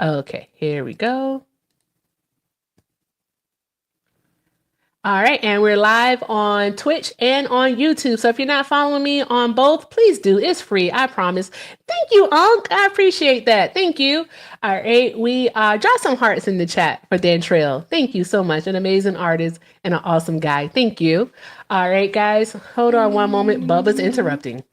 Okay, here we go. All right, and we're live on Twitch and on YouTube. So if you're not following me on both, please do. It's free, I promise. Thank you, Unc. I appreciate that. Thank you. All right, we drop some hearts in the chat for Dan Trail. Thank you so much. An amazing artist and an awesome guy. Thank you. All right, guys, hold on one moment. Bubba's interrupting.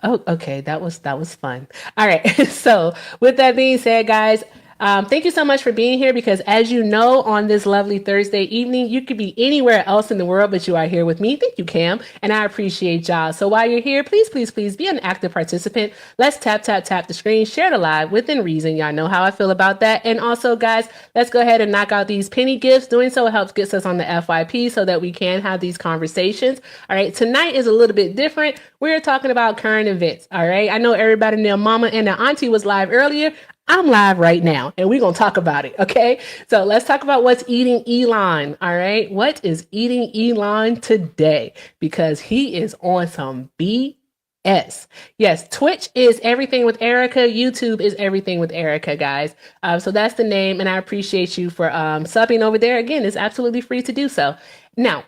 Oh, okay. That was fun. All right. So with that being said, guys, thank you so much for being here because as you know, on this lovely Thursday evening, you could be anywhere else in the world, but you are here with me. Thank you, Cam. And I appreciate y'all. So while you're here, please, please, please be an active participant. Let's tap, tap, tap the screen, share the live within reason. Y'all know how I feel about that. And also, guys, let's go ahead and knock out these penny gifts. Doing so helps gets us on the FYP so that we can have these conversations. All right. Tonight is a little bit different. We're talking about current events. All right. I know everybody and their mama and their auntie was live earlier. I'm live right now and we're going to talk about it. Okay. So let's talk about what's eating Elon. All right. What is eating Elon today? Because he is on some BS. Yes. Twitch is everything with Erica. YouTube is everything with Erica, guys. So that's the name. And I appreciate you for subbing over there. Again, it's absolutely free to do so. Now,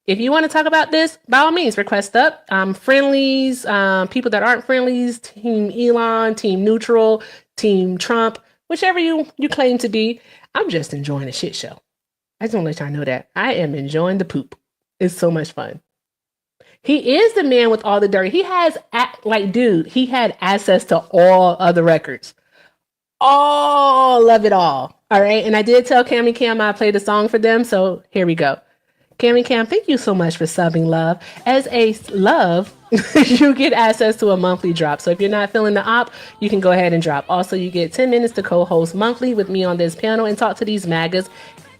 if you want to talk about this, by all means, request up. Friendlies, people that aren't friendlies, Team Elon, Team Neutral, Team Trump, whichever you claim to be. I'm just enjoying a shit show. I just want to let y'all know that. I am enjoying the poop. It's so much fun. He is the man with all the dirt. He has, dude, he had access to all other records. All of it all. All right. And I did tell Cam and Cam I played a song for them. So here we go. Cam and Cam, thank you so much for subbing, love. As a love, you get access to a monthly drop. So if you're not feeling the op, you can go ahead and drop. Also, you get 10 minutes to co-host monthly with me on this panel and talk to these magas.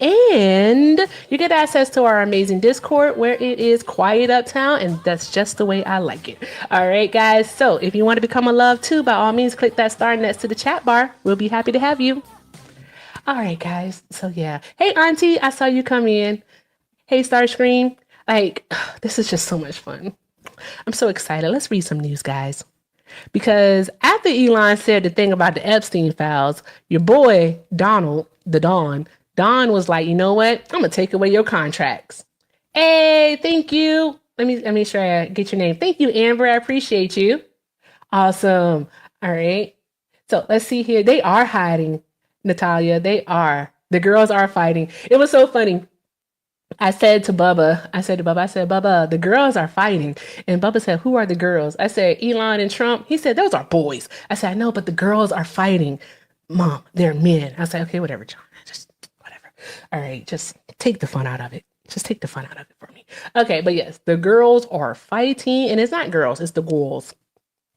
And you get access to our amazing Discord where it is quiet uptown. And that's just the way I like it. All right, guys. So if you want to become a love too, by all means, click that star next to the chat bar. We'll be happy to have you. All right, guys. So yeah. Hey, Auntie, I saw you come in. Hey, Starscream. This is just so much fun. I'm so excited. Let's read some news, guys. Because after Elon said the thing about the Epstein files, your boy, Donald, Don was like, you know what? I'm going to take away your contracts. Hey, thank you. Let me make sure I get your name. Thank you, Amber. I appreciate you. Awesome. All right. So let's see here. They are hiding, Natalia. They are. The girls are fighting. It was so funny. I said to Bubba, Bubba, the girls are fighting. And Bubba said, who are the girls? I said, Elon and Trump. He said, those are boys. I said, I know, but the girls are fighting. Mom, they're men. I said, okay, whatever, John. Just whatever. All right, just take the fun out of it. Just take the fun out of it for me. Okay, but yes, the girls are fighting. And it's not girls, it's the ghouls.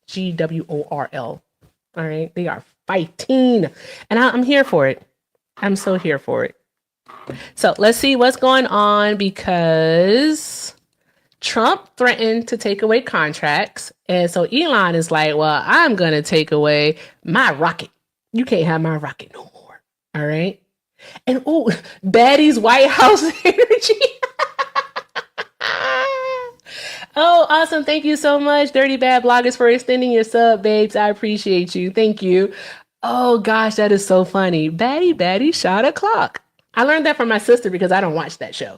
GWORL. All right, they are fighting. And I'm here for it. I'm so here for it. So let's see what's going on because Trump threatened to take away contracts. And so Elon is like, well, I'm going to take away my rocket. You can't have my rocket no more. All right. And oh, Baddie's White House energy. Oh, awesome. Thank you so much, Dirty Bad Bloggers, for extending your sub, babes. I appreciate you. Thank you. Oh, gosh, that is so funny. Baddie shot a clock. I learned that from my sister because I don't watch that show.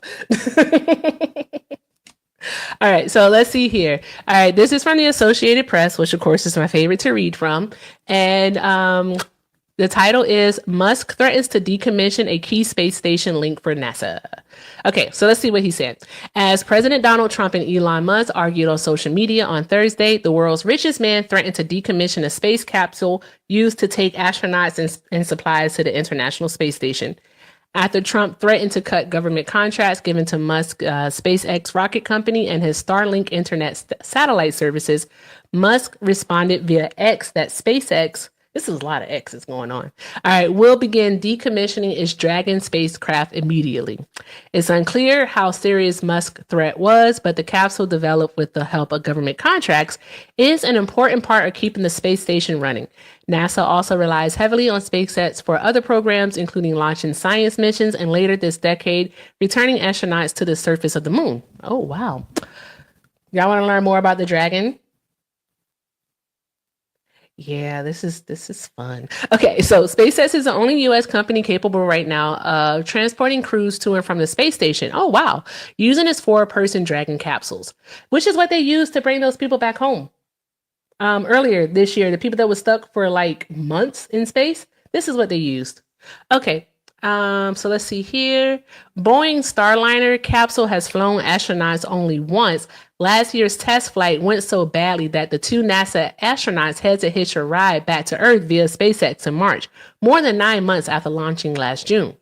All right, so let's see here. All right, this is from the Associated Press, which of course is my favorite to read from. And the title is Musk Threatens to Decommission a Key Space Station Link for NASA. Okay, so let's see what he said. As President Donald Trump and Elon Musk argued on social media on Thursday, the world's richest man threatened to decommission a space capsule used to take astronauts and supplies to the International Space Station. After Trump threatened to cut government contracts given to Musk's SpaceX rocket company and his Starlink internet satellite services, Musk responded via X that SpaceX, This is a lot of X's going on. All right, we'll begin decommissioning its Dragon spacecraft immediately. It's unclear how serious Musk's threat was, but the capsule developed with the help of government contracts is an important part of keeping the space station running. NASA also relies heavily on SpaceX for other programs, including launching science missions and later this decade, returning astronauts to the surface of the moon. Oh, wow. Y'all want to learn more about the Dragon? Yeah, this is fun. Okay, so SpaceX is the only U.S. company capable right now of transporting crews to and from the space station. Oh, wow. Using its four-person Dragon capsules, which is what they use to bring those people back home. Earlier this year, the people that were stuck for like months in space, this is what they used. Okay, so let's see here. Boeing Starliner capsule has flown astronauts only once. Last year's test flight went so badly that the two NASA astronauts had to hitch a ride back to Earth via SpaceX in March, more than 9 months after launching last June.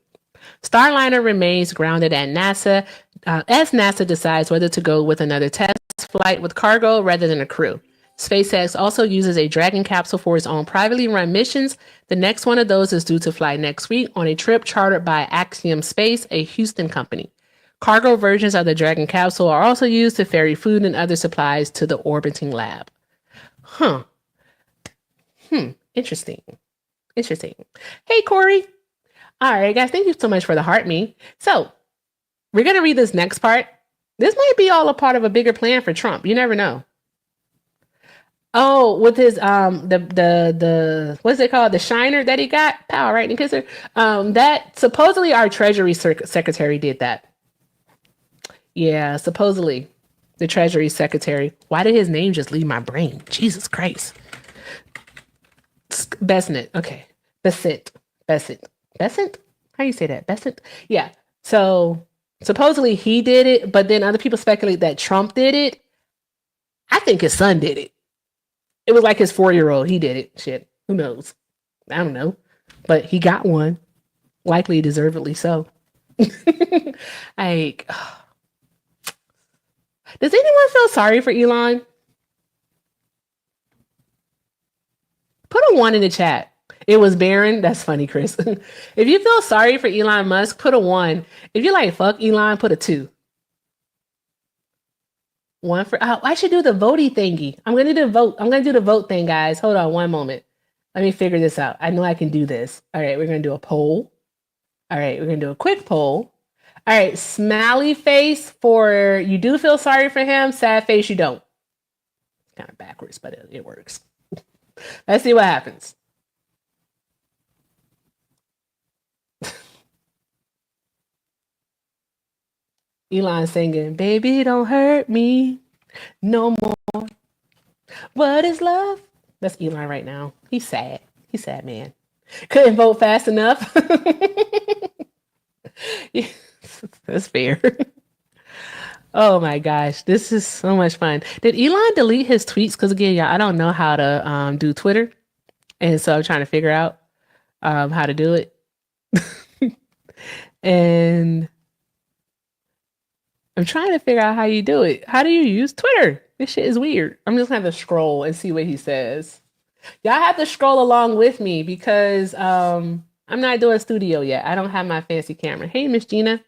Starliner remains grounded at NASA as NASA decides whether to go with another test flight with cargo rather than a crew. SpaceX also uses a Dragon capsule for its own privately run missions. The next one of those is due to fly next week on a trip chartered by Axiom Space, a Houston company. Cargo versions of the Dragon capsule are also used to ferry food and other supplies to the orbiting lab. Huh. Interesting. Interesting. Hey, Corey. All right, guys, thank you so much for the heart me. So we're going to read this next part. This might be all a part of a bigger plan for Trump. You never know. Oh, with his the what's it called? The shiner that he got? Power, right? And kisser. That supposedly our Treasury Secretary did that. Yeah, supposedly the Treasury Secretary. Why did his name just leave my brain? Jesus Christ. Besant. Okay. Besant. Besant. Besant? How do you say that? Besant? Yeah. So supposedly he did it, but then other people speculate that Trump did it. I think his son did it. It was like his 4-year-old. He did it. Shit. Who knows? I don't know. But he got one. Likely deservedly so. Like, does anyone feel sorry for Elon? Put a 1 in the chat. It was barren. That's funny, Chris. If you feel sorry for Elon Musk, put a 1. If you like fuck Elon, put a 2. 1 for I should do the votey thingy. I'm gonna do the vote. I'm gonna do the vote thing, guys. Hold on one moment. Let me figure this out. I know I can do this. All right, we're gonna do a poll. All right, we're gonna do a quick poll. All right, smiley face for you do feel sorry for him, sad face you don't. It's kind of backwards, but it works. Let's see what happens. Elon singing, baby, don't hurt me no more. What is love? That's Elon right now. He's sad. He's sad, man. Couldn't vote fast enough. Yeah, that's fair. Oh my gosh, this is so much fun. Did Elon delete his tweets? Because again, y'all, I don't know how to do Twitter. And so I'm trying to figure out how to do it. And I'm trying to figure out how you do it. How do you use Twitter? This shit is weird. I'm just going to scroll and see what he says. Y'all have to scroll along with me because I'm not doing studio yet. I don't have my fancy camera. Hey, Miss Gina.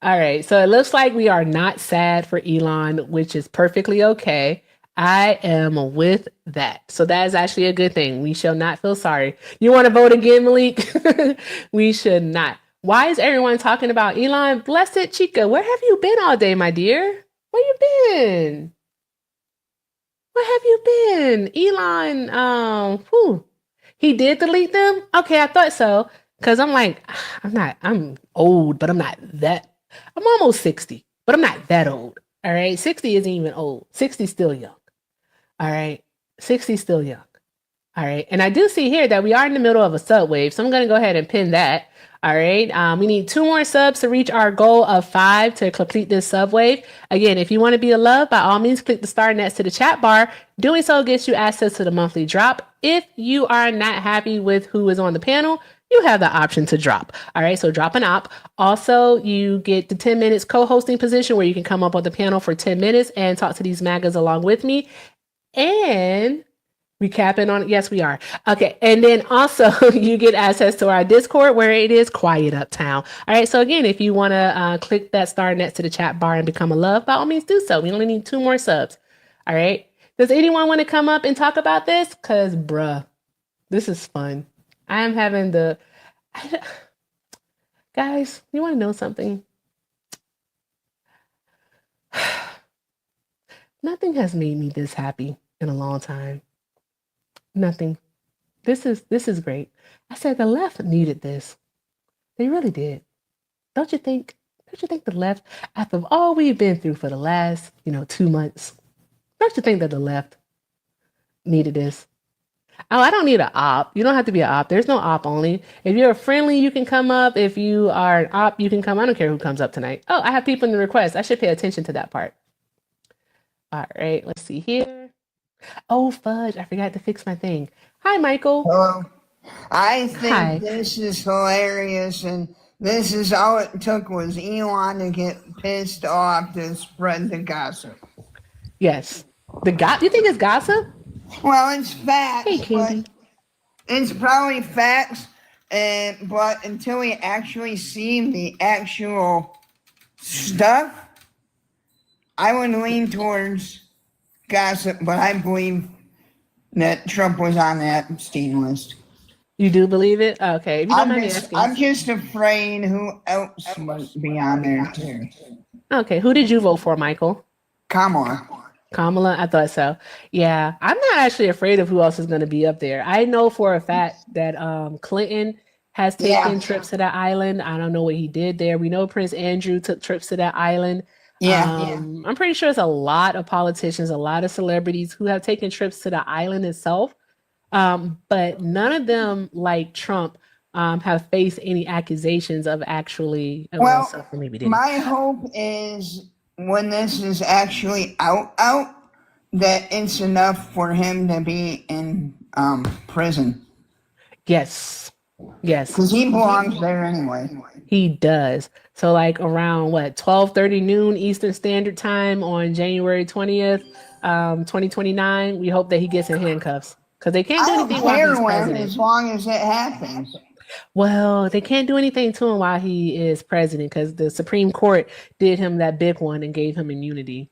All right. So it looks like we are not sad for Elon, which is perfectly okay. I am with that. So that is actually a good thing. We shall not feel sorry. You want to vote again, Malik? We should not. Why is everyone talking about Elon? Blessed Chica, where have you been all day, my dear? Where you been? Where have you been? Elon, he did delete them? Okay, I thought so. Because I'm like, I'm old, but I'm not that. I'm almost 60, but I'm not that old. All right, 60 isn't even old. 60 is still young. All right, 60 is still young. All right, and I do see here that we are in the middle of a subwave, so I'm going to go ahead and pin that. All right, we need 2 more subs to reach our goal of 5 to complete this subwave. Again, if you want to be a love, by all means, click the star next to the chat bar. Doing so gets you access to the monthly drop. If you are not happy with who is on the panel, you have the option to drop. All right, so drop an op. Also, you get the 10 minutes co-hosting position where you can come up on the panel for 10 minutes and talk to these magas along with me. And Recapping on it. Yes, we are. Okay. And then also you get access to our Discord where it is quiet uptown. All right. So again, if you want to click that star next to the chat bar and become a love, by all means do so. We only need 2 more subs. All right. Does anyone want to come up and talk about this? Cause bruh, this is fun. I am having the guys, you want to know something? Nothing has made me this happy in a long time. Nothing. This is great. I said the left needed this. They really did. Don't you think? Don't you think the left, after all we've been through for the last, 2 months, don't you think that the left needed this? Oh, I don't need an op. You don't have to be an op. There's no op only. If you're a friendly, you can come up. If you are an op, you can come. I don't care who comes up tonight. Oh, I have people in the request. I should pay attention to that part. All right, let's see here. Oh, fudge. I forgot to fix my thing. Hi, Michael. Hello. I think Hi. this is hilarious, and this is all it took was Elon to get pissed off to spread the gossip. Yes. You think it's gossip? Well, it's facts, Hey, but Candy. it's probably facts, but until we actually see the actual stuff, I would lean towards gossip, but I believe that Trump was on that Epstein list. You do believe it? Okay. If you don't mind me I'm asking. just afraid who else might be on there too. Okay. Who did you vote for, Michael? Kamala. Kamala? I thought so. Yeah. I'm not actually afraid of who else is going to be up there. I know for a fact that Clinton has taken Yeah. trips to that island. I don't know what he did there. We know Prince Andrew took trips to that island. Yeah. I'm pretty sure it's a lot of politicians, a lot of celebrities who have taken trips to the island itself. But none of them, like Trump, have faced any accusations of actually, well, Well, except for maybe didn't. my hope is when this is actually out, that it's enough for him to be in prison. Yes. Yes. Because he belongs there anyway. He does. So like around what 12:30 noon Eastern Standard Time on January 20th, 2029, we hope that he gets in handcuffs because they can't I do don't anything while he's care when, president. as long as it happens. Well, they can't do anything to him while he is president because the Supreme Court did him that big one and gave him immunity.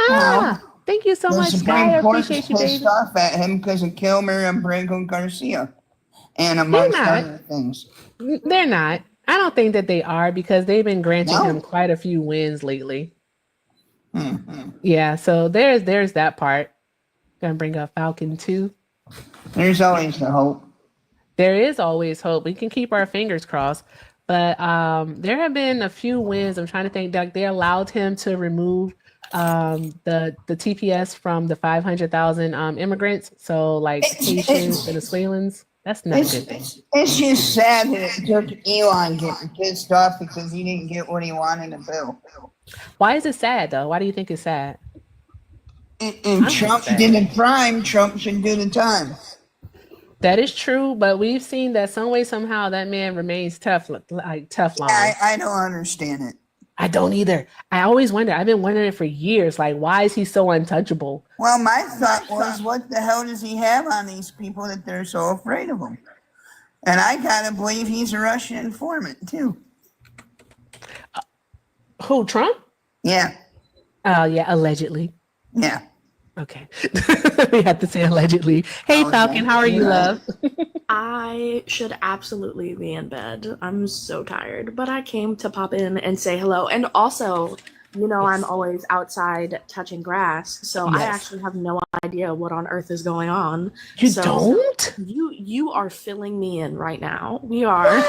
Well, Thank you so the much, Sky. Supreme I Court's appreciate you, pissed baby. off at him because of Kilmer and Branco Garcia, and They're amongst not. other things. They're not. I don't think that they are because they've been granting him No. quite a few wins lately. Yeah, so there's that part. Gonna bring up Falcon 2. There's always the hope. There is always hope. We can keep our fingers crossed. But there have been a few wins. I'm trying to think that they allowed him to remove the TPS from the 500,000 immigrants. So like Haitians, Venezuelans. That's not a good thing. It's just sad that it took Elon getting pissed off because he didn't get what he wanted to do. Why is it sad though? Why do you think it's sad? And Trump did the crime, Trump should do the time. That is true, but we've seen that some way, somehow, that man remains tough, like Teflon. I don't understand it. I don't either. I always wonder. I've been wondering for years, like, why is he so untouchable? Well, my thought was, what the hell does he have on these people that they're so afraid of him? And I gotta believe he's a Russian informant too. Who, Trump? Yeah, Oh, yeah, allegedly. yeah. Okay. We have to say allegedly. Hey, Falcon, how are you, love? I should absolutely be in bed. I'm so tired, but I came to pop in and say hello. And also, I'm always outside touching grass, so I Yes. actually have no idea what on earth is going on. You So don't? you are filling me in right now. We are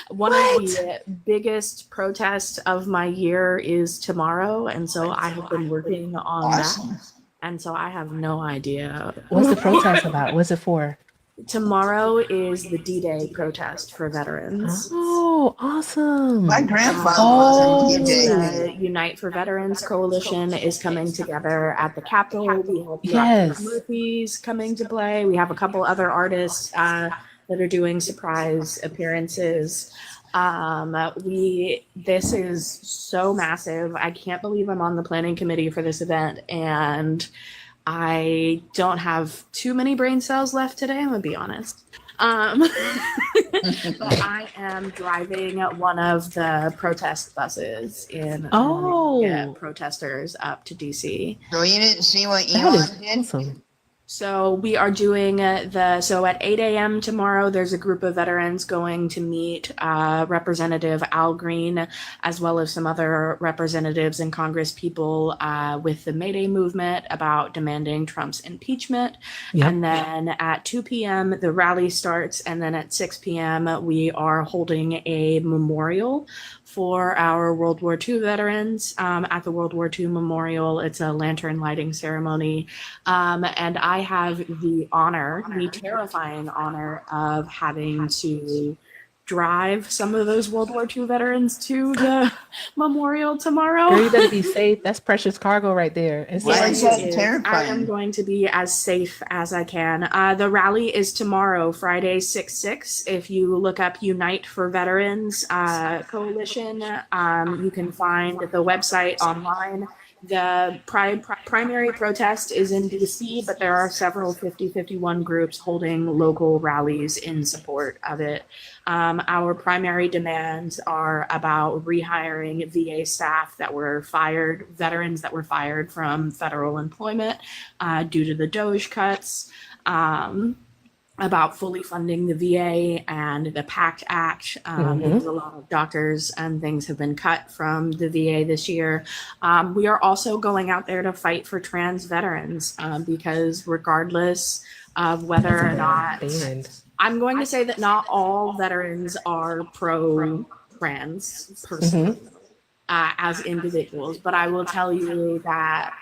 one of the biggest protests of my year is tomorrow, and so I have been working on Awesome. that. And so I have no idea. What's the protest about? What's it for? Tomorrow is the D-Day protest for veterans. Oh, awesome. My grandfather Oh. was in DJ. The Unite for Veterans Coalition is coming together at the Capitol. We have Yes. Murphy's coming to play. We have a couple other artists that are doing surprise appearances. This is so massive. I can't believe I'm on the planning committee for this event, and I don't have too many brain cells left today, I'm gonna be honest. But I am driving one of the protest buses in to get Oh, protesters up to DC. So you didn't see what that is Elon did? awesome. So we are doing so at 8 a.m. tomorrow, there's a group of veterans going to meet Representative Al Green, as well as some other representatives and Congress people with the May Day movement about demanding Trump's impeachment. Yep. And then at 2 p.m., the rally starts. And then at 6 p.m., we are holding a memorial for our World War II veterans at the World War II Memorial. It's a lantern lighting ceremony. And I have the terrifying honor of having to drive some of those World War II veterans to the memorial tomorrow. Girl, you better be safe. That's precious cargo right there. It's Why like, is that I am terrifying? going to be as safe as I can. The rally is tomorrow, Friday, 6/6. If you look up Unite for Veterans Coalition, you can find the website online. The primary protest is in DC, but there are several 50-51 groups holding local rallies in support of it. Our primary demands are about rehiring VA staff that were fired, veterans that were fired from federal employment due to the DOGE cuts. About fully funding the VA and the PACT Act, because a lot of doctors and things have been cut from the VA this year. We are also going out there to fight for trans veterans because regardless of whether or not, I'm going to say that not all veterans are pro-trans personally as individuals, but I will tell you that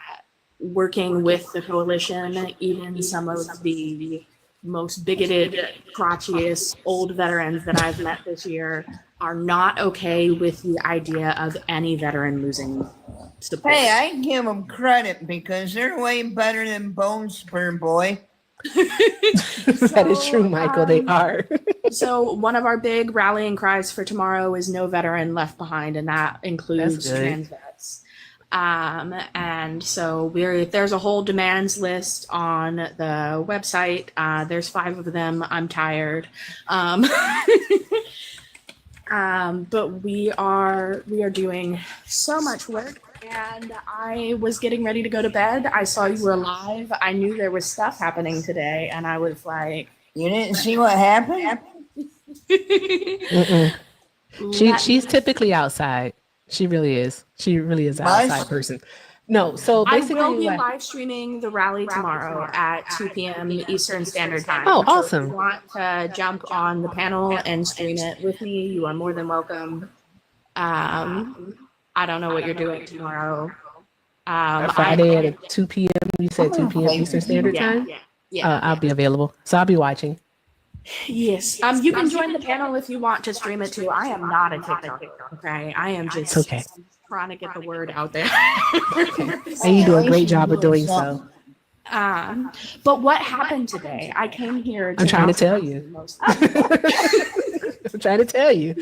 working with the coalition, even some of the most bigoted, crotchiest old veterans that I've met this year are not okay with the idea of any veteran losing support. Hey, I give them credit because they're way better than Bone Spur Boy. That is true, Michael. They are. So one of our big rallying cries for tomorrow is no veteran left behind, and that includes trans vets. And so there's a whole demands list on the website. There's 5 of them. I'm tired. But we are doing so much work, and I was getting ready to go to bed. I saw you were live. I knew there was stuff happening today, and I was like, You didn't see what happened? She's typically outside. She really is. She really is an outside person. No, so basically, I will be live streaming the rally tomorrow at 2 p.m. Eastern Standard Time. Oh, So awesome. if you want to jump on the panel and stream it with me, you are more than welcome. I don't know what you're doing tomorrow. Friday at 2 p.m. You said 2 p.m. Eastern Standard Time? Yeah. I'll be available. So I'll be watching. Yes. You can join the panel if you want to stream it too. I am not a TikToker, okay? I am just okay. trying to get the word out there. And you do a great job of doing so. But what happened today? I came here to I'm trying to tell you. I'm trying to tell you.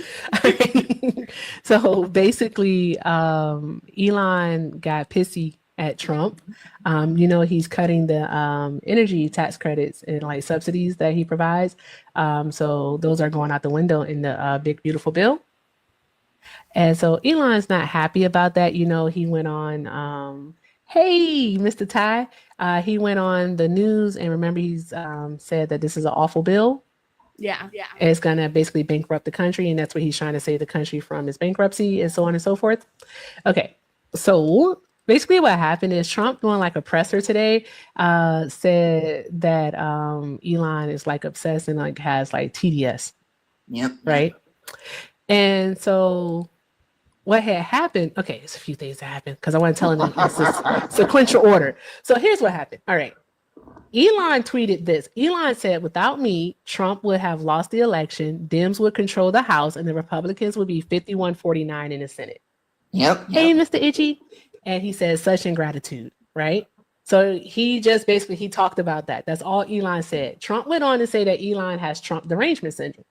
So basically, Elon got pissy at Trump. He's cutting the energy tax credits and like subsidies that he provides. So those are going out the window in the big, beautiful bill. And so Elon's not happy about that. He went on, hey, Mr. Ty, he went on the news and remember he's said that this is an awful bill. Yeah. And it's going to basically bankrupt the country. And that's what he's trying to save the country from is bankruptcy and so on and so forth. Okay. So basically what happened is Trump doing like a presser today said that Elon is like obsessed and like has like TDS. Yep. Right. And so what had happened, okay, it's a few things that happened because I want to tell them this is sequential order. So here's what happened. All right. Elon tweeted this. Elon said, without me, Trump would have lost the election, Dems would control the House, and the Republicans would be 51-49 in the Senate. Yep. Hey, Mr. Itchy. And he said, such ingratitude, right? So he just basically, he talked about that. That's all Elon said. Trump went on to say that Elon has Trump derangement syndrome,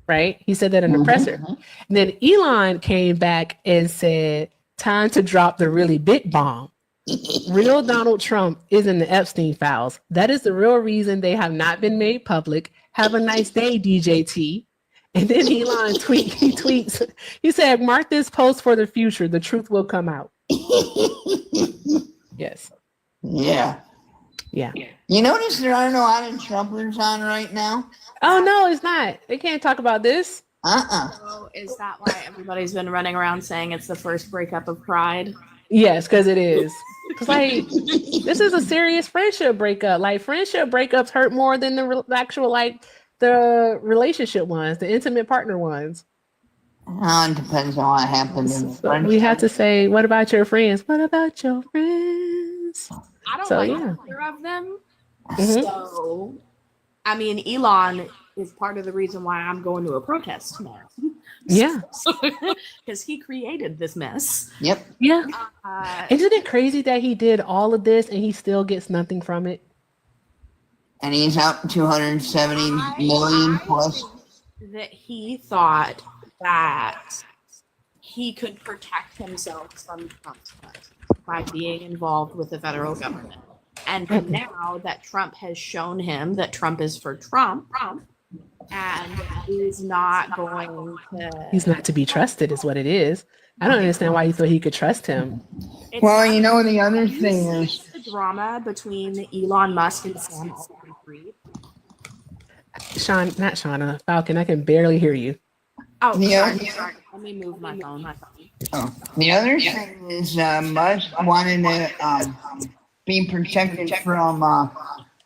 right? He said that in the presser. And then Elon came back and said, time to drop the really big bomb. Real Donald Trump is in the Epstein files. That is the real reason they have not been made public. Have a nice day, DJT. And then Elon he tweets, he said, mark this post for the future. The truth will come out. Yes. Yeah. Yeah. You notice there aren't a lot of Trumpers on right now? Oh, no, it's not. They can't talk about this. So is that why everybody's been running around saying it's the first breakup of Pride? Yes, because it is. Because, like, this is a serious friendship breakup. Like, friendship breakups hurt more than the actual, like, the relationship ones, the intimate partner ones. It depends on what happened in the So we have to say, what about your friends? What about your friends? I don't So, like yeah. either of them. Mhm. So, I mean, Elon is part of the reason why I'm going to a protest tomorrow. Yeah. Because he created this mess. Yep. Yeah. Uh, Isn't it crazy that he did all of this and he still gets nothing from it? And he's out 270 million plus. that he thought that he could protect himself from Trump's threat by being involved with the federal government. And now that Trump has shown him that Trump is for Trump, and is not going to. He's not to be trusted, is what it is. I don't understand why he thought he could trust him. It's Well, not- you know, the other you thing see is, the drama between Elon Musk and Sam Altman-Reed. Not Shauna, Falcon, I can barely hear you. Oh, Yeah. sorry. Let me move my phone. the other thing is, Musk wanted to be protected from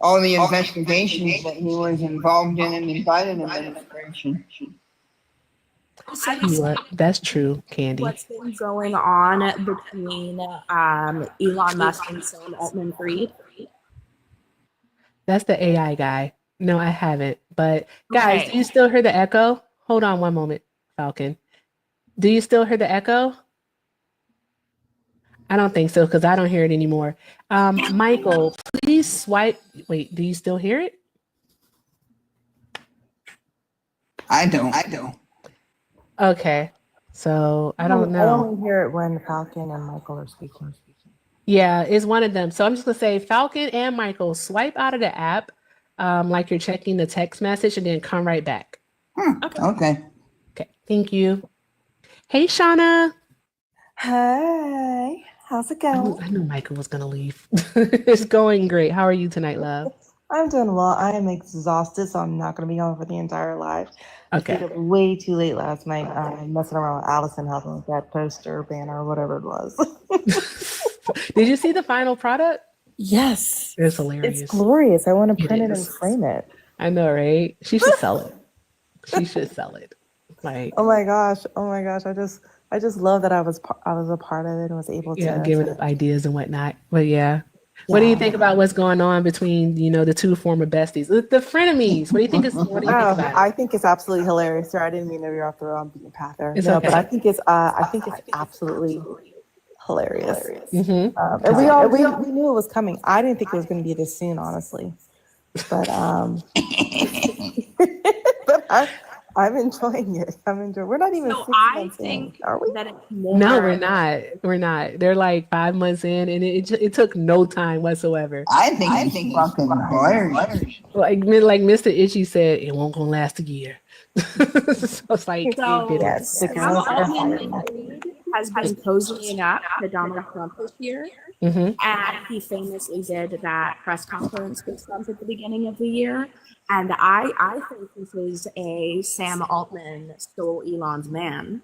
all the investigations that he was involved in the Biden administration. Tell you what, that's true, Candy. What's been going on between Elon Musk and Sam Altman-Reed? That's the AI guy. No, I haven't. But guys, Okay. do you still hear the echo? Hold on one moment, Falcon. Do you still hear the echo? I don't think so because I don't hear it anymore. Michael, please swipe. Wait, do you still hear it? I don't. Okay. So I don't I know. only hear it when Falcon and Michael are speaking. Yeah, it's one of them. So I'm just gonna say Falcon and Michael, swipe out of the app, like you're checking the text message, and then come right back. Okay. Okay, thank you. Hey, Shauna. Hey, how's it going? I knew Michael was gonna leave. It's going great. How are you tonight, love? I'm doing well. I am exhausted, so I'm not going to be on for the entire live. I Okay. stayed up way too late last night, messing around with Allison, helping with that poster, banner, whatever it was. Did you see the final product? Yes, It's hilarious. it's glorious. I want to It print it and is. frame it. I know, right? She should sell it. She should sell it. Like, Oh my gosh! I just love that I was a part of it and was able yeah, to. giving up ideas and whatnot. But yeah. What do you think about what's going on between, the two former besties, the frenemies? What do you think what do you think about I think it's absolutely hilarious. Sorry, I didn't mean to veer off the wrong beaten path there. It's No, okay. but I think it's absolutely hilarious. it? And we knew it was coming. I didn't think it was going to be this soon, honestly. But but I'm enjoying it. We're not even So 6 I months in, think are we? that it's more. No, we're not. We're not. They're like 5 months in, and it took no time whatsoever. I think it's fucking hilarious. Like Mr. Itchy said, it won't gonna last a year. So it's like, So, it Yes, is. the Sam girls are Altman-Reed has been cozying up to Donald Trump this year, Mhm. and he famously did that press conference with Trump at the beginning of the year. And I think this is a Sam Altman stole Elon's man.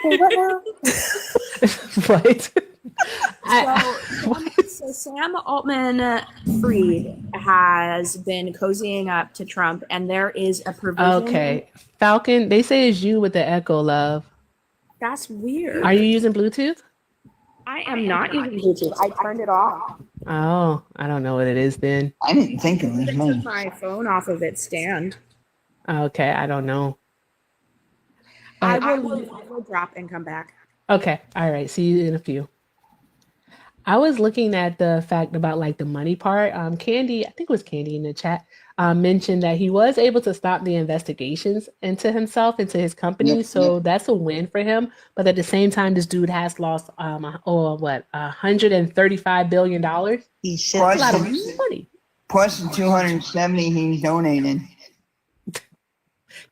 Hey, what now? What? So Sam Altman-Reed has been cozying up to Trump, and there is a provision. Okay. Falcon, they say it's you with the echo, love. That's weird. Are you using Bluetooth? I am not using Bluetooth. I turned it off. Oh, I don't know what it is then. I didn't think it was I took me. my phone off of its stand. Okay, I don't know. I will drop and come back. Okay, all right. See you in a few. I was looking at the fact about like the money part. Candy, I think it was Candy in the chat. mentioned that he was able to stop the investigations into himself, into his company. Yep. So that's a win for him. But at the same time, this dude has lost, $135 billion. He That's a shits. Plus, lot of the, money. plus the 270 he donated.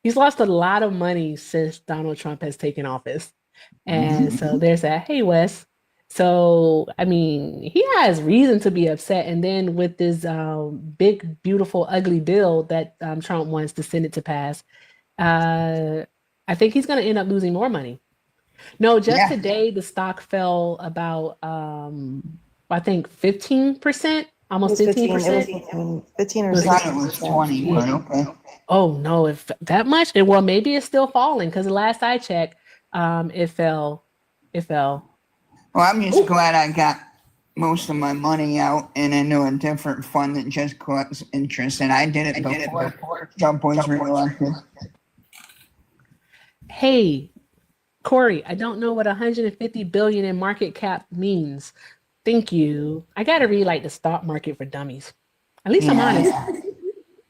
He's lost a lot of money since Donald Trump has taken office. And so there's that. Hey, Wes. So, I mean, he has reason to be upset. And then with this big, beautiful, ugly bill that Trump wants the Senate to pass, uh, I think he's going to end up losing more money. No, just Yeah. today, the stock fell about, I think, 15%, It almost was 15. It was 15%. 15 It or I was, 16. thought it was 20, but okay. oh no, if that much, well, maybe it's still falling because the last I checked, it fell. It fell. Well, I'm just Oh, glad I got most of my money out and into a different fund that just collects interest, and I did it before Trump was reelected. hey, Corey, I don't know what 150 billion in market cap means. Thank you. I gotta read like the stock market for dummies. At least I'm honest. Yeah.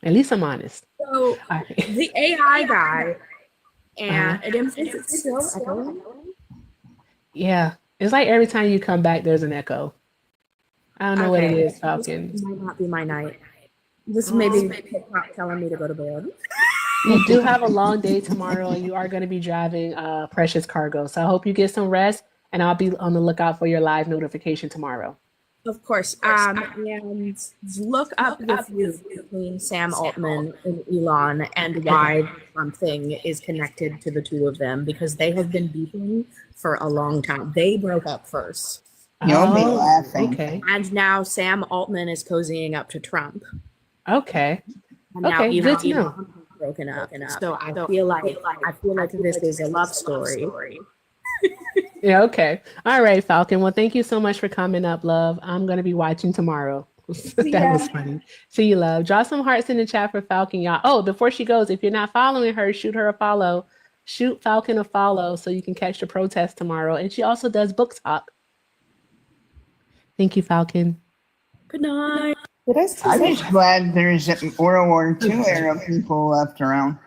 At least I'm honest. So All right. the AI guy, Uh-huh. and is it still echoing? Yeah. It's like every time you come back, there's an echo. I don't know what it Okay, is, this Falcon. might not be my night. This may Oh, be TikTok telling me to go to bed. you do have a long day tomorrow, and you are going to be driving precious cargo. So I hope you get some rest, and I'll be on the lookout for your live notification tomorrow. Of course. And look up the feud between Sam Altman and Elon and why the Trump thing is connected to the two of them because they have been beefing for a long time. They broke up first. You'll be Oh, laughing. okay. And now Sam Altman is cozying up to Trump. Okay. And now Okay, even good to know. Elon has broken up. So I feel like this is a love story. Yeah, okay. All right, Falcon. Well, thank you so much for coming up, love. I'm going to be watching tomorrow. That was funny. See you, love. Draw some hearts in the chat for Falcon, y'all. Oh, before she goes, if you're not following her, shoot her a follow. Shoot Falcon a follow so you can catch the protest tomorrow. And she also does book talk. Thank you, Falcon. Good night. Did I say I'm something? just glad there's a World War II era people left around.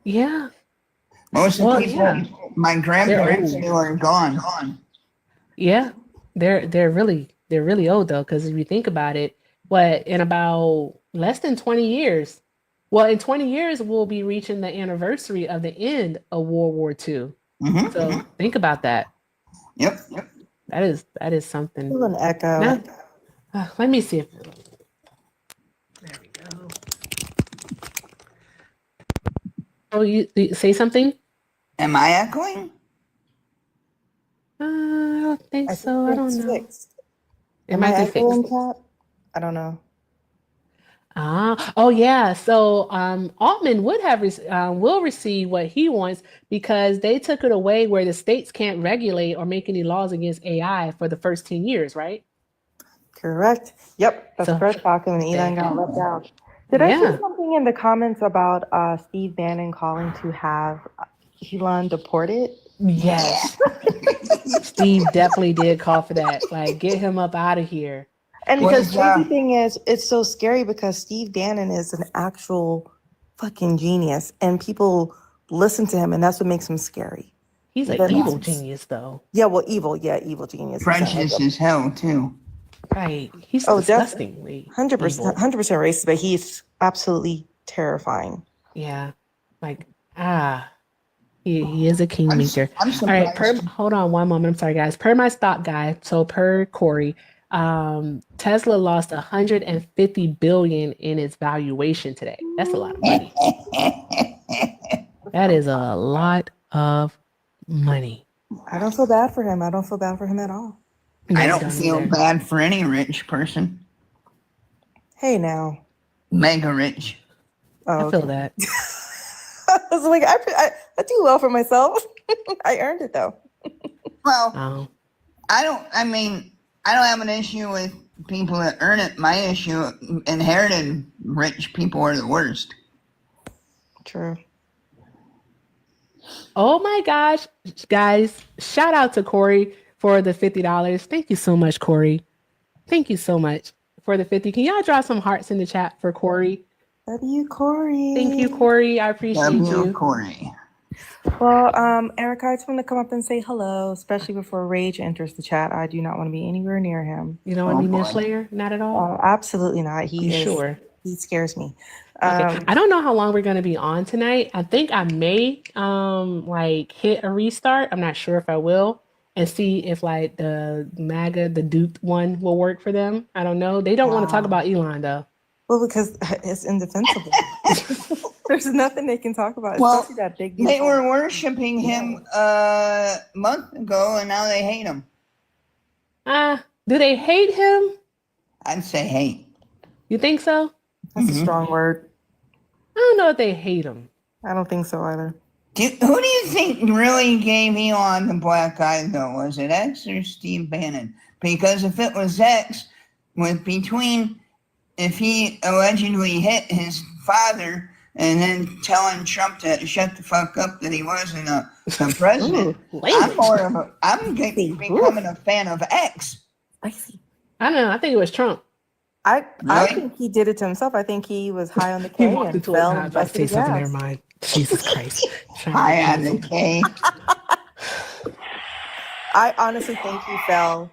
Yeah. Most of Well, the people, yeah. my grandparents, old. they were gone. Yeah. They're really old though, because if you think about it, what in about less than 20 years, well, in 20 years, we'll be reaching the anniversary of the end of World War II. Mm-hmm. So think about that. Yep. That is something. Still an echo. Now, let me see if there we go. Oh, you say something? Am I echoing? I don't think I so. think I don't it's know. fixed. It Am might I be echoing, fixed. Cat? I don't know. Oh yeah. So Altman will receive what he wants because they took it away where the states can't regulate or make any laws against AI for the first 10 years, right? Correct. Yep, that's So correct, Falcon. And Elon got left out. Did I see yeah. something in the comments about Steve Bannon calling to have Elon deported? Yes. Steve definitely did call for that. Like, get him up out of here. And the Was crazy thing is, it's so scary because Steve Bannon is an actual fucking genius, and people listen to him, and that's what makes him scary. He's an That- evil genius, though. Yeah, well, evil. Yeah, evil genius. Precious as hell too. Right. He's Oh, disgustingly 100%, evil. 100% racist, but he's absolutely terrifying. Yeah. Like, he is a kingmaker. I'm All right, surprised. hold on one moment. I'm sorry, guys. Per my stock guy, so per Corey, Tesla lost 150 billion in its valuation today. That's a lot of money. That is a lot of money. I don't feel bad for him. I don't feel bad for him at all. I No, don't feel either. bad for any rich person. Hey, now. Mega rich. Oh, I feel okay. that. I was like, I do well for myself. I earned it though. Well, Oh, I don't have an issue with people that earn it. My issue, inherited rich people are the worst. True. oh my gosh, guys! Shout out to Corey for the $50. Thank you so much, Corey. Thank you so much for the 50. Can y'all draw some hearts in the chat for Corey? Love you, Corey. Thank you, Corey. I appreciate you. Corey. Well, Erica, I just want to come up and say hello, especially before Rage enters the chat. I do not want to be anywhere near him. You don't want to be boy. near Slayer? Not at all? Absolutely not. You sure? He scares me. Okay. I don't know how long we're going to be on tonight. I think I may like hit a restart. I'm not sure if I will, and see if like the the duped one will work for them. I don't know. They don't want to talk about Elon though. Well, because it's indefensible. There's nothing they can talk about, Well, especially that big They beautiful- were worshiping him a month ago, and now they hate him. Do they hate him? I'd say hate. You think so? That's a strong word. I don't know if they hate him. I don't think so either. Who do you think really gave Elon the black eye, though? Was it X or Steve Bannon? Because if it was X, if he allegedly hit his father and then telling Trump to shut the fuck up that he wasn't a president, I'm becoming a fan of X. I see. I don't know. I think it was Trump. I Really? think he did it to himself. I think he was high on the He K walked and into a fell I and was about to busted say his something. ass. Never mind. Jesus Christ. High on the K. I honestly think he fell.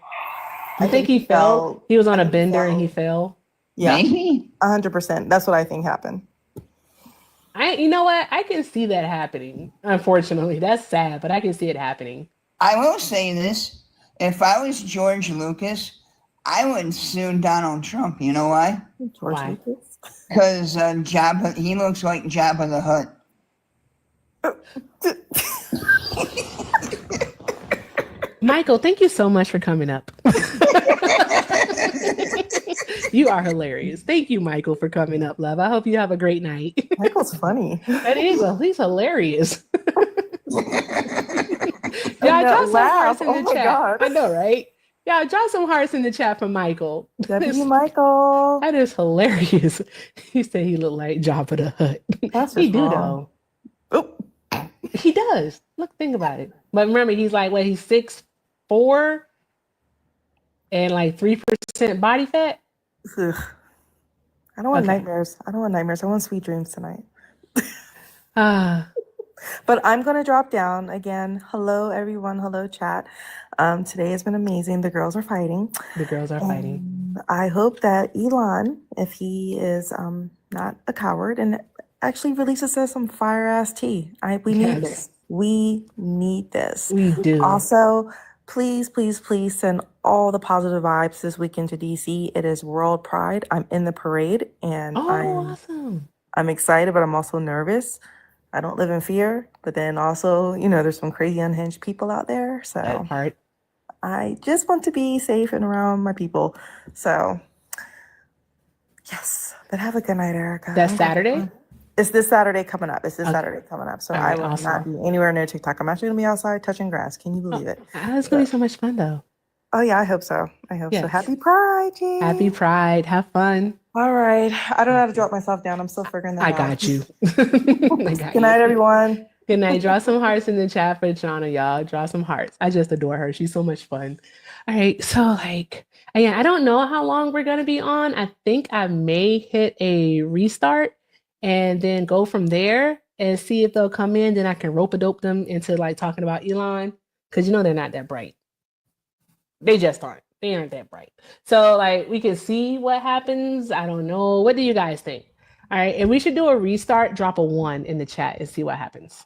You think he fell? He was on a bender and he fell. Yeah, Maybe. 100%. That's what I think happened. You know what? I can see that happening. Unfortunately, that's sad, but I can see it happening. I will say this. If I was George Lucas, I would sue Donald Trump. You know why? George Why? Lucas. Because he looks like Jabba the Hutt. Michael, thank you so much for coming up. You are hilarious. Thank you, Michael, for coming up, love. I hope you have a great night. Michael's funny. That is, he's hilarious. Yeah, I know, drop some hearts in laugh. the Oh my chat. God. I know, right? Yeah, drop some hearts in the chat for Michael. W. Michael. That is hilarious. He said he looked like Jabba the Hutt. That's He just do wrong. though. He does. Look, think about it. But remember, he's like what? He's 6'4" and like 3% body fat. Ugh. I don't want Okay. nightmares. I don't want nightmares. I want sweet dreams tonight. Ah, But I'm going to drop down again. Hello, everyone. Hello, chat. Today has been amazing. The girls are fighting. the girls are fighting. I hope that Elon, if he is not a coward and actually releases us some fire ass tea. We need Yes. this. We need this. We do. Also, please, please, please send all the positive vibes this weekend to DC. It is World Pride. I'm in the parade and Oh, awesome. I'm excited, but I'm also nervous. I don't live in fear, but then also, there's some crazy unhinged people out there. That So part. I just want to be safe and around my people. So yes, but have a good night, Erica. That's I'm gonna- Saturday? It's this Saturday coming up. It's this Okay. Saturday coming up. So All I right, will awesome. not be anywhere near TikTok. I'm actually gonna be outside touching grass. Can you believe it? It's going to be so much fun, though. Oh yeah, I hope so. I hope so. Yes. Happy Pride, G. Happy Pride. Have fun. All right. I don't know how to drop myself down. I'm still figuring that I out. got you. I got Good night, you. everyone. Good night. Draw some hearts in the chat for Shauna, y'all. Draw some hearts. I just adore her. She's so much fun. All right. So, again, I don't know how long we're going to be on. I think I may hit a restart and then go from there and see if they'll come in. Then I can rope-a-dope them into talking about Elon because they're not that bright. They just aren't. They aren't that bright. So we can see what happens. I don't know. What do you guys think? All right. And we should do a restart, drop a 1 in the chat and see what happens.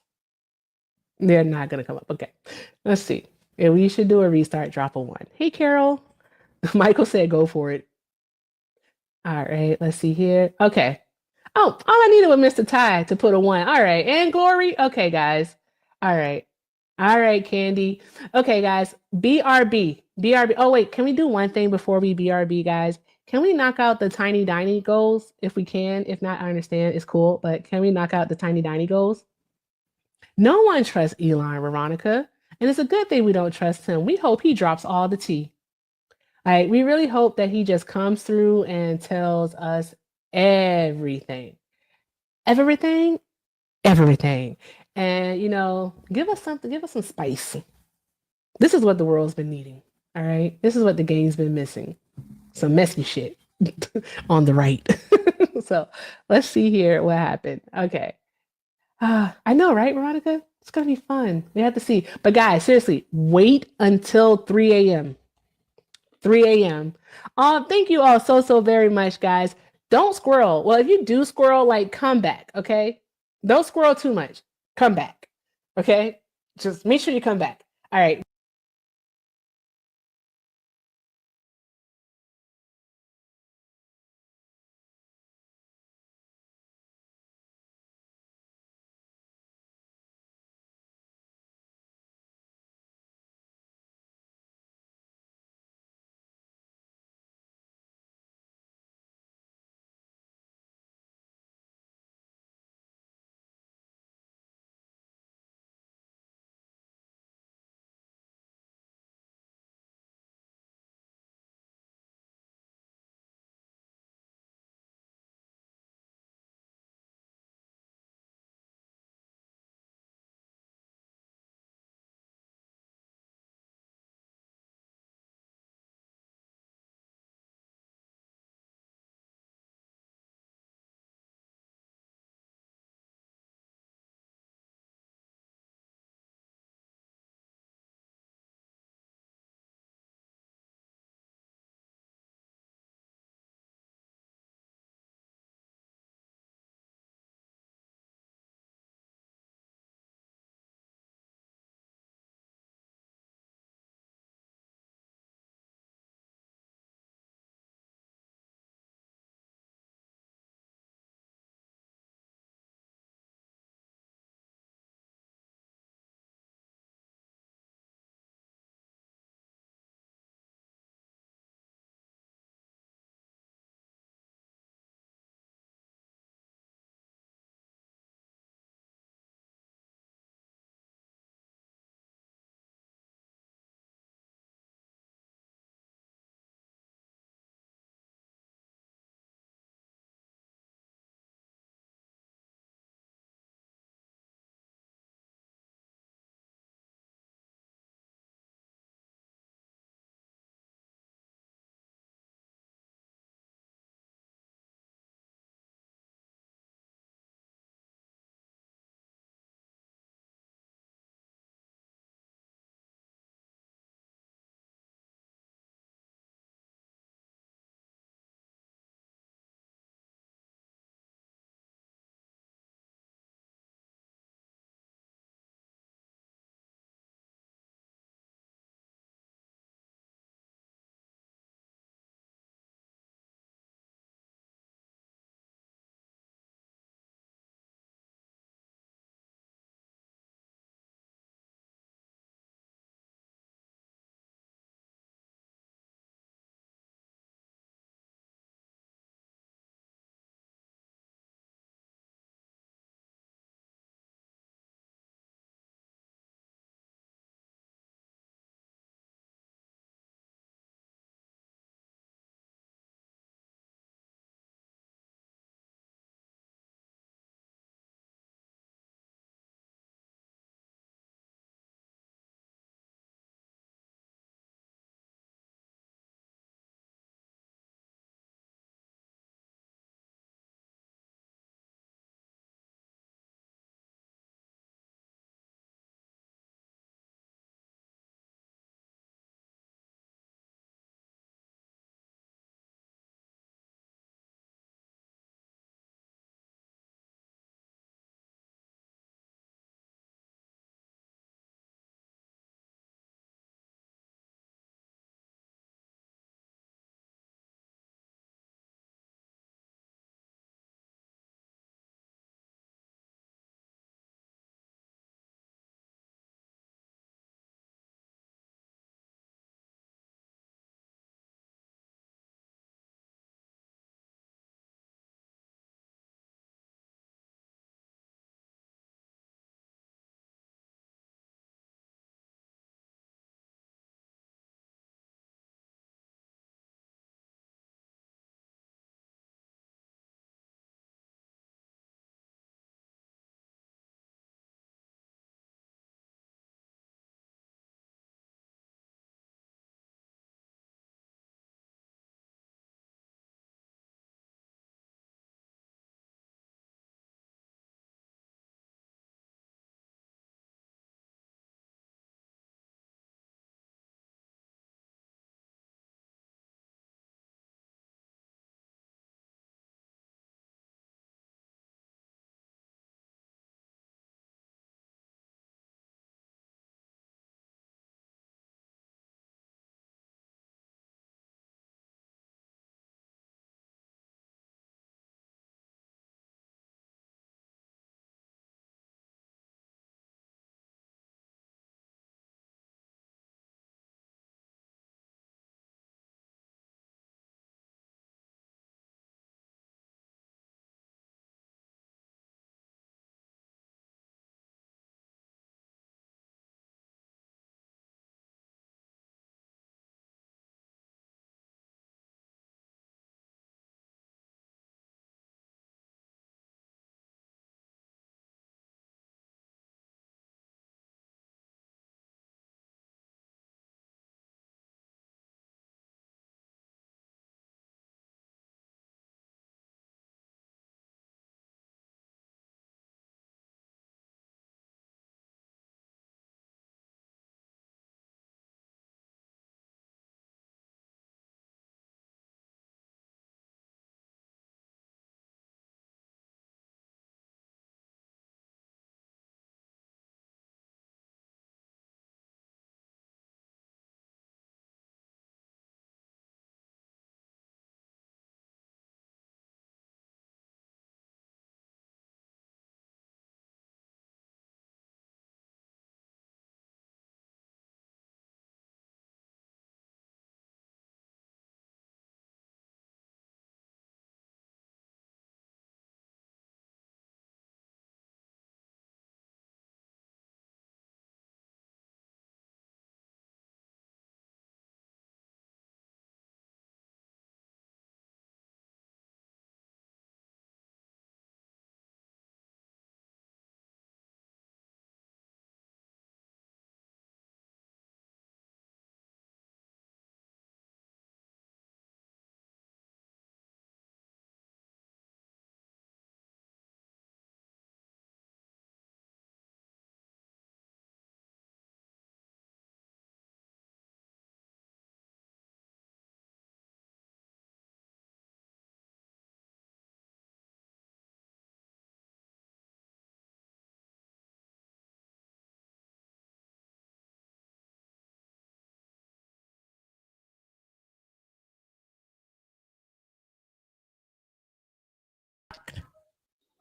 They're not going to come up. Okay. Let's see. And we should do a restart, drop a 1. Hey, Carol. Michael said go for it. All right. Let's see here. Okay. Oh, all I needed was Mr. Ty to put a 1. All right. And Glory. Okay, guys. All right. All right, Candy. Okay, guys. BRB. BRB. Oh, wait. Can we do one thing before we BRB, guys? Can we knock out the tiny diny goals if we can? If not, I understand. It's cool. But can we knock out the tiny diny goals? No one trusts Elon, Veronica. And it's a good thing we don't trust him. We hope he drops all the tea. We really hope that he just comes through and tells us everything. Everything. Everything. And, give us something. Give us some spice. This is what the world's been needing. All right. This is what the game's been missing. Some messy shit. on the right. So let's see here what happened. Okay. I know, right, Veronica? It's gonna be fun. We have to see. But guys, seriously, wait until 3 a.m. 3 a.m. Thank you all so very much, guys. Don't squirrel. Well, if you do squirrel, like come back, okay? Don't squirrel too much. Come back. Okay? Just make sure you come back. All right.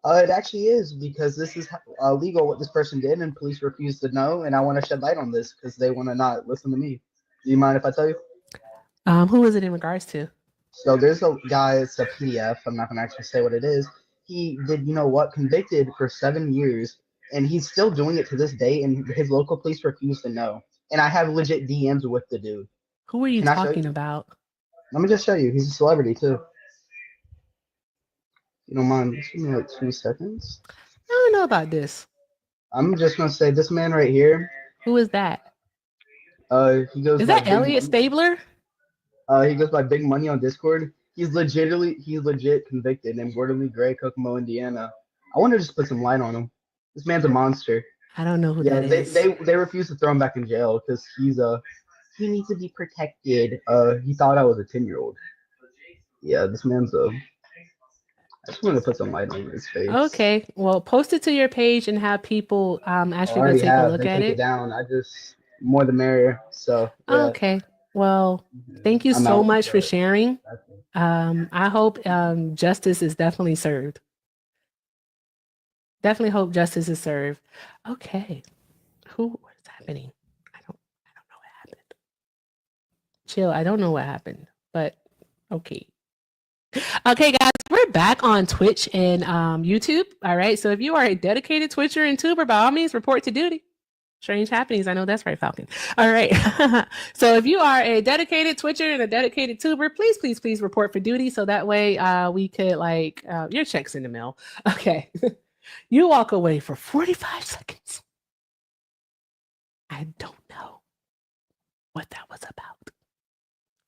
It actually is because this is legal what this person did, and police refuse to know. And I want to shed light on this because they want to not listen to me. Do you mind if I tell you? Who is it in regards to? So there's a guy. It's a PDF. I'm not gonna actually say what it is. He did, you know what, convicted for 7 years, and he's still doing it to this day. And his local police refuse to know. And I have legit DMs with the dude. Who are you Can I show talking you? about? Let me just show you. He's a celebrity too. You don't mind? Just give me like 2 seconds. I don't know about this. I'm just gonna say this man right here. Who is that? He goes Is by that Big Elliot Money. Stabler? He goes by Big Money on Discord. He's legit convicted in Borderly Gray, Kokomo, Indiana. I want to just put some light on him. This man's a monster. I don't know who Yeah, that is. they refuse to throw him back in jail because he needs to be protected. He thought I was a 10-year-old. Yeah, this man's a. I just want to put some light on his face. Okay, well, post it to your page and have people I actually go already take a have. look They at took it it. down. I just more the merrier. So yeah. Okay, well, thank you I'm so out, much for but- sharing. I hope justice is definitely served. Definitely hope justice is served. Okay, what is happening? I don't know what happened. Chill. I don't know what happened, but okay. Okay, guys, we're back on Twitch and YouTube. All right, so if you are a dedicated Twitcher and tuber, by all means, report to duty. Strange happenings. I know that's right, Falcon. All right. So if you are a dedicated Twitcher and a dedicated tuber, please report for duty. So that way we could your check's in the mail. Okay. You walk away for 45 seconds. I don't know what that was about.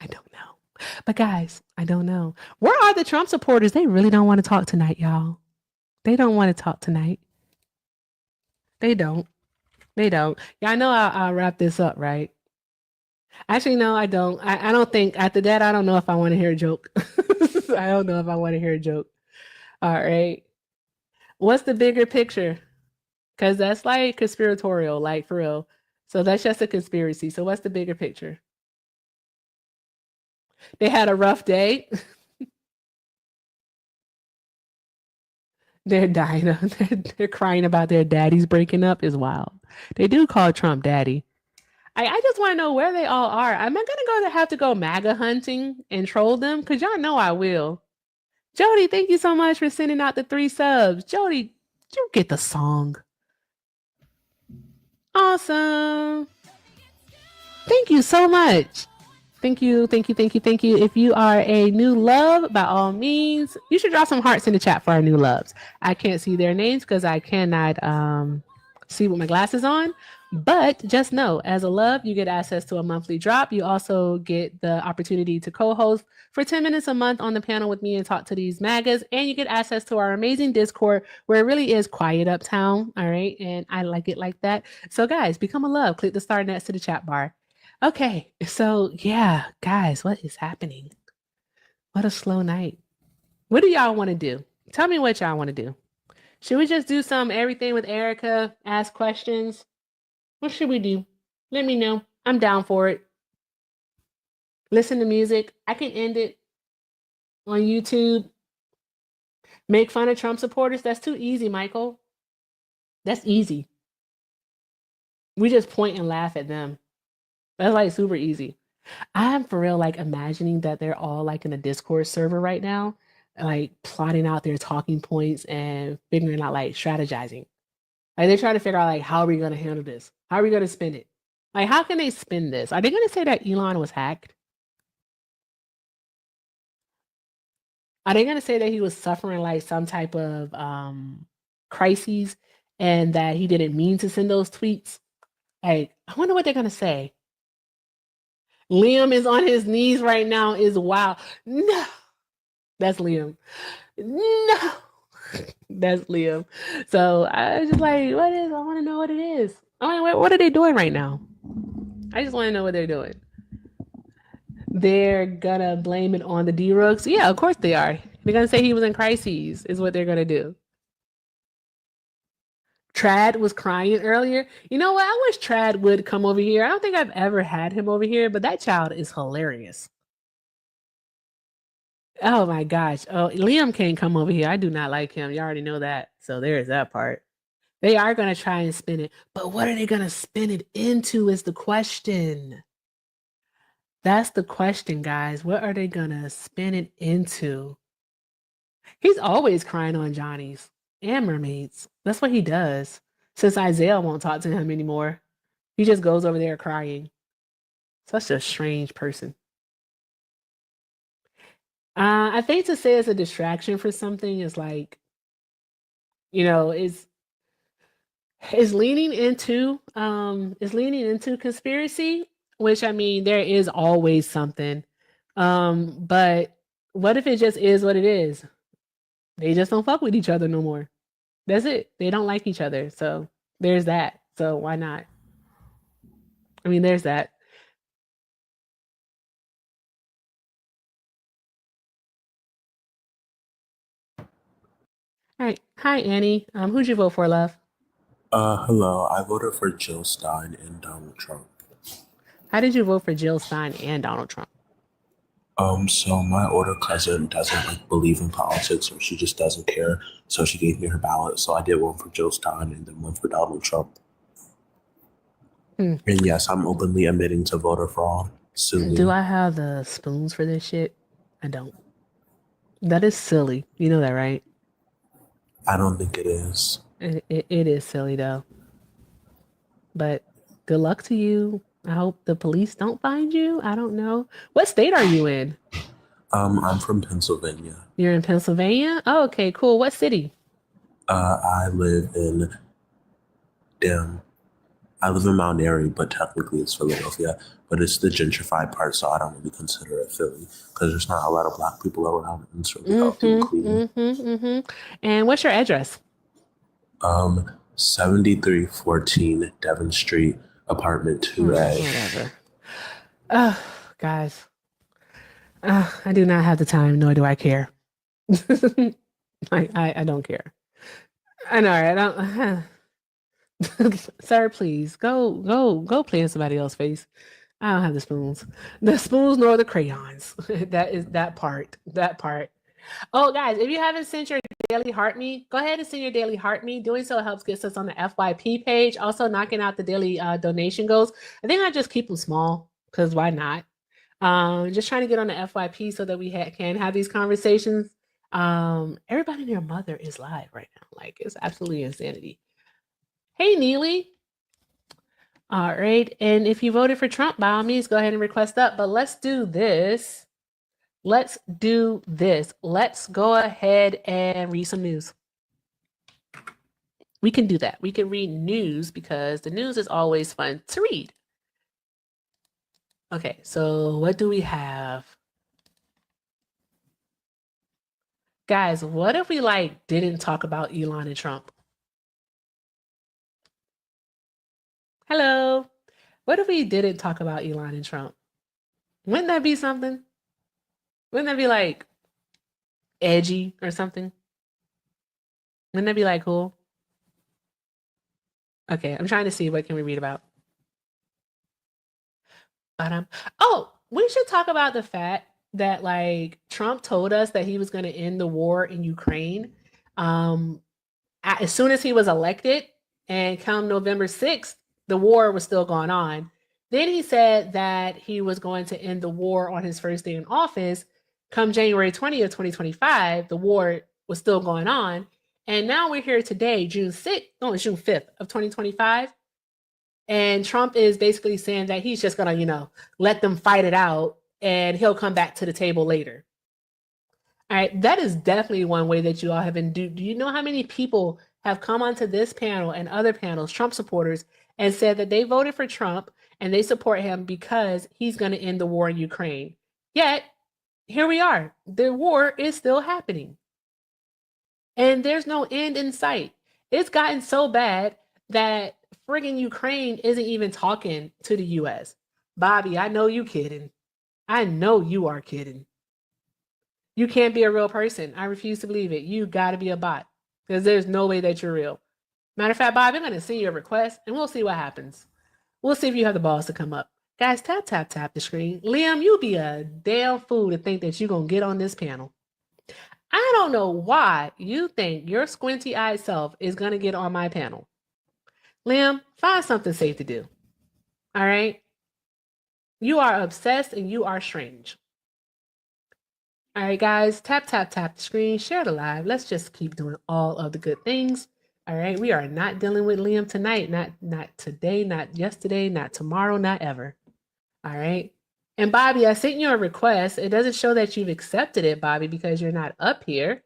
I don't know. But guys, I don't know. Where are the Trump supporters? They really don't want to talk tonight, y'all. They don't want to talk tonight. They don't. Yeah, I know I'll wrap this up, right? Actually, no, I don't. I don't think after that, I don't know if I want to hear a joke. I don't know if I want to hear a joke. All right. What's the bigger picture? Because that's like conspiratorial, like for real. So that's just a conspiracy. So what's the bigger picture? They had a rough day. They're dying. They're crying about their daddies breaking up is wild. They do call Trump daddy. I just want to know where they all are. Am I gonna have to go MAGA hunting and troll them? Because y'all know I will. Jody, thank you so much for sending out the 3 subs. Jody, you get the song. Awesome. Thank you so much. Thank you. If you are a new love, by all means, you should drop some hearts in the chat for our new loves. I can't see their names because I cannot see with my glasses on. But just know, as a love, you get access to a monthly drop. You also get the opportunity to co-host for 10 minutes a month on the panel with me and talk to these magas. And you get access to our amazing Discord where it really is quiet uptown. All right. And I like it like that. So guys, become a love. Click the star next to the chat bar. Okay. So yeah, guys, what is happening? What a slow night. What do y'all want to do? Tell me what y'all want to do. Should we just do some everything with Erica, ask questions? What should we do? Let me know. I'm down for it. Listen to music. I can end it on YouTube. Make fun of Trump supporters. That's too easy, Michael. That's easy. We just point and laugh at them. That's like super easy. I'm for real like imagining that they're all like in a Discord server right now, like plotting out their talking points and figuring out like strategizing. Like they're trying to figure out like how are we going to handle this? How are we going to spin it? Like how can they spin this? Are they going to say that Elon was hacked? Are they going to say that he was suffering like some type of crises and that he didn't mean to send those tweets? Like I wonder what they're going to say. Liam is on his knees right now is wow. No. That's Liam. No. That's Liam. So I was just like, what is? I want to know what it is. I mean, what are they doing right now? I just want to know what they're doing. They're gonna blame it on the D-Rooks. Yeah, of course they are. They're gonna say he was in crises, is what they're gonna do. Trad was crying earlier. You know what? I wish Trad would come over here. I don't think I've ever had him over here, but that child is hilarious. Oh my gosh. Oh, Liam can't come over here. I do not like him. You already know that. So there's that part. They are going to try and spin it, but what are they going to spin it into is the question. That's the question, guys. What are they going to spin it into? He's always crying on Johnny's and mermaids. That's what he does. Since Isaiah won't talk to him anymore, he just goes over there crying. Such a strange person. I think to say it's a distraction for something is like, is leaning into conspiracy, which I mean there is always something. But what if it just is what it is? They just don't fuck with each other no more. That's it. They don't like each other. So there's that. So why not? I mean, there's that. All right. Hi, Annie. Who'd you vote for, love? Hello. I voted for Jill Stein and Donald Trump. How did you vote for Jill Stein and Donald Trump? So my older cousin doesn't like believe in politics, or she just doesn't care. So she gave me her ballot. So I did one for Jill Stein and then one for Donald Trump. Hmm. And yes, I'm openly admitting to voter fraud. Sue Do me. I have the spoons for this shit? I don't. That is silly. You know that, right? I don't think it is. It is silly though. But good luck to you. I hope the police don't find you. I don't know. What state are you in? I'm from Pennsylvania. You're in Pennsylvania? Oh, okay, cool. What city? I live in I live in Mount Airy, but technically it's Philadelphia. But it's the gentrified part, so I don't really consider it Philly because there's not a lot of black people around, and it's really healthy and clean. And what's your address? 7314 Devon Street, apartment 2A. Whatever. Oh, guys. I do not have the time, nor do I care. I don't care. I know, right? I don't. Sir, please go play in somebody else's face. I don't have the spoons nor the crayons. That is that part. That part. Oh, guys, if you haven't sent your daily heart me, go ahead and send your daily heart me. Doing so helps get us on the FYP page. Also, knocking out the daily donation goals. I think I just keep them small because why not? Just trying to get on the FYP so that we can have these conversations. Everybody and their mother is live right now. Like it's absolutely insanity. Hey, Neely. All right, and if you voted for Trump, by all means, go ahead and request up. But let's do this. Let's do this. Let's go ahead and read some news. We can do that. We can read news because the news is always fun to read. Okay, so what do we have? Guys, what if we didn't talk about Elon and Trump? Hello. What if we didn't talk about Elon and Trump? Wouldn't that be something? Wouldn't that be edgy or something? Wouldn't that be cool? Okay, I'm trying to see what can we read about. Oh, we should talk about the fact that Trump told us that he was going to end the war in Ukraine as soon as he was elected, and come November 6th, the war was still going on. Then he said that he was going to end the war on his first day in office. Come January 20th, 2025, the war was still going on. And now we're here today, June 5th of 2025. And Trump is basically saying that he's just going to, let them fight it out and he'll come back to the table later. All right, that is definitely one way that you all have been. Do you know how many people have come onto this panel and other panels, Trump supporters, and said that they voted for Trump and they support him because he's going to end the war in Ukraine? Yet, here we are. The war is still happening. And there's no end in sight. It's gotten so bad that friggin' Ukraine isn't even talking to the US. Bobby, I know you kidding. I know you are kidding. You can't be a real person. I refuse to believe it. You got to be a bot because there's no way that you're real. Matter of fact, Bob, I'm going to send you a request and we'll see what happens. We'll see if you have the balls to come up. Guys, tap the screen. Liam, you be a damn fool to think that you're going to get on this panel. I don't know why you think your squinty-eyed self is going to get on my panel. Liam, find something safe to do. All right? You are obsessed and you are strange. All right, guys, tap the screen, share the live. Let's just keep doing all of the good things. All right, we are not dealing with Liam tonight, not today, not yesterday, not tomorrow, not ever. All right. And Bobby, I sent you a request. It doesn't show that you've accepted it, Bobby, because you're not up here.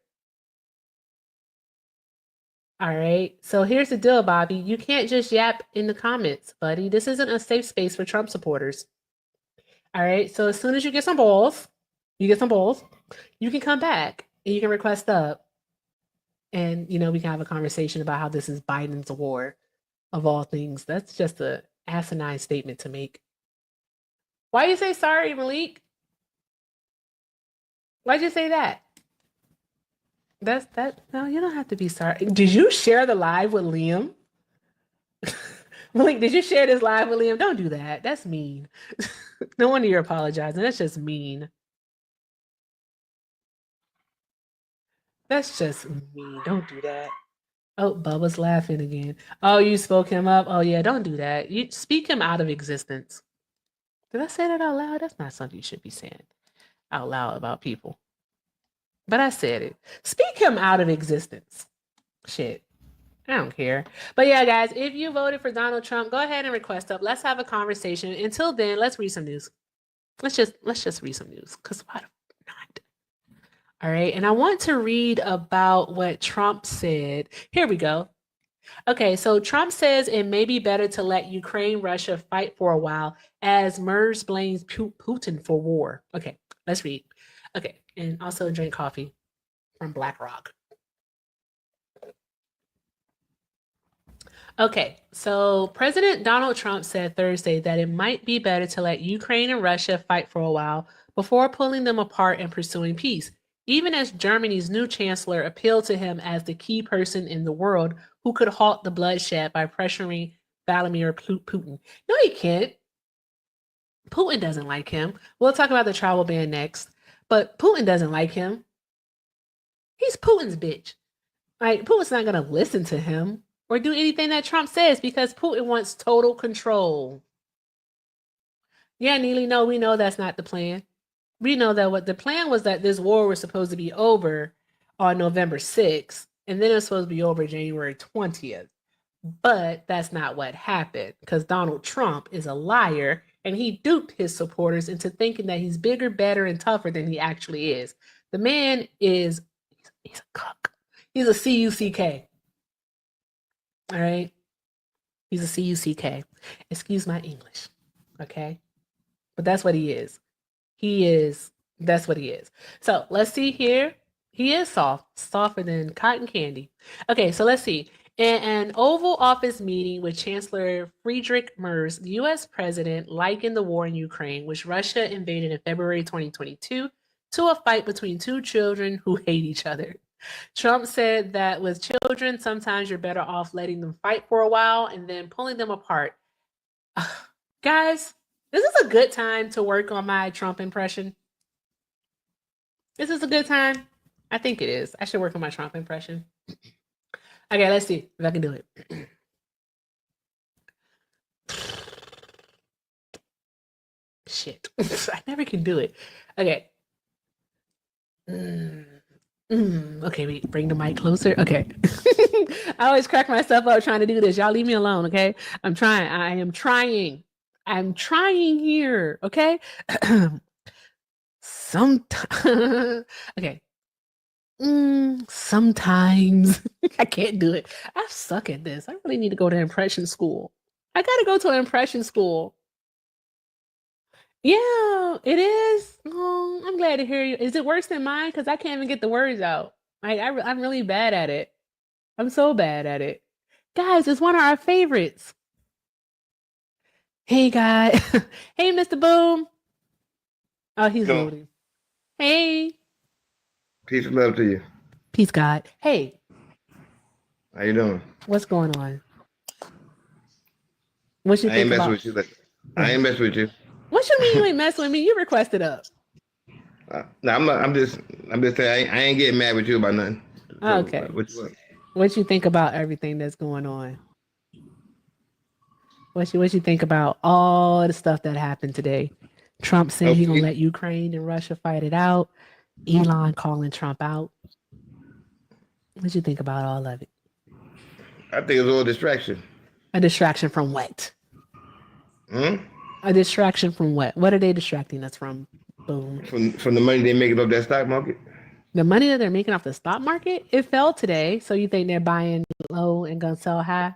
All right. So here's the deal, Bobby. You can't just yap in the comments, buddy. This isn't a safe space for Trump supporters. All right. So as soon as you get some balls, you can come back and you can request up. And, we can have a conversation about how this is Biden's war of all things. That's just a asinine statement to make. Why you say sorry, Malik? Why'd you say that? No, you don't have to be sorry. Did you share the live with Liam? Malik, did you share this live with Liam? Don't do that. That's mean. No wonder you're apologizing. That's just mean. That's just mean. Don't do that. Oh, Bubba's laughing again. Oh, you spoke him up? Oh, yeah, don't do that. You speak him out of existence. Did I say that out loud? That's not something you should be saying out loud about people. But I said it. Speak him out of existence. Shit. I don't care. But yeah, guys, if you voted for Donald Trump, go ahead and request up. Let's have a conversation. Until then, let's read some news. Let's just read some news. Because why not? All right. And I want to read about what Trump said. Here we go. Okay, so Trump says it may be better to let Ukraine, Russia fight for a while as MERS blames Putin for war. Okay, let's read. Okay, and also drink coffee from BlackRock. Okay, so President Donald Trump said Thursday that it might be better to let Ukraine and Russia fight for a while before pulling them apart and pursuing peace, even as Germany's new chancellor appealed to him as the key person in the world who could halt the bloodshed by pressuring Vladimir Putin. No, he can't. Putin doesn't like him. We'll talk about the travel ban next, but Putin doesn't like him. He's Putin's bitch. Like, Putin's not going to listen to him or do anything that Trump says because Putin wants total control. Yeah, Neely, no, we know that's not the plan. We know that what the plan was that this war was supposed to be over on November 6th, and then it was supposed to be over January 20th. But that's not what happened because Donald Trump is a liar and he duped his supporters into thinking that he's bigger, better, and tougher than he actually is. The man is, he's a cuck. He's a C-U-C-K. All right? He's a C-U-C-K. Excuse my English. Okay? But that's what he is. That's what he is. So let's see here. He is softer than cotton candy. Okay, so let's see. In an Oval Office meeting with Chancellor Friedrich Merz, the U.S. president likened the war in Ukraine, which Russia invaded in February 2022, to a fight between two children who hate each other. Trump said that with children, sometimes you're better off letting them fight for a while and then pulling them apart. Guys, this is a good time to work on my Trump impression. This is a good time. I think it is. I should work on my Trump impression. Okay, let's see if I can do it. Shit. I never can do it. Okay. Okay, wait, bring the mic closer. Okay. I always crack myself up trying to do this. Y'all leave me alone, okay? I'm trying. I am trying. I'm trying here, okay? Sometimes. Okay. Sometimes. I can't do it. I suck at this. I really need to go to impression school. I gotta go to an impression school. Yeah, it is. Oh, I'm glad to hear you. Is it worse than mine? Because I can't even get the words out. I'm really bad at it. I'm so bad at it. Guys, it's one of our favorites. Hey, guy. Hey, Mr. Boom. Oh, he's Hello. loading. Hey. Peace and love to you. Peace, God. Hey, How you doing? what's going on? What you I ain't think messing about? with you. I ain't messing with you. What you mean you ain't messing with me? You requested up. No, I'm not. I'm just saying I ain't getting mad with you about nothing. So, Okay. what you want? What you think about everything that's going on? What you think about all the stuff that happened today? Trump saying he gonna Okay. let Ukraine and Russia fight it out. Elon calling Trump out. What you think about all of it? I think it's all distraction. A distraction from what? Hmm? A distraction from what? What are they distracting us from? Boom. From the money they making off that stock market. The money that they're making off the stock market, it fell today. So you think they're buying low and gonna sell high?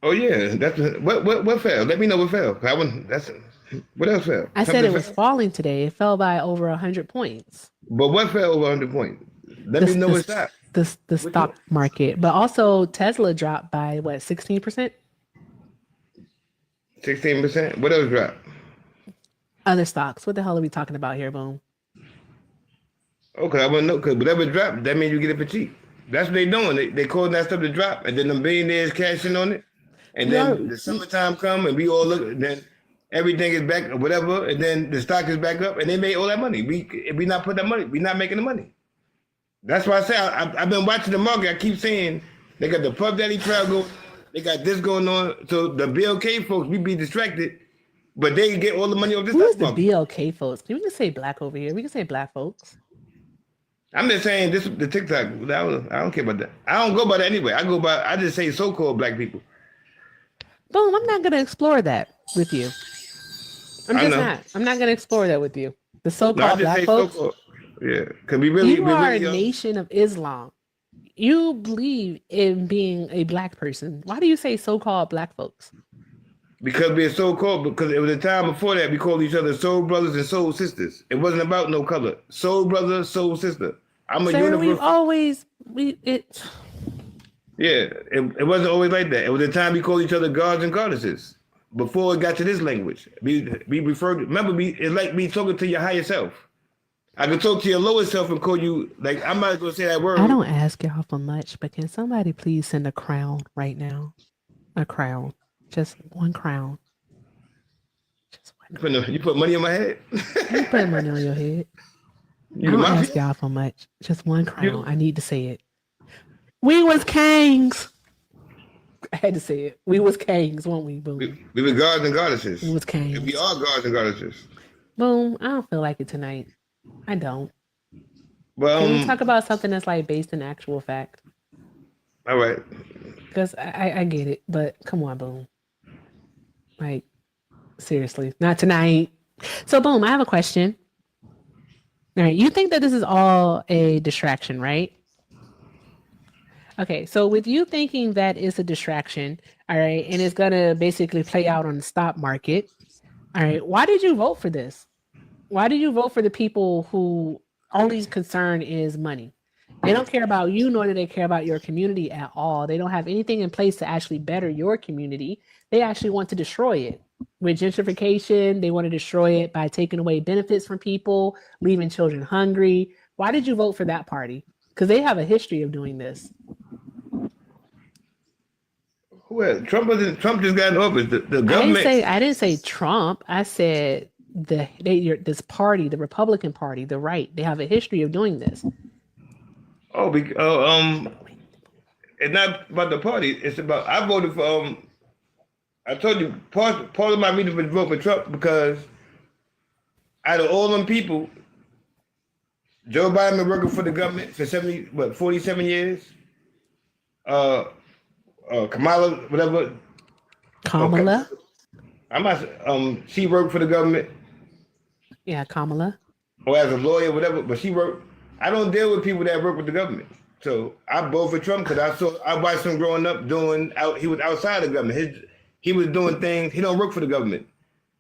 Oh yeah, that's what fell. Let me know what fell. I wouldn't. That's what else fell. I said Something it was fell. falling today. It fell by over 100 points. But what fell over 100 points? Let me The know the what's that. the What you stock market, but also Tesla dropped by what 16%. 16%? What else dropped? Other stocks. What the hell are we talking about here, Boom? Okay, I want to know because whatever dropped, that means you get it for cheap. That's what they doing. They causing that stuff to drop, and then the billionaires cashing on it, and then the summertime come, and we all look. And then everything is back or whatever, and then the stock is back up, and they made all that money. We not put that money. We not making the money. That's why I say I've been watching the market. I keep saying they got the Puff Daddy trial going. They got this going on. So the BLK folks, we be distracted, but they get all the money off this Who is stock the market. BLK folks? Can we just say black over here? We can say black folks. I'm just saying this the TikTok. I don't care about that. I don't go by that anyway. I just say so-called black people. Boom, I'm not gonna explore that with you. I'm I just know. not. I'm not gonna explore that with you. The No, I so-called just black say folks. so-called. Yeah, cause You we are a really nation of Islam. You believe in being a black person. Why do you say so-called black folks? because we're so-called because it was a time before that we called each other soul brothers and soul sisters. It wasn't about no color. Soul brother, soul sister. I'm a Sir, we've universal. always we it Yeah, it wasn't always like that. It was a time we called each other gods and goddesses. Before it got to this language, we referred. Remember, it's like me talking to your higher self. I can talk to your lower self and call you like I'm not gonna say that I word. don't ask y'all for much, but can somebody please send a crown right now? A crown. Just one crown. Just one crown. You put money on my head. You put money on your head. You I the don't ask mafia? y'all for much. Just one crown. You- I need to say it. We was kings. I had to say it. We was kings, weren't we? Boom. We were gods and goddesses. We was And we kings. are gods and goddesses. Boom. I don't feel like it tonight. I don't. But Can we talk about something that's like based in actual fact? all right. Because I get it, but come on, Boom. Like, seriously, not tonight. So, Boom, I have a question. All right, you think that this is all a distraction, right? Okay, so with you thinking that it's a distraction, all right, and it's gonna basically play out on the stock market, all right, why did you vote for this? Why did you vote for the people who only concern is money? They don't care about you, nor do they care about your community at all. They don't have anything in place to actually better your community. They actually want to destroy it. With gentrification, they want to destroy it by taking away benefits from people, leaving children hungry. Why did you vote for that party? Because they have a history of doing this. Who else? Trump just got in office. The government. I didn't say Trump. I said this party, the Republican Party, the right. They have a history of doing this. It's not about the party. It's about I voted for I told you part of my reason for vote for Trump because out of all them people, Joe Biden been working for the government for 47 years. Kamala, whatever. Kamala. I'm not. She worked for the government Yeah, Kamala. or as a lawyer, whatever. But she worked. I don't deal with people that work with the government. So I voted for Trump because I watched him growing up he was outside the government. He was doing things. He don't work for the government.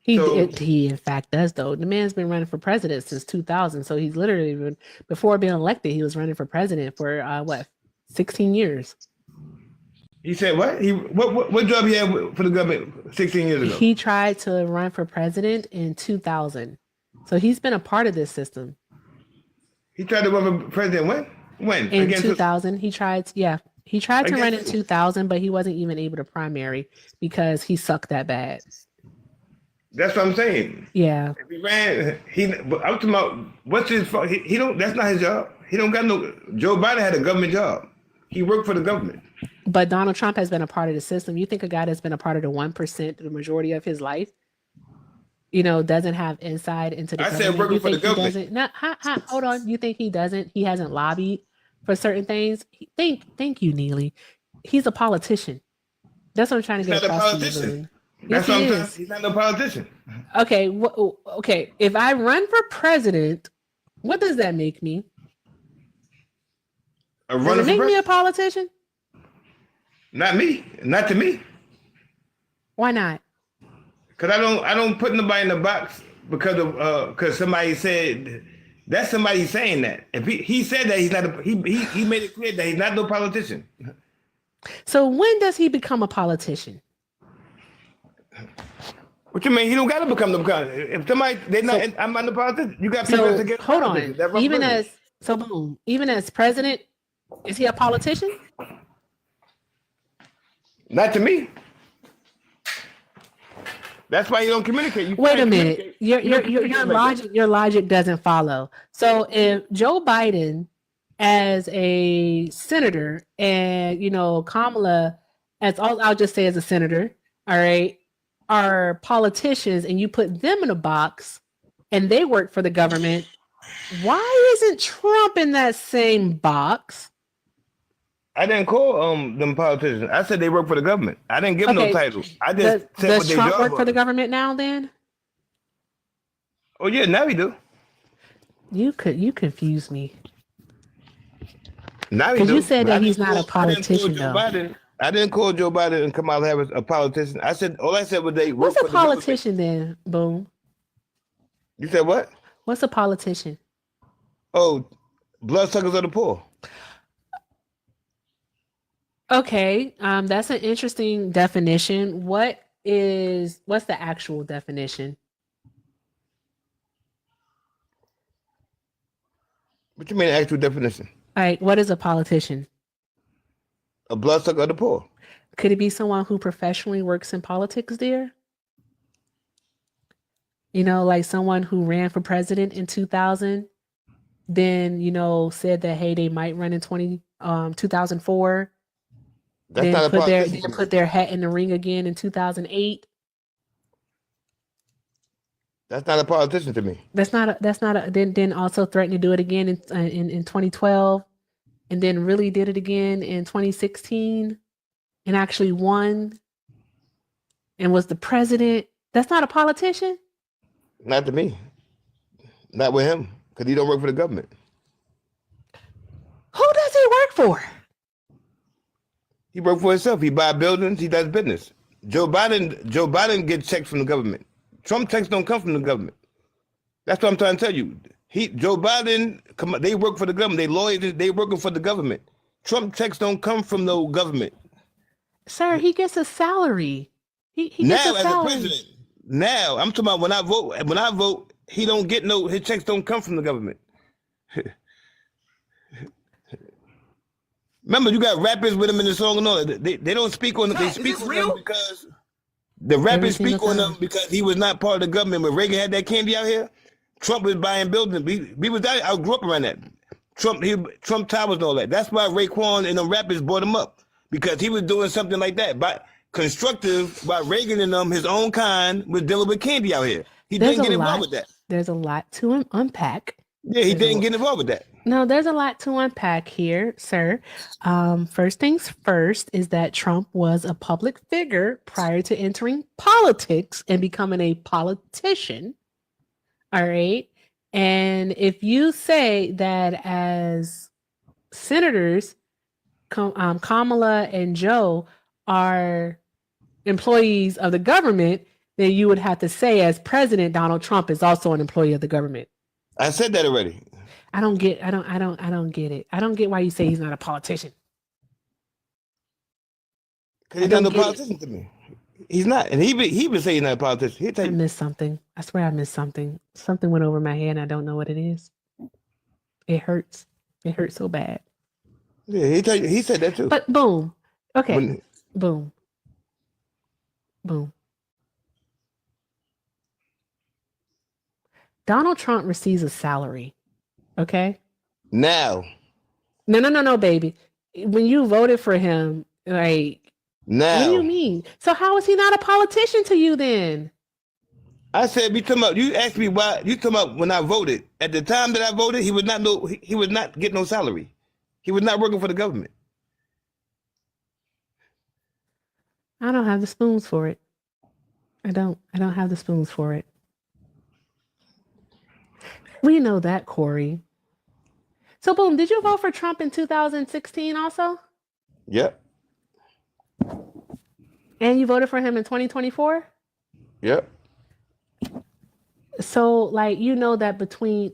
He So- he in fact does though. The man's been running for president since 2000. So he's literally been, before being elected, he was running for president for 16 years. He said what? What job he had for the government 16 years ago? He tried to run for president in 2000. So he's been a part of this system. He tried to run for president when? When? In Against 2000, he tried to run in Against- 2000, but he wasn't even able to primary because he sucked that bad. That's what I'm saying. Yeah. If he ran, but I'm talking about what's his fault? He don't. That's not his job. He don't got no. Joe Biden had a government job. He worked for the government. But Donald Trump has been a part of the system. You think a guy that's been a part of the 1% the majority of his life, doesn't have insight into the I said government? working You for the think he government. doesn't? No, hold on. You think he doesn't? He hasn't lobbied for certain things? Thank you, Neely. He's a politician. That's what I'm trying to He's get not a across to you, politician. Boone. That's Yes, what he I'm saying. is. He's not no politician. Okay, okay. If I run for president, what does that make me? A Does runner it for make me a president? politician? Not me. Not to me. Why not? Cause I don't put nobody in the box because somebody said that's somebody saying that. If he said that he's not he made it clear that he's not no politician. So when does he become a politician? What you mean? He don't got to become the if somebody they not I'm not the politician. You got people So that get hold politicians on. that run Even president. Boom, even as president, is he a politician? Not to me. That's why you don't communicate. You Wait a can't minute. communicate. Your logic doesn't follow. So if Joe Biden as a senator and Kamala as I'll just say as a senator, all right, are politicians and you put them in a box and they work for the government, why isn't Trump in that same box? I didn't call them politicians. I said they work for the government. I didn't give them no title. I just said Does what their Trump job work was. for the government now then? Oh yeah, now he do. You confuse me. Now he Because do. you said But that he's not a politician, though. I didn't call Joe Biden and Kamala Harris a politician. All I said was they work What's for a the government. politician then, Boom? You said what? What's a politician? Oh, bloodsuckers of the poor. Okay, that's an interesting definition. What's the actual definition? What you mean actual definition? All right, what is a politician? A bloodsucker of the poor. Could it be someone who professionally works in politics there? Like someone who ran for president in 2000, then, said that, hey, they might run in 2004. That's not a politician. Then put their hat in the ring again in 2008. That's not a politician to me. Then also threatened to do it again in 2012, and then really did it again in 2016 and actually won and was the president. That's not a politician? Not to me. Not with him, because he don't work for the government. Who does he work for? He works for himself. He buy buildings. He does business. Joe Biden gets checks from the government. Trump checks don't come from the government. That's what I'm trying to tell you. Joe Biden, they work for the government. They lawyers. They working for the government. Trump checks don't come from no government. Sir, he gets a salary. He gets Now a as salary. a president. Now I'm talking about when I vote. When I vote, he don't get his checks don't come from the government. Remember, you got rappers with him in the song and all that. They don't speak on them. They speak on him because the rappers speak on him because he was not part of the government. When Reagan had that candy out here, Trump was buying buildings. We was out. I grew up around that. Trump Towers and all that. That's why Raekwon and them rappers brought him up because he was doing something like that. But constructive by Reagan and them, his own kind was dealing with candy out here. He didn't get involved with that. There's a lot to unpack. Yeah, he didn't get involved with that. No, there's a lot to unpack here, sir. First things first is that Trump was a public figure prior to entering politics and becoming a politician. All right. And if you say that as senators, Kamala and Joe are employees of the government, then you would have to say as president, Donald Trump is also an employee of the government. I said that already. I don't get it. I don't get why you say he's not a politician. Because he's not no politician to me. He's not. And he been saying he's not a politician. I missed something. I swear I missed something. Something went over my head and I don't know what it is. It hurts. It hurts so bad. Yeah, he said that too. But boom. Okay. Boom. Donald Trump receives a salary. Okay. Now. No, baby. When you voted for him, like, Now. what do you mean? So how is he not a politician to you then? I said, you asked me why, you talking about when I voted. At the time that I voted, he would not get no salary. He was not working for the government. I don't have the spoons for it. I don't have the spoons for it. We know that, Corey. So, boom, did you vote for Trump in 2016 also? Yep. And you voted for him in 2024? Yep. So, like, you know that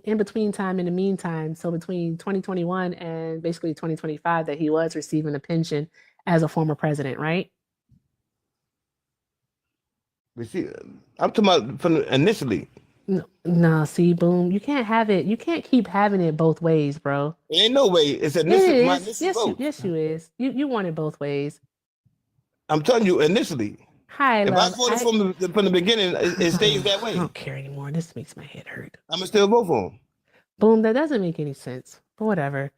in between time, in the meantime, so between 2021 and basically 2025, that he was receiving a pension as a former president, right? But see, I'm talking about from initially. No, see, boom, you can't have it. You can't keep having it both ways, bro. There ain't no way. It's It initial. My is. initial Yes, vote. you is. You want it both ways. I'm telling you, initially. Hi, If love. I voted from the beginning, it stays that way. I don't care anymore. This makes my head hurt. I'm gonna still vote for him. Boom, that doesn't make any sense. But whatever.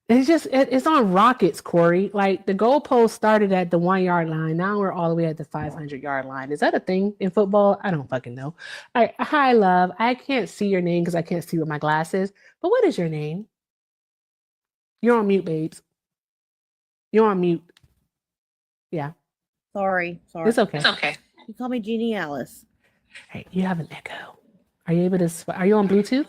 It's just it's on rockets, Corey. Like the goalpost started at the 1 yard line. Now we're all the way at the 500-yard line. Is that a thing in football? I don't fucking know. All right, hi, love. I can't see your name because I can't see with my glasses. But what is your name? You're on mute, babes. You're on mute. Yeah. Sorry. It's okay. It's okay. You call me Jeannie Alice. Hey, you have an echo. Are you able to? Are you on Bluetooth?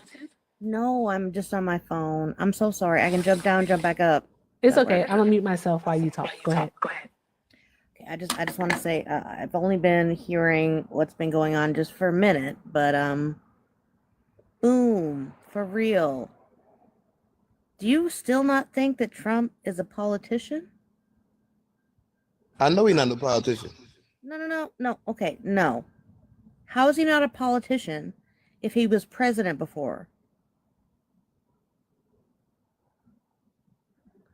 No, I'm just on my phone. I'm so sorry. I can jump down, jump back up. It's okay. I'm gonna mute myself while you talk. Go ahead. Okay, I just want to say I've only been hearing what's been going on just for a minute, but boom, for real. Do you still not think that Trump is a politician? I know he's not a politician. No. Okay, no. How is he not a politician if he was president before?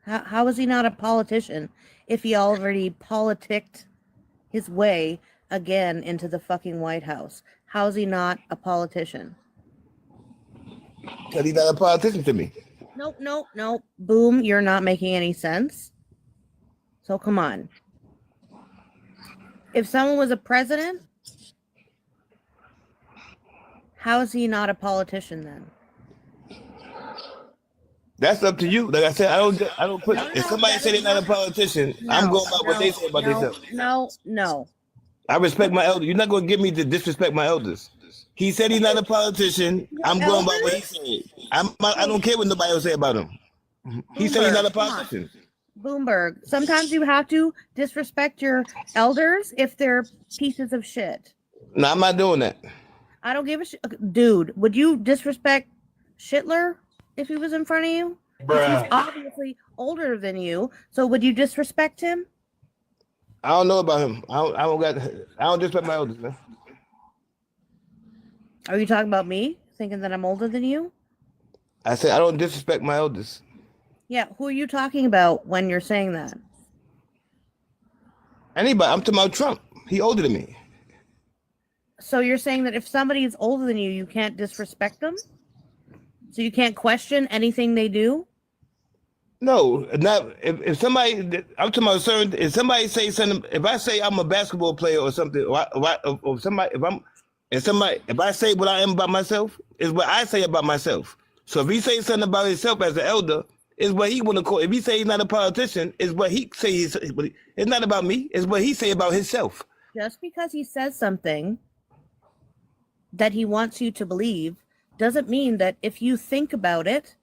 How is he not a politician if he already politicked his way again into the fucking White House? How is he not a politician? Because he's not a politician to me. No. Boom, you're not making any sense. So come on. If someone was a president, how is he not a politician then? That's up to you. Like I said, I don't put. If somebody say they're not a politician, I'm going by what they say about themselves. No. I respect my elders. You're not going to get me to disrespect my elders. He said he's not a politician. I'm going by what he said. I don't care what nobody else say about him. He said he's not a politician. Bloomberg. Sometimes you have to disrespect your elders if they're pieces of shit. No, I'm not doing that. I don't give a shit. Dude, would you disrespect Schindler if he was in front of you? He's obviously older than you, so would you disrespect him? I don't know about him. I don't disrespect my elders, man. Are you talking about me, thinking that I'm older than you? I said I don't disrespect my elders. Yeah, who are you talking about when you're saying that? Anybody. I'm talking about Trump. He older than me. So you're saying that if somebody is older than you, you can't disrespect them? So you can't question anything they do? No, not if somebody. I'm talking about certain. If somebody say something, if I say I'm a basketball player or something, or somebody, if I say what I am about myself, is what I say about myself. So if he say something about himself as an elder, is what he want to call. If he say he's not a politician, is what he say. It's not about me. It's what he say about himself. Just because he says something that he wants you to believe doesn't mean that if you think about it,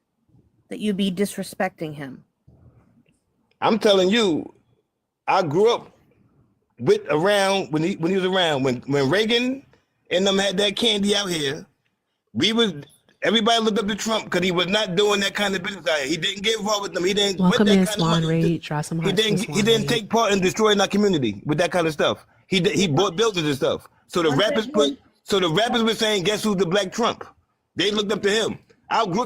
that you be disrespecting him. I'm telling you, I grew up around when he was around when Reagan and them had that candy out here. Everybody looked up to Trump because he was not doing that kind of business out here. He didn't get involved with them. He didn't. Welcome in, kind Swan of Rage. Draw some hearts. He didn't take part in destroying our community with that kind of stuff. He bought buildings and stuff. So the rappers were saying, guess who's the black Trump? They looked up to him.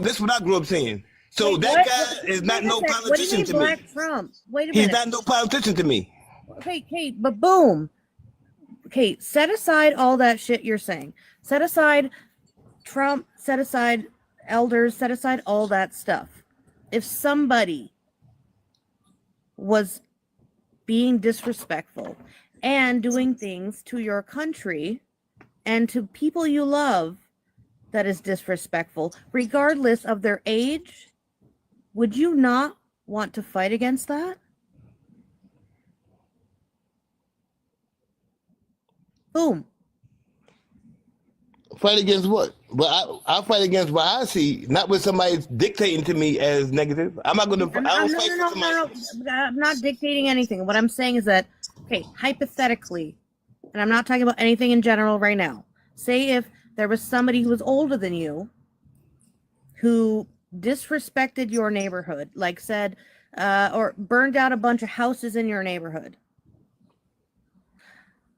This is what I grew up saying. So that guy is not no politician to me. Black Trump? Wait a minute. He's not no politician to me. Okay, Kate, but boom. Okay, set aside all that shit you're saying. Set aside Trump, set aside elders, set aside all that stuff. If somebody was being disrespectful and doing things to your country and to people you love that is disrespectful, regardless of their age, would you not want to fight against that? Boom. Fight against what? But I fight against what I see, not what somebody's dictating to me as negative. I'm not gonna. I don't fight for somebody. No. I'm not dictating anything. What I'm saying is that, okay, hypothetically, and I'm not talking about anything in general right now. Say if there was somebody who was older than you who disrespected your neighborhood, like said, or burned down a bunch of houses in your neighborhood.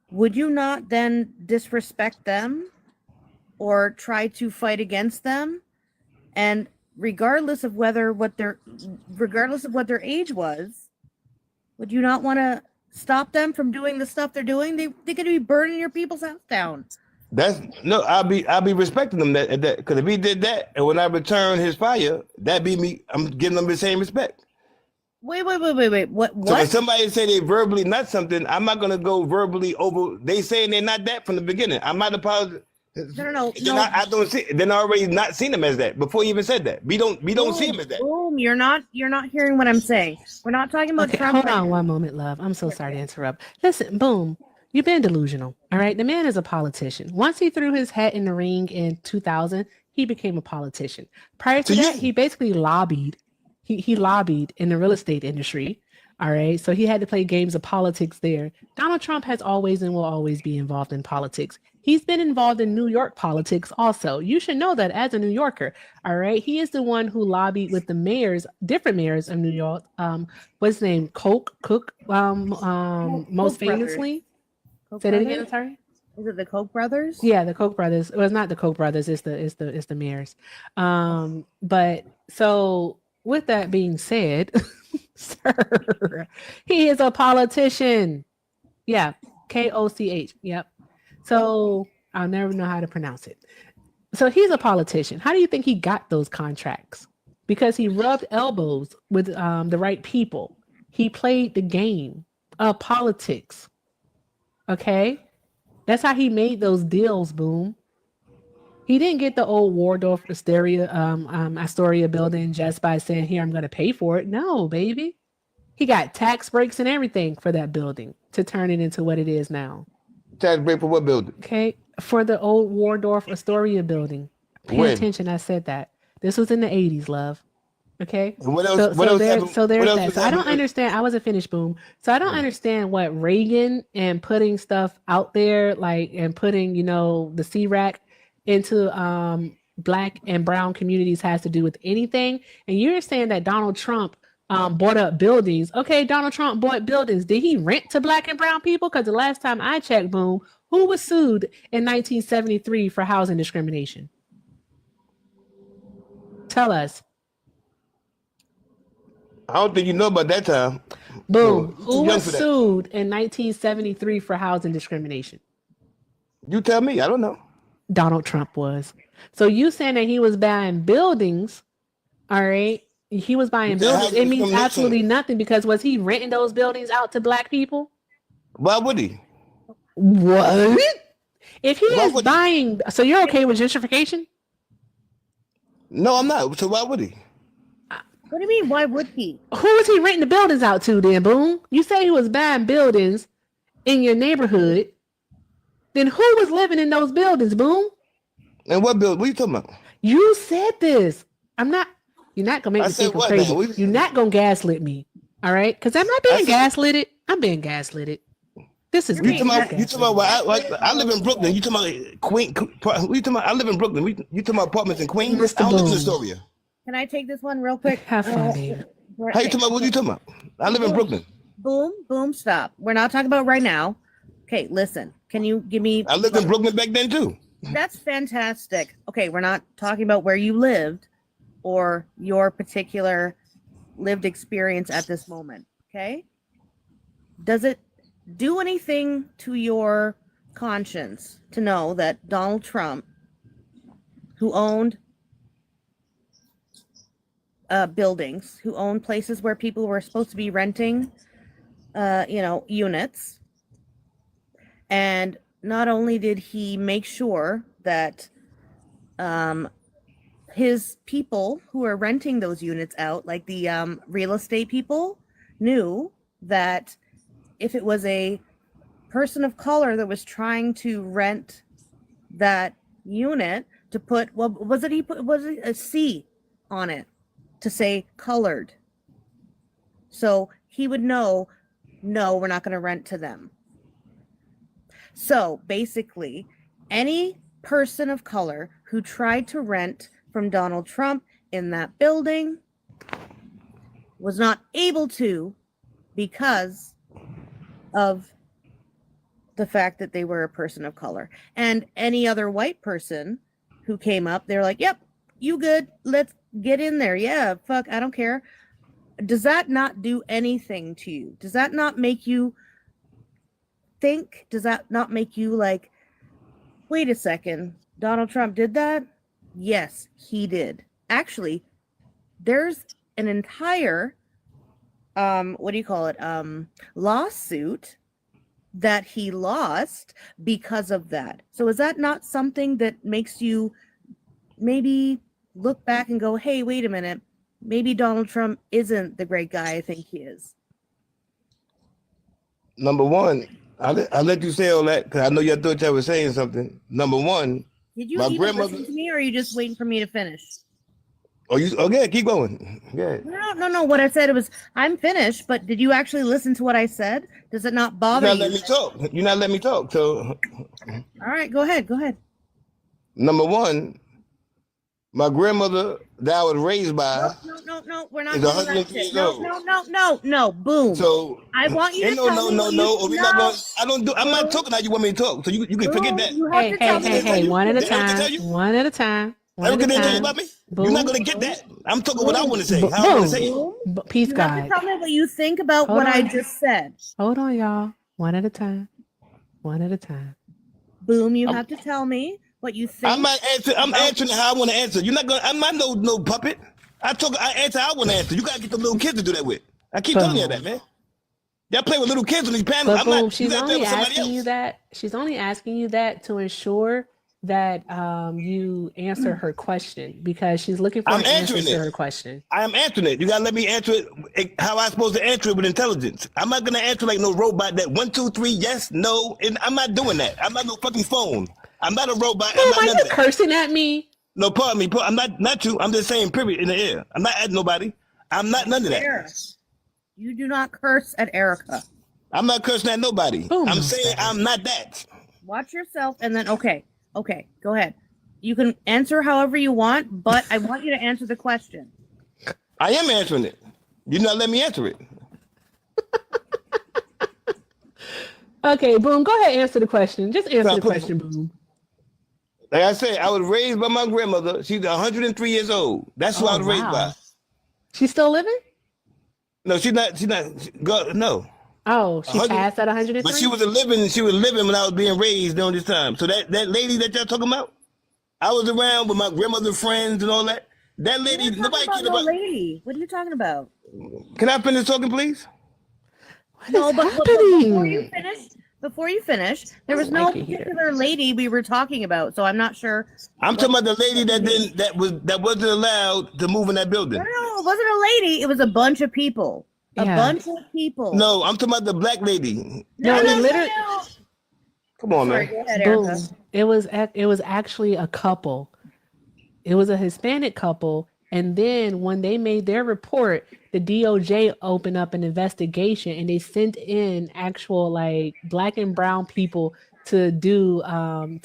Would you not then disrespect them or try to fight against them? And regardless of what their age was, would you not want to stop them from doing the stuff they're doing? They could be burning your people's house down. That's no. I'll be respecting them that because if he did that and when I return his fire, that be me. I'm giving them the same respect. Wait. What? So when somebody say they verbally not something, I'm not gonna go verbally over. They saying they're not that from the beginning. I'm not apologizing. No. I don't see. Then I already not seen him as that before you even said that. We don't see him as that. Boom! You're not hearing what I'm saying. We're not talking about Okay, Trump. hold on one moment, love. I'm so sorry to interrupt. Listen, Boom, you've been delusional. All right. The man is a politician. Once he threw his hat in the ring in 2000, he became a politician. Prior to that, he basically lobbied. He lobbied in the real estate industry. All right. So he had to play games of politics there. Donald Trump has always and will always be involved in politics. He's been involved in New York politics also. You should know that as a New Yorker. All right. He is the one who lobbied with the mayors, different mayors of New York. What's his name? Cook, most famously. Say that again. I'm sorry. Is it the Koch brothers? Yeah, the Koch brothers. Well, it's not the Koch brothers. It's the mayors. But so with that being said, sir, he is a politician. Yeah, Koch. Yep. So I'll never know how to pronounce it. So he's a politician. How do you think he got those contracts? Because he rubbed elbows with the right people. He played the game of politics. Okay? That's how he made those deals, Boom. He didn't get the old Waldorf Astoria building just by saying, here, I'm going to pay for it. No, baby. He got tax breaks and everything for that building to turn it into what it is now. Tax break for what building? Okay. For the old Waldorf Astoria building. Pay attention. I said that. This was in the 80s, love. Okay. What else? There's that. So I don't understand. I wasn't finished, Boom. So I don't understand what Reagan and putting stuff out there, like, and putting, the C-rack into Black and brown communities has to do with anything. And you're saying that Donald Trump bought up buildings. Okay, Donald Trump bought buildings. Did he rent to Black and brown people? Because the last time I checked, Boom, who was sued in 1973 for housing discrimination? Tell us. I don't think you know about that time. Boom. Who was sued in 1973 for housing discrimination? You tell me. I don't know. Donald Trump was. So you saying that he was buying buildings, all right? He was buying buildings. It means absolutely nothing because was he renting those buildings out to Black people? Why would he? What? If he is buying, so you're okay with gentrification? No, I'm not. So why would he? What do you mean? Why would he? Who was he renting the buildings out to then, Boom? You say he was buying buildings in your neighborhood. Then who was living in those buildings, Boom? And what building? What are you talking about? You said this. You're not gonna make me think I'm crazy. You're not gonna gaslit me. All right? Because I'm not being gaslitted. I'm being gaslitted. This is you talking about I live in Brooklyn. You talking about Queen? You talking about I live in Brooklyn. You talking about apartments in Queens? Mr. I don't live in Boom. Astoria. Can I take this one real quick? Have fun, baby. How you talking about? What you talking about? I live in Brooklyn. Boom, stop. We're not talking about right now. Okay, listen. Can you give me... I lived in Brooklyn back then, too. That's fantastic. Okay, we're not talking about where you lived or your particular lived experience at this moment, okay? Does it do anything to your conscience to know that Donald Trump who owned buildings, who owned places where people were supposed to be renting, units. And not only did he make sure that his people who are renting those units out, like the real estate people, knew that if it was a person of color that was trying to rent that unit, to put, well, was it a C on it to say colored? So he would know, no, we're not going to rent to them. So basically, any person of color who tried to rent from Donald Trump in that building was not able to, because of the fact that they were a person of color. And any other white person who came up, they're like, yep, you good, let's get in there. Yeah, fuck, I don't care. Does that not do anything to you? Does that not make you think? Does that not make you like, wait a second, Donald Trump did that? Yes, he did. Actually, there's an entire lawsuit that he lost because of that. So is that not something that makes you maybe look back and go, hey, wait a minute, maybe Donald Trump isn't the great guy I think he is? Number one, I'll let you say all that because I know you thought you were saying something. Number one, Did you my even grandmother. listen to me, or are you just waiting for me to finish? Okay, keep going. Yeah. No. What I said was, I'm finished, but did you actually listen to what I said? Does it not bother You're you? not letting me talk. You're not letting me talk. So, All right, go ahead. number one, my grandmother that I was raised by No. We're not is doing 103 that years shit. old. No. Boom. So, I want you to no, tell me what you or we not going. I'm not Boom. talking how you want me to talk. So you can forget Boom, that. you have to tell me Hey, what one at a Did I ever tell time. you? One at a time. One Ever at a tell you time. about me? Boom. You're not gonna get that. I'm talking what I want to say. Boom. How I want to say it. Boom. Peace, You have to God. tell me what you think about Hold what I on. just said. Hold on, y'all. One at a time. One at a time. Boom, you have to tell me what you think. I'm not answering. I'm answering how I want to answer. You're not gonna. I'm not no puppet. I answer how I want to answer. You gotta get the little kids to do that with. I keep telling you that, man. Y'all play with little kids on these panels. But I'm boom, not. You she's gotta play only with somebody asking else. you that. She's only asking you that to ensure that you answer her question, because she's looking for I'm an answer answering to it. her question. I am answering it. You gotta let me answer it how I'm supposed to answer it with intelligence. I'm not gonna answer like no robot that 1, 2, 3, yes, no, and I'm not doing that. I'm not no fucking phone. I'm not a robot. I'm Boom, not are none you of that. cursing at me? No, pardon me. I'm not you. I'm just saying, period, in the air. I'm not at nobody. I'm not none of that. You do not curse at Erica. I'm not cursing at nobody. Boom, I'm no saying stutter. I'm not that. Watch yourself, and then okay, go ahead. You can answer however you want, but I want you to answer the question. I am answering it. You not let me answer it. Okay, boom, go ahead, answer the question. Just answer the question, boom. Like I said, I was raised by my grandmother. She's 103 years old. That's who I was raised by. She's still living? No, she's not. No. Oh, she passed at 103? But she was living when I was being raised during this time. So that lady that y'all talking about, I was around with my grandmother's friends and all that. That lady, nobody cared about. Lady, what are you talking about? Can I finish talking, please? What is but happening? before you finish, there was no particular lady we were talking about, so I'm not sure. I'm talking about the lady that wasn't allowed to move in that building. No, it wasn't a lady. It was a bunch of people. A bunch of people. No, I'm talking about the black lady. No, it literally. Come on, Sorry, man. go ahead, Boom. Erica. It was actually a couple. It was a Hispanic couple. And then when they made their report, the DOJ opened up an investigation and they sent in actual like black and brown people to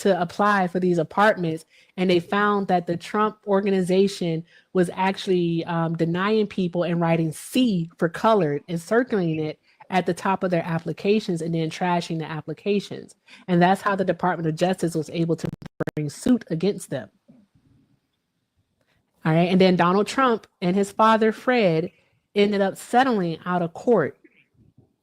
apply for these apartments. And they found that the Trump organization was actually denying people and writing C for colored and circling it at the top of their applications and then trashing the applications. And that's how the Department of Justice was able to bring suit against them. All right. And then Donald Trump and his father, Fred, ended up settling out of court.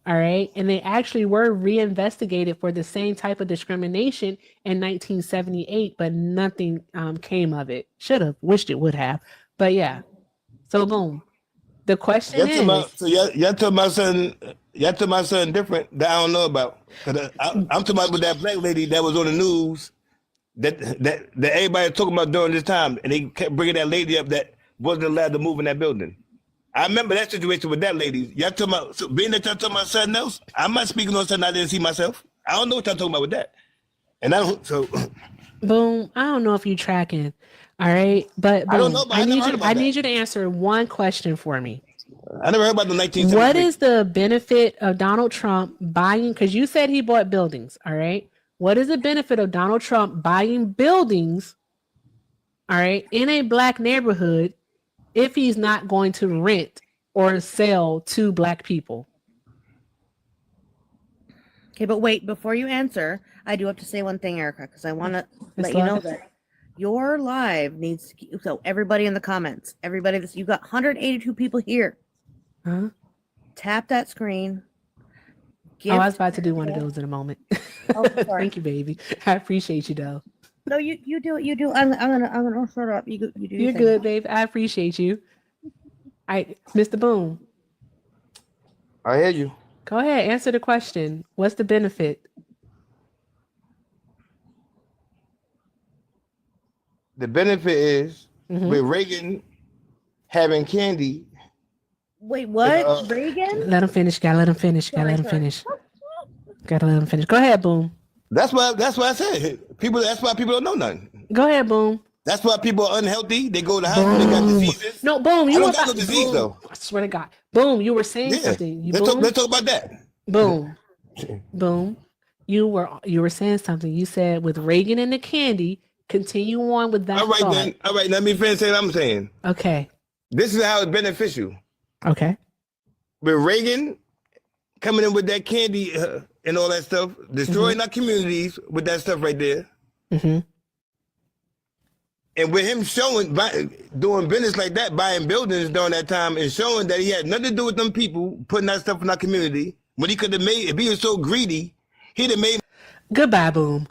All right. And they actually were reinvestigated for the same type of discrimination in 1978, but nothing came of it. Should have, wished it would have. But yeah. So boom. The question is, Y'all told my son different that I don't know about. Cause I'm talking about with that black lady that was on the news that everybody talking about during this time, and they kept bringing that lady up that wasn't allowed to move in that building. I remember that situation with that lady. Y'all talking about, so being that y'all talking about something else, I'm not speaking on something I didn't see myself. I don't know what y'all talking about with that. And I don't, so boom, I don't know if you're tracking. All right. But I don't boom, know, but I never heard about I that. need you to answer one question for me. I never heard about the 1973. What is the benefit of Donald Trump buying? Because you said he bought buildings. All right. What is the benefit of Donald Trump buying buildings, all right, in a black neighborhood if he's not going to rent or sell to black people? Okay, but wait, before you answer, I do have to say one thing, Erica, because I want to let you know that your live needs to keep, so everybody in the comments, everybody that's, you got 182 people here. Huh? Tap that screen. I was about to do one of those in a moment. Oh, sorry. Thank you, baby. I appreciate you though. No, you do it. You do. I'm gonna shut up. You do. You're good, babe. I appreciate you. All right, Mr. Boom. I hear you. Go ahead, answer the question. What's the benefit? The benefit is with Reagan having candy. Wait, what? Reagan? Let him finish. Gotta let him finish. Gotta let him finish. Gotta let him finish. Go ahead, Boom. That's why I said people. That's why people don't know nothing. Go ahead, Boom. That's why people are unhealthy. They go to the hospital. They got diseases. No, Boom. I You don't were got no about, disease Boom, though. I swear to God. Boom. You were saying Yeah. something. Let's talk about that. Boom. Boom. You were saying something. You said with Reagan and the candy. Continue on with that. All right thought. then. All right. Let me finish saying what I'm saying. Okay. This is how it's beneficial. Okay. With Reagan coming in with that candy and all that stuff, destroying our communities with that stuff right there. Mm-hmm. And with him doing business like that, buying buildings during that time and showing that he had nothing to do with them people putting that stuff in our community, when he could have made, if he was so greedy, he'd have made. Goodbye, Boom.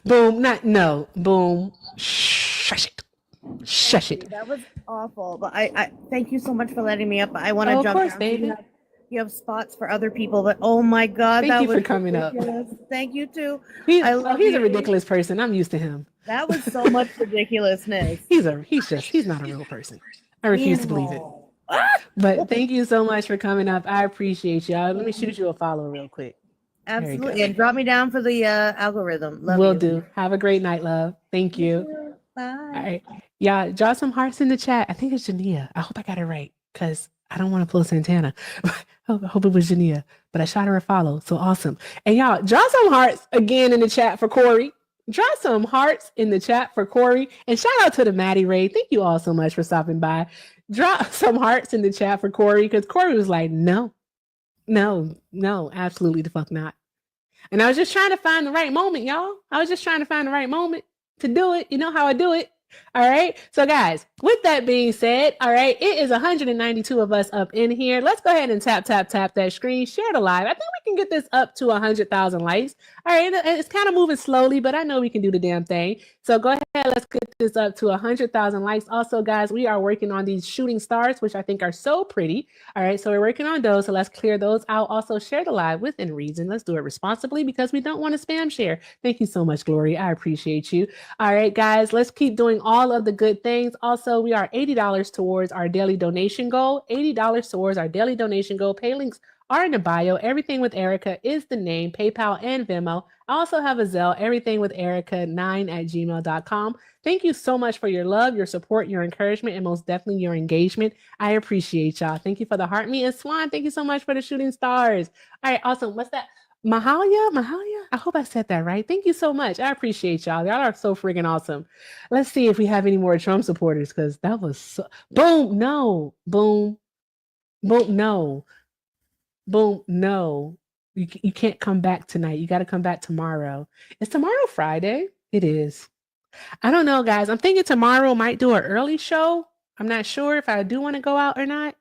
Boom. No. Boom. Shush it. Shush it. That was awful. But I thank you so much for letting me up. I want to of jump course, down. baby. You have spots for other people, but oh my God, Thank that you was for coming ridiculous. Thank you too. He's I love a you. ridiculous person. I'm used to him. That was so much ridiculousness. He's not a real person. I refuse to believe it. But thank you so much for coming up. I appreciate y'all. Let me shoot you a follow real quick. Absolutely. And drop me down for the algorithm. Love Will you. do. Have a great night, love. Thank you. Bye. All right. Y'all, draw some hearts in the chat. I think it's Jania. I hope I got it right because I don't want to pull Santana. I hope it was Jania, but I shot her a follow. So awesome. And y'all, draw some hearts again in the chat for Corey. Draw some hearts in the chat for Corey. And shout out to the Maddie Ray. Thank you all so much for stopping by. Drop some hearts in the chat for Corey because Corey was like, no, absolutely the fuck not. And I was just trying to find the right moment, y'all. I was just trying to find the right moment to do it. You know how I do it. All right. So guys, with that being said, all right, it is 192 of us up in here. Let's go ahead and tap that screen, share the live. I think we can get this up to 100,000 likes. All right. It's kind of moving slowly, but I know we can do the damn thing. So go ahead. Let's get this up to 100,000 likes. Also, guys, we are working on these shooting stars, which I think are so pretty. All right. So we're working on those. So let's clear those out. Also share the live within reason. Let's do it responsibly because we don't want to spam share. Thank you so much, Glory. I appreciate you. All right, guys, let's keep doing all of the good things. Also, we are $80 towards our daily donation goal. $80 towards our daily donation goal. Pay links are in the bio. Everything with Erica is the name, PayPal and Venmo. I also have a Zelle, everything with Erica9@gmail.com. Thank you so much for your love, your support, your encouragement, and most definitely your engagement. I appreciate y'all. Thank you for the heart me and Swan. Thank you so much for the shooting stars. All right, awesome. What's that? Mahalia. I hope I said that right. Thank you so much. I appreciate y'all. Y'all are so freaking awesome. Let's see if we have any more Trump supporters because that was so... Boom. No. Boom. No. Boom. No. You can't come back tonight. You got to come back tomorrow. Is tomorrow Friday? It is. I don't know, guys. I'm thinking tomorrow might do an early show. I'm not sure if I do want to go out or not.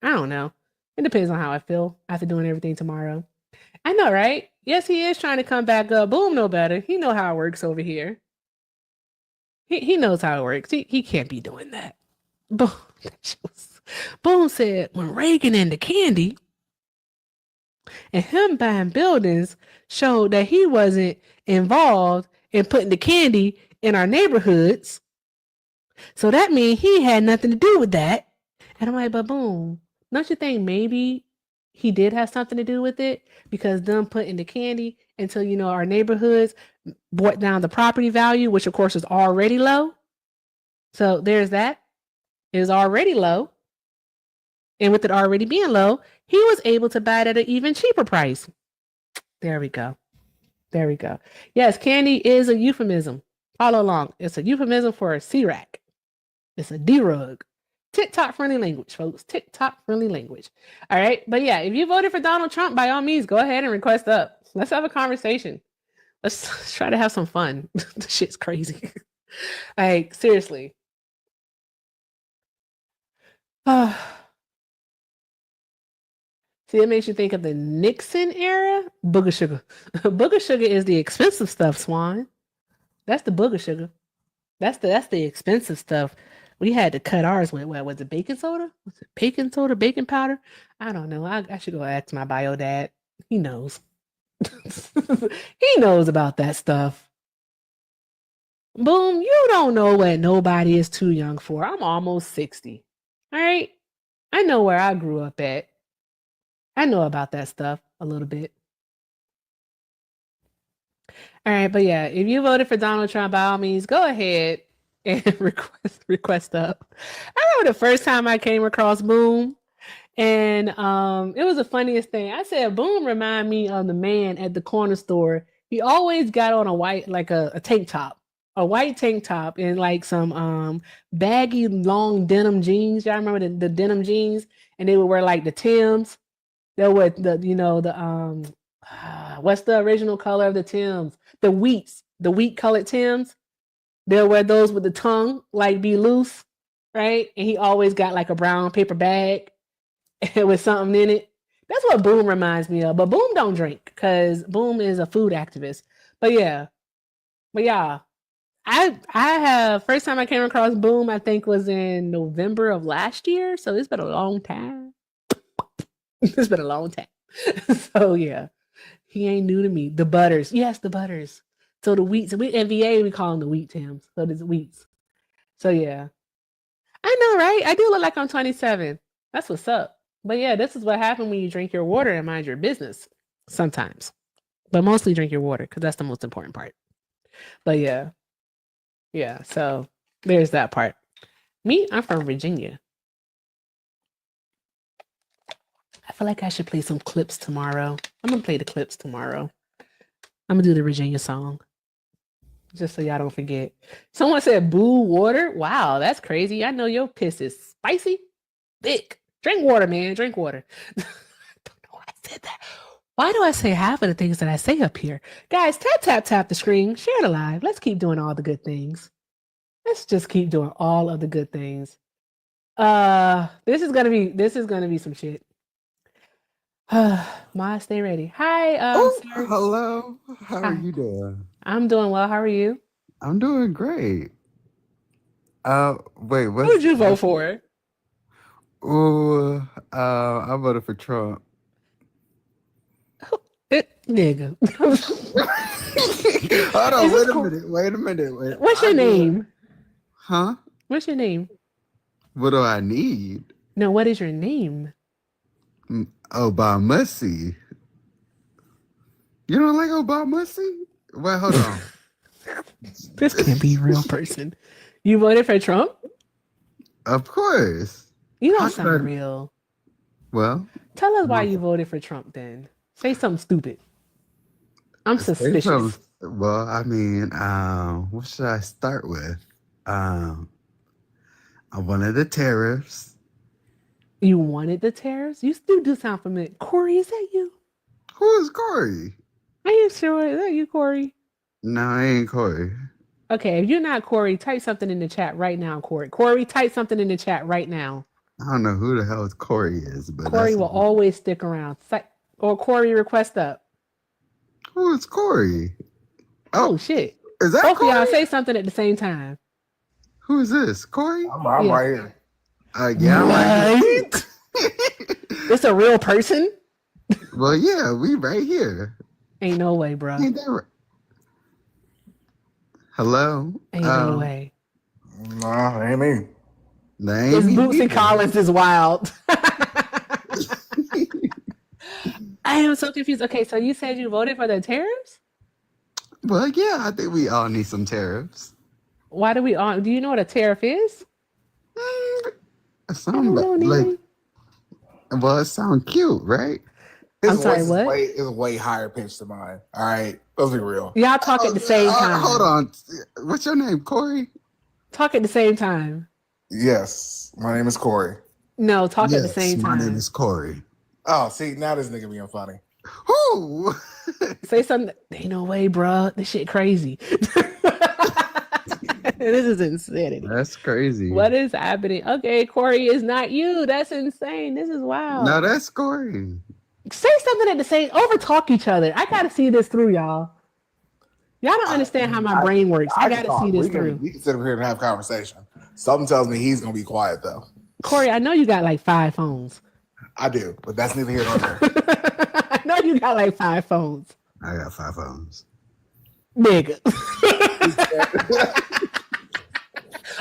I don't know. It depends on how I feel after doing everything tomorrow. I know, right? Yes, he is trying to come back up. Boom, no better. He know how it works over here. He knows how it works. He can't be doing that. Boom. Boom said when Reagan and the candy and him buying buildings showed that he wasn't involved in putting the candy in our neighborhoods. So that means he had nothing to do with that. And I'm like, but boom, don't you think maybe he did have something to do with it? Because them putting the candy until, our neighborhoods brought down the property value, which of course is already low. So there's that. It is already low. And with it already being low, he was able to buy it at an even cheaper price. There we go. There we go. Yes, candy is a euphemism. Follow along. It's a euphemism for a C-rack. It's a D-rug. TikTok friendly language, folks. TikTok friendly language. All right. But yeah, if you voted for Donald Trump, by all means, go ahead and request up. Let's have a conversation. Let's try to have some fun. This shit's crazy. Like, seriously. See, it makes you think of the Nixon era. Booger sugar. Booger sugar is the expensive stuff, Swan. That's the booger sugar. That's the expensive stuff. We had to cut ours with what was it, baking soda? Was it baking soda, baking powder? I don't know. I should go ask my bio dad. He knows. He knows about that stuff. Boom, you don't know what nobody is too young for. I'm almost 60. All right. I know where I grew up at. I know about that stuff a little bit. All right, but yeah, if you voted for Donald Trump, by all means, go ahead and request up. I remember the first time I came across Boom, and it was the funniest thing. I said, Boom remind me of the man at the corner store. He always got on a white, like a tank top, a white tank top, and like some baggy long denim jeans. Y'all remember the denim jeans? And they would wear like the Tims. They were what's the original color of the Tims? The wheat colored Tims. They'll wear those with the tongue like be loose, right? And he always got like a brown paper bag with something in it. That's what Boom reminds me of. But Boom don't drink because Boom is a food activist. But yeah, I have first time I came across Boom, I think was in November of last year. So it's been a long time. It's been a long time. So yeah, he ain't new to me. The butters, yes, the butters. So the wheats, at VA we call them the wheat Tims. So there's wheats. So yeah, I know, right? I do look like I'm 27. That's what's up. But yeah, this is what happens when you drink your water and mind your business. Sometimes, but mostly drink your water because that's the most important part. But yeah. So there's that part. Me, I'm from Virginia. I feel like I should play some clips tomorrow. I'm gonna play the clips tomorrow. I'm gonna do the Virginia song. Just so y'all don't forget. Someone said boo water. Wow, that's crazy. I know your piss is spicy, thick. Drink water, man. Drink water. I don't know why I said that. Why do I say half of the things that I say up here? Guys, tap the screen. Share it live. Let's keep doing all the good things. Let's just keep doing all of the good things. This is gonna be some shit. Ma, stay ready. Hi, sir. Hello. How Hi. are you doing? I'm doing well. How are you? I'm doing great. Wait, Who did you vote for? I voted for Trump. Nigga. Hold on, wait a minute. What's your name? Huh? What's your name? What do I need? No, what is your name? Obama. You don't like Obama? Wait, hold on. This can't be a real person. You voted for Trump? Of course. You don't sound real. Well, tell us why you voted for Trump then. Say something stupid. I'm suspicious. Well, I mean, what should I start with? I wanted the tariffs. You wanted the tariffs? You still do sound familiar. Corey, is that you? Who is Corey? Are you sure? Is that you, Corey? No, I ain't Corey. Okay, if you're not Corey, type something in the chat right now, Corey. Corey, type something in the chat right now. I don't know who the hell Corey is, but Corey that's will always stick around. Or Corey request up. who is Corey? Oh Oh, shit. is that Both of y'all Corey? say something at the same time. Who is this? Corey? I'm Yeah. right here. Yeah, I'm right here. What? It's a real person? Well, yeah, we right here. Ain't no way, bro. Ain't that right? Hello? Ain't no way. Nah, ain't me. That This ain't me Bootsy either. Collins is wild. I am so confused. Okay, so you said you voted for the tariffs? Well, yeah, I think we all need some tariffs. Why do we all? Do you know what a tariff is? Some know, like, Neely. well, it sounds cute, right? His I'm sorry, voice what? is way higher pitched than mine. All right, let's be real. Y'all talk at the same time. Hold on. What's your name, Corey? Talk at the same time. Yes, my name is Corey. No, talk at the Yes, same my time. name is Corey. Oh, see, now this nigga being funny. Who? Say something. Ain't no way, bro. This shit crazy. This is insanity. That's crazy. What is happening? Okay, Corey is not you. That's insane. This is wild. No, that's Corey. Say something at the same. Over talk each other. I gotta see this through, y'all. Y'all don't understand how my brain works. I can gotta talk. see this We can- through. We can sit over here and have conversation. Something tells me he's gonna be quiet though. Corey, I know you got like 5 phones. I do, but that's neither here nor there. I know you got like 5 phones. I got 5 phones. Nigga.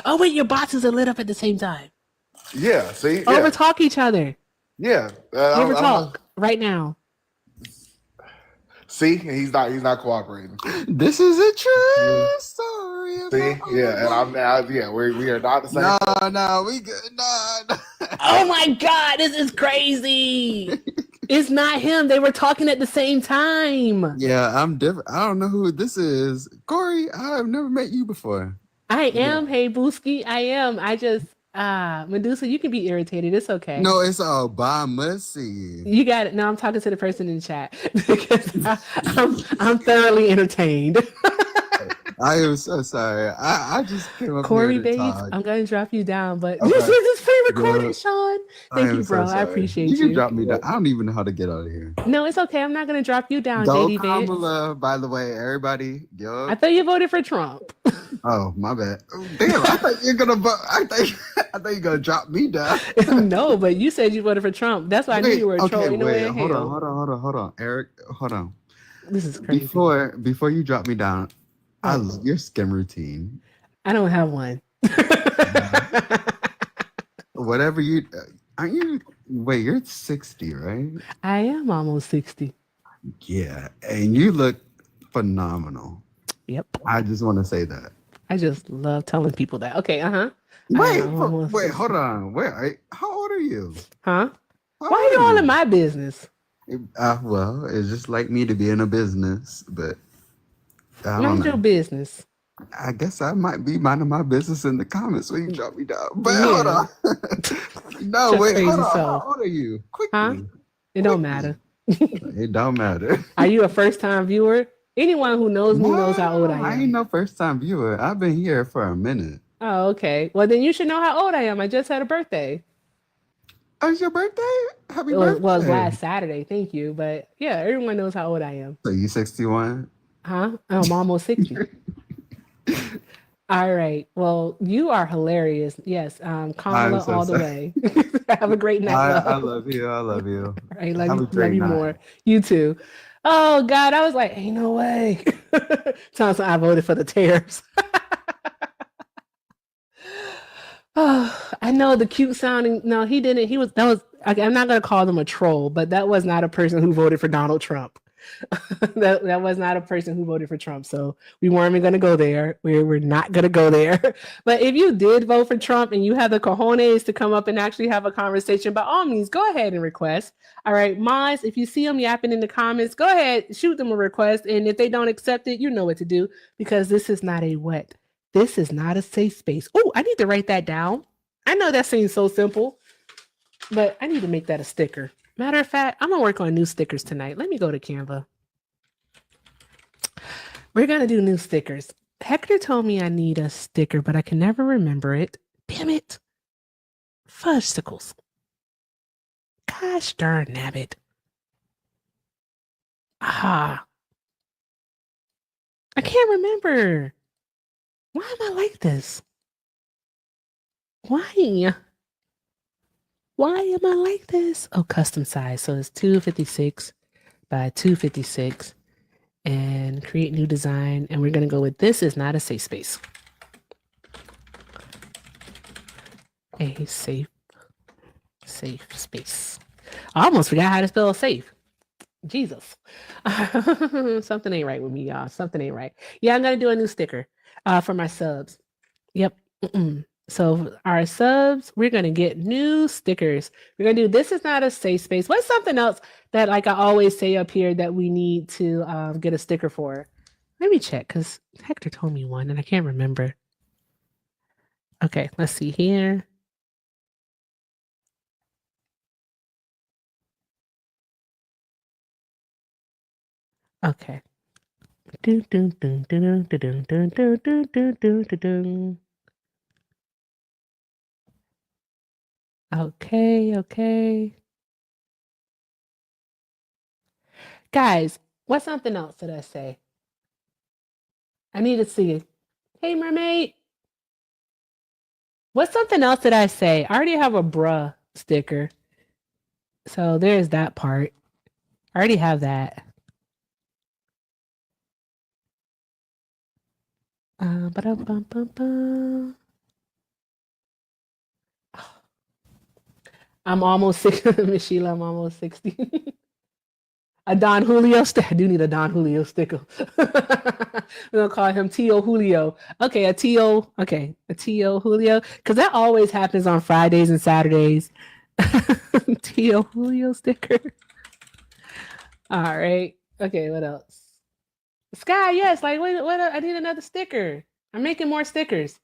Oh wait, your boxes are lit up at the same time. Yeah, see, yeah, Over talk each other. yeah. Over talk right now. See, he's not cooperating. This is a true story. See, yeah, and I'm now, yeah, we are not the same. No, we good. No. Oh my god, this is crazy. It's not him. They were talking at the same time. Yeah, I'm different. I don't know who this is. Corey, I've never met you before. I am. Hey, Booski. I am. I just, Medusa, you can be irritated. It's okay. No, it's all by Mussy. You got it. No, I'm talking to the person in the chat because I'm thoroughly entertained. I am so sorry. I just came up Corey here to Bates, talk. I'm going to drop you down, but Okay. this is pre-recorded, Girl, Sean. I Thank am you, so bro. I sorry. appreciate You you. can drop me down. I don't even know how to get out of here. No, it's okay. I'm not going to drop you down, Go JD Vance. Kamala, by the way, everybody. Yo. I thought you voted for Trump. Oh, my bad. Oh, damn, I thought you're gonna. I thought you're gonna drop me down. No, but you said you voted for Trump. That's why I knew you were a troll. You know wait, what? hold on, Eric, hold on. This is crazy. Before you drop me down, I love your skin routine. I don't have one. Whatever you, aren't you? Wait, you're 60, right? I am almost 60. Yeah, and you look phenomenal. Yep. I just want to say that. I just love telling people that. Okay, Wait, almost wait, 60. hold on. How old are you? Huh? How Why are old you all in my business? Well, it's just like me to be in a business, but I don't Mind know. your business. I guess I might be minding my business in the comments when you drop me down. But Yeah. hold on. No, Your wait, hold crazy on. self. How old are you? Quickly. Huh? It don't matter. It don't matter. Are you a first time viewer? Anyone who knows me knows how old I I am. ain't no first time viewer. I've been here for a minute. Oh, okay. Well, then you should know how old I am. I just had a birthday. Oh, it's your birthday? Happy It was, birthday. well, it was last Saturday. Thank you. But yeah, everyone knows how old I am. So you 61? Huh? I'm almost 60. All right. Well, you are hilarious. Yes. Kamala so all the sorry. way. Have a great night. I love. love you. I love you. All right. Have a Love you, great love you night. more. You too. Oh God. I was like, ain't no way. Thompson, I voted for the tariffs. Oh, I know the cute sounding. No, he didn't. I'm not gonna call them a troll, but that was not a person who voted for Donald Trump. that was not a person who voted for Trump. So we weren't even gonna go there. We're not gonna go there. But if you did vote for Trump and you have the cojones to come up and actually have a conversation, by all means, go ahead and request. All right, Maz, if you see them yapping in the comments, go ahead, shoot them a request. And if they don't accept it, you know what to do, because this is not a what? This is not a safe space. Oh, I need to write that down. I know that seems so simple, but I need to make that a sticker. Matter of fact, I'm going to work on new stickers tonight. Let me go to Canva. We're going to do new stickers. Hector told me I need a sticker, but I can never remember it. Damn it. Fudgesicles. Gosh darn nabbit. Ah, I can't remember. Why am I like this? Why? Why am I like this? Oh, custom size. So it's 256 by 256 and create new design. And we're going to go with this is not a safe space. A safe space. I almost forgot how to spell safe. Jesus. Something ain't right with me, y'all. Something ain't right. Yeah, I'm going to do a new sticker for my subs. Yep. So our subs, we're going to get new stickers. We're going to do this is not a safe space. What's something else that like I always say up here that we need to get a sticker for? Let me check because Hector told me one and I can't remember. Okay, let's see here. Okay. Okay. Guys, what's something else that I say? I need to see it. Hey, mermaid. What's something else that I say? I already have a bruh sticker. So there's that part. I already have that. Ba-dum-bum-bum-bum. I'm almost 60. Miss Sheila, I'm almost 60. A Don Julio sticker. I do need a Don Julio sticker. We're gonna call him Tio Julio. Okay, a Tio Julio. Because that always happens on Fridays and Saturdays. Tio Julio sticker. All right. Okay, what else? Sky, yes, like what I need another sticker. I'm making more stickers.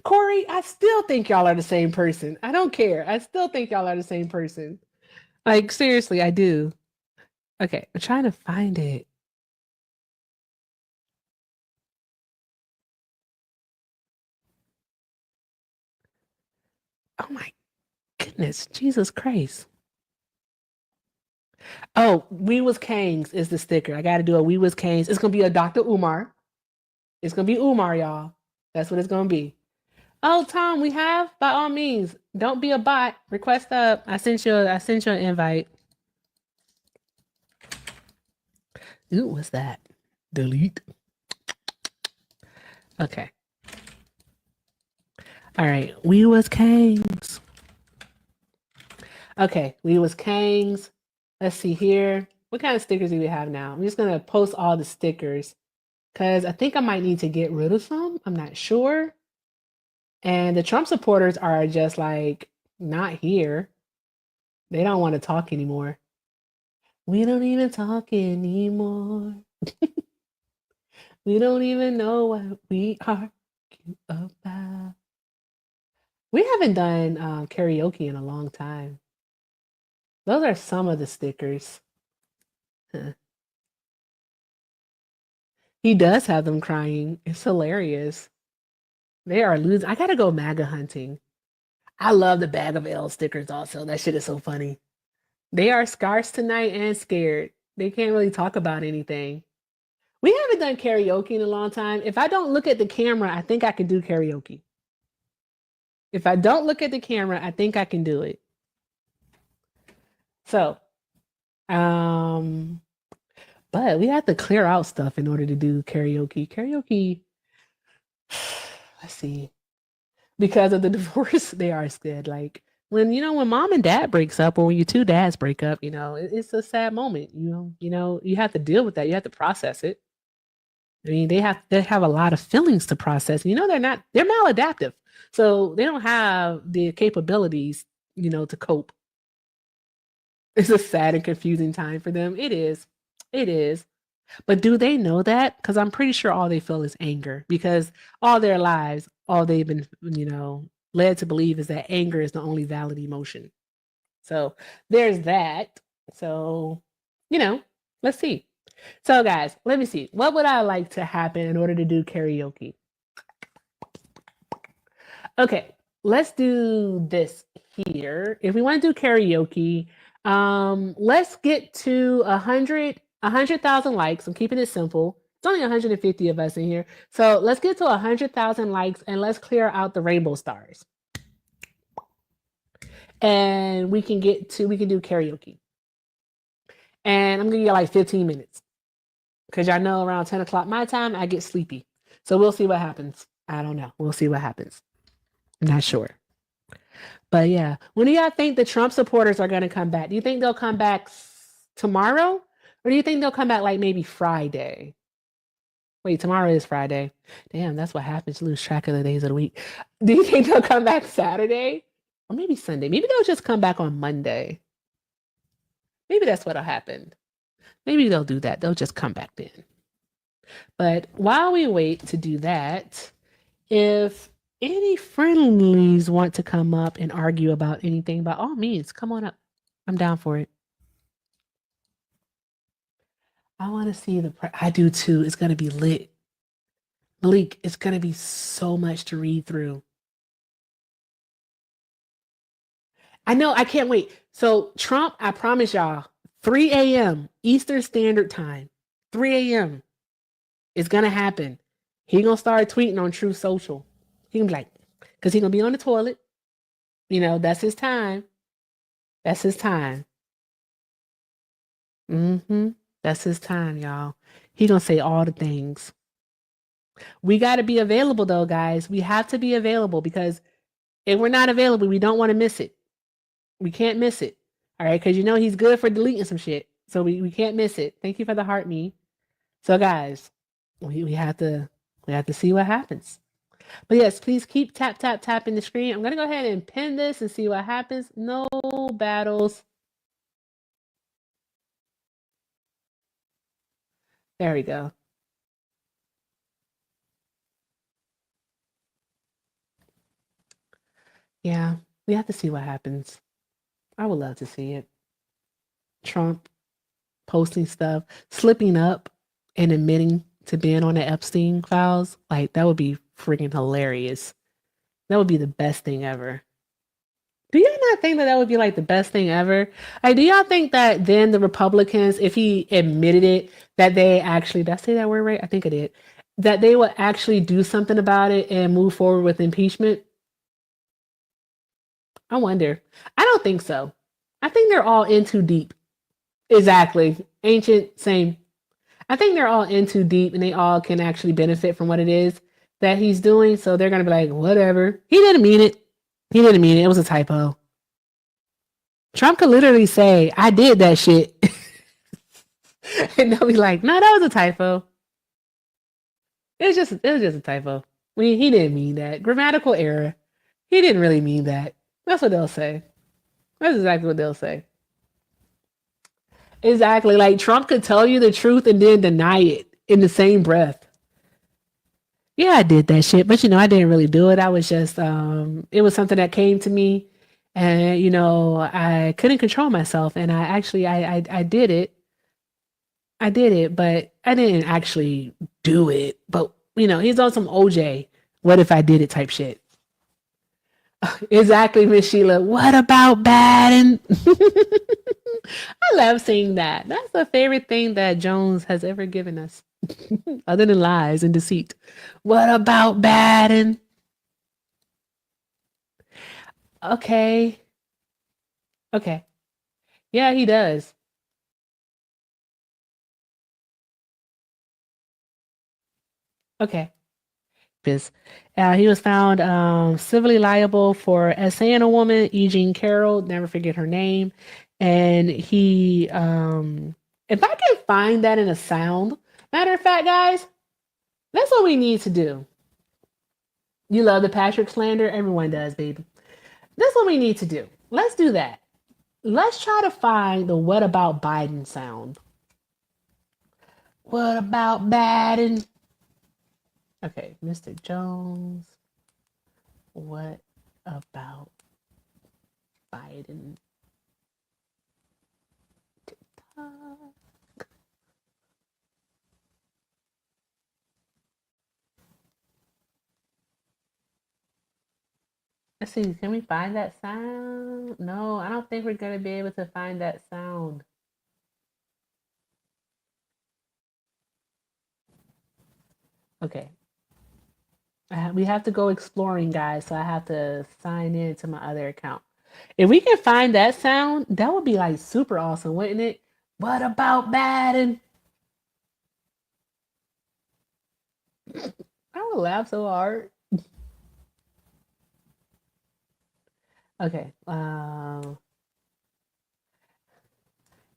Corey, I still think y'all are the same person. I don't care. I still think y'all are the same person. Like, seriously, I do. Okay, I'm trying to find it. Oh my goodness, Jesus Christ. Oh, We Was Kangs is the sticker. I got to do a We Was Kangs. It's going to be a Dr. Umar. It's going to be Umar, y'all. That's what it's going to be. Oh, Tom, we have, by all means, don't be a bot. Request up. I sent you an invite. Ooh, what's that? Delete. Okay. All right. We Was Kangs. Okay. We Was Kangs. Let's see here. What kind of stickers do we have now? I'm just going to post all the stickers because I think I might need to get rid of some. I'm not sure. And the Trump supporters are just like not here. They don't want to talk anymore. We don't even talk anymore. We don't even know what we argue about. We haven't done karaoke in a long time. Those are some of the stickers. Huh. He does have them crying. It's hilarious. They are losing. I gotta go MAGA hunting. I love the bag of L stickers also. That shit is so funny. They are scarce tonight and scared. They can't really talk about anything. We haven't done karaoke in a long time. If I don't look at the camera, I think I can do karaoke. If I don't look at the camera, I think I can do it. So, but we have to clear out stuff in order to do karaoke. Karaoke, let's see. Because of the divorce, they are scared. Like when mom and dad breaks up or when your two dads break up, it's a sad moment. You have to deal with that. You have to process it. I mean, they have a lot of feelings to process. They're maladaptive. So they don't have the capabilities, to cope. It's a sad and confusing time for them. It is. It is. But do they know that? Because I'm pretty sure all they feel is anger because all their lives, all they've been, led to believe is that anger is the only valid emotion. So there's that. So, let's see. So, guys, let me see. What would I like to happen in order to do karaoke? Okay. let's do this here. If we want to do karaoke, let's get to 100,000 likes. I'm keeping it simple. It's only 150 of us in here. So let's get to 100,000 likes and let's clear out the rainbow stars. And we can do karaoke. And I'm gonna give you like 15 minutes. Because y'all know around 10 o'clock my time, I get sleepy. So we'll see what happens. I don't know. We'll see what happens. I'm not sure. But yeah, when do y'all think the Trump supporters are going to come back? Do you think they'll come back tomorrow? Or do you think they'll come back like maybe Friday? Wait, tomorrow is Friday. Damn, that's what happens. You lose track of the days of the week. Do you think they'll come back Saturday? Or maybe Sunday? Maybe they'll just come back on Monday. Maybe that's what'll happen. Maybe they'll do that. They'll just come back then. But while we wait to do that, if any friendlies want to come up and argue about anything, by all means, come on up. I'm down for it. I want to see I do too. It's going to be lit. Malik, it's going to be so much to read through. I know. I can't wait. So Trump, I promise y'all, 3 a.m. Eastern Standard Time, 3 a.m. It's going to happen. He going to start tweeting on Truth Social. He can be like, because he going to be on the toilet. You know, that's his time. That's his time. That's his time, y'all. He going to say all the things. We got to be available, though, guys. We have to be available because if we're not available, we don't want to miss it. We can't miss it. All right, because you know he's good for deleting some shit. So we can't miss it. Thank you for the heart me. So guys, we have to see what happens. But yes, please keep tapping the screen. I'm gonna go ahead and pin this and see what happens. No battles. There we go. Yeah, we have to see what happens. I would love to see it. Trump posting stuff, slipping up and admitting to being on the Epstein files. Like, that would be freaking hilarious. That would be the best thing ever. Do y'all not think that that would be like the best thing ever? Like, do y'all think that then the Republicans, if he admitted it, that they actually, did I say that word right? I think I did. That they would actually do something about it and move forward with impeachment? I wonder. I don't think so. I think they're all in too deep. Exactly. Ancient, same. I think they're all in too deep and they all can actually benefit from what it is that he's doing. So they're going to be like, whatever. He didn't mean it. He didn't mean it. It was a typo. Trump could literally say, I did that shit. And they'll be like, no, that was a typo. It was just a typo. He didn't mean that. Grammatical error. He didn't really mean that. That's what they'll say. That's exactly what they'll say. Exactly. Like Trump could tell you the truth and then deny it in the same breath. Yeah, I did that shit, but I didn't really do it. I was just it was something that came to me and I couldn't control myself and I actually I did it. I did it, but I didn't actually do it. But he's on some OJ. What if I did it type shit. Exactly, Miss Sheila. What about Biden? I love seeing that. That's the favorite thing that Jones has ever given us, other than lies and deceit. What about Biden? Okay. Okay. Yeah, he does. Okay. He was found civilly liable for essaying a woman, E. Jean Carroll, never forget her name. And he, if I can find that in a sound, matter of fact, guys, that's what we need to do. You love the Patrick slander? Everyone does, baby. That's what we need to do. Let's do that. Let's try to find the what about Biden sound. What about Biden? Okay, Mr. Jones. What about Biden? Let's see. Can we find that sound? No, I don't think we're gonna be able to find that sound. Okay. We have to go exploring, guys. So I have to sign in to my other account. If we can find that sound, that would be like super awesome, wouldn't it? What about Madden? I would laugh so hard. Okay.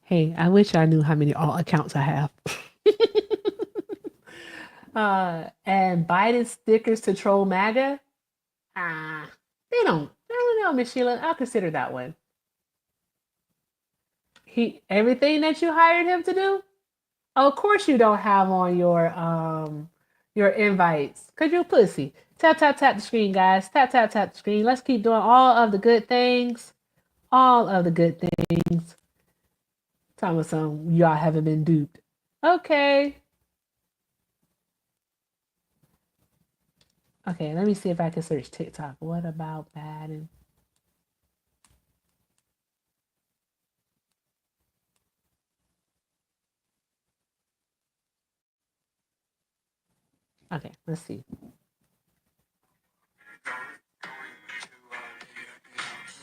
Hey, I wish I knew how many alt accounts I have. And Biden stickers to troll MAGA. Ah, they don't. I don't know, Miss Sheila. I'll consider that one. He everything that you hired him to do. Of course you don't have on your invites. Cause you're pussy. Tap tap tap the screen, guys. Tap tap tap the screen. Let's keep doing all of the good things. All of the good things. Talking about some y'all haven't been duped. Okay. Okay, let me see if I can search TikTok. What about Madden? Okay, let's see.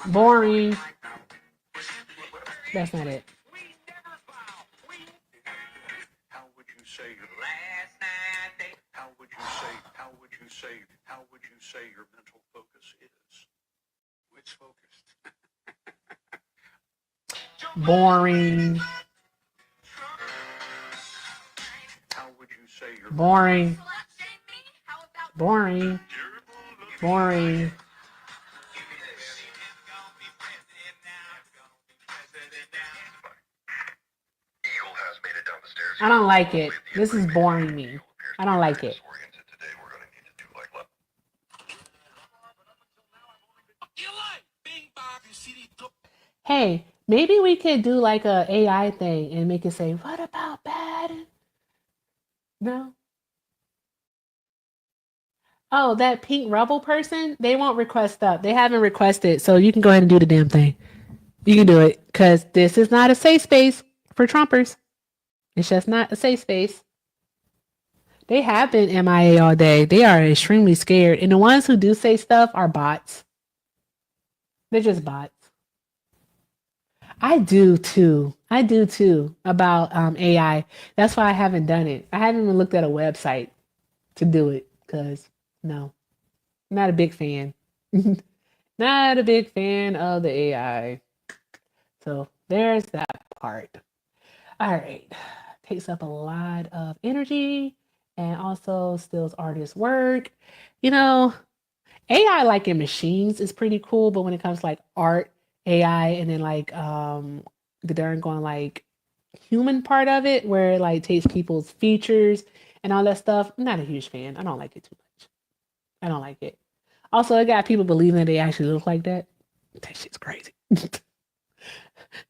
Boring. That's not it. How would you say your mental focus is? It's focused. Boring. How would you say your Boring. Boring. Boring. I don't like it. This is boring me. I don't like it. Hey, maybe we could do like a AI thing and make it say, "What about bad?" No. Oh, that pink rebel person, they won't request up. They haven't requested, so you can go ahead and do the damn thing. You can do it because this is not a safe space for Trumpers. It's just not a safe space. They have been MIA all day. They are extremely scared. And the ones who do say stuff are bots. They're just bots. I do too. I do too about AI. That's why I haven't done it. I haven't even looked at a website to do it because no, I'm not a big fan. Not a big fan of the AI. So there's that part. All right. Takes up a lot of energy and also steals artists' work. You know, AI like in machines is pretty cool, but when it comes to like art, AI, and then like the darn going like human part of it, where it like takes people's features and all that stuff, I'm not a huge fan. I don't like it too much. I don't like it. Also, I got people believing that they actually look like that. That shit's crazy.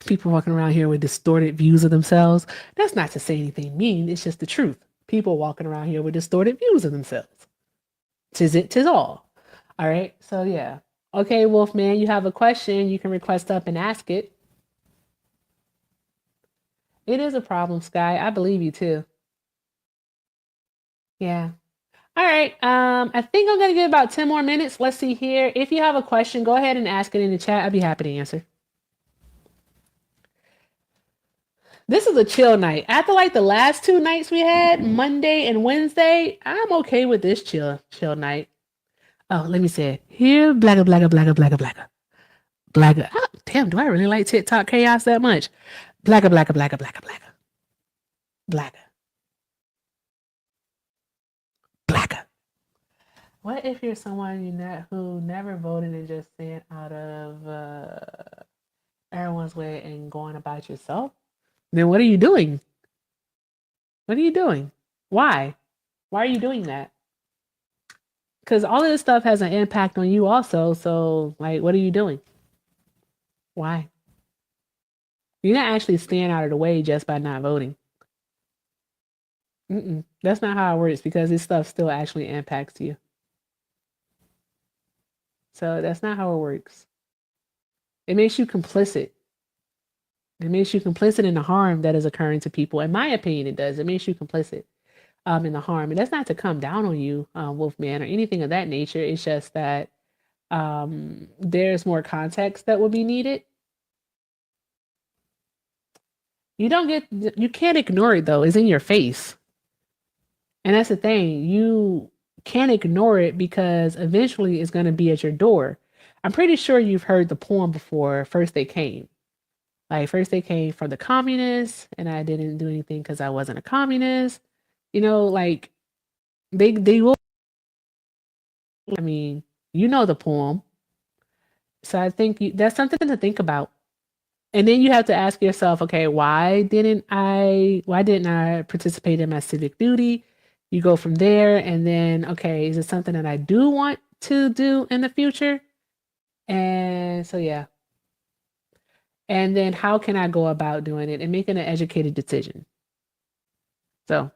People walking around here with distorted views of themselves. That's not to say anything mean. It's just the truth. People walking around here with distorted views of themselves. Tis it, tis all. All right. So yeah. Okay, Wolfman, you have a question. You can request up and ask it. It is a problem, Sky. I believe you too. Yeah. All right. I think I'm gonna give about 10 more minutes. Let's see here. If you have a question, go ahead and ask it in the chat. I'd be happy to answer. This is a chill night. After like the last two nights we had, Monday and Wednesday, I'm okay with this chill night. Oh, let me say it. Here, blagga, blagga, blagga, blagga, blagga. Blagga. Oh, damn, do I really like TikTok chaos that much? Blagga, blagga, blagga, blagga, blagga. Blagga. Blagga. What if you're someone who never voted and just staying out of everyone's way and going about yourself? Then what are you doing? What are you doing? Why? Why are you doing that? Because all of this stuff has an impact on you also. So, like, what are you doing? Why? You're not actually staying out of the way just by not voting. That's not how it works because this stuff still actually impacts you. So that's not how it works. It makes you complicit. It makes you complicit in the harm that is occurring to people. In my opinion, it does. It makes you complicit in the harm. And that's not to come down on you, Wolfman, or anything of that nature. It's just that there's more context that will be needed. You can't ignore it though. It's in your face. And that's the thing. You can't ignore it because eventually it's going to be at your door. I'm pretty sure you've heard the poem before, First They Came. Like, first they came from the communists, and I didn't do anything because I wasn't a communist. Like, they will. I mean, you know the poem. So I think that's something to think about. And then you have to ask yourself, okay, why didn't I participate in my civic duty? You go from there, and then, okay, is it something that I do want to do in the future? And so, yeah. And then how can I go about doing it and making an educated decision? So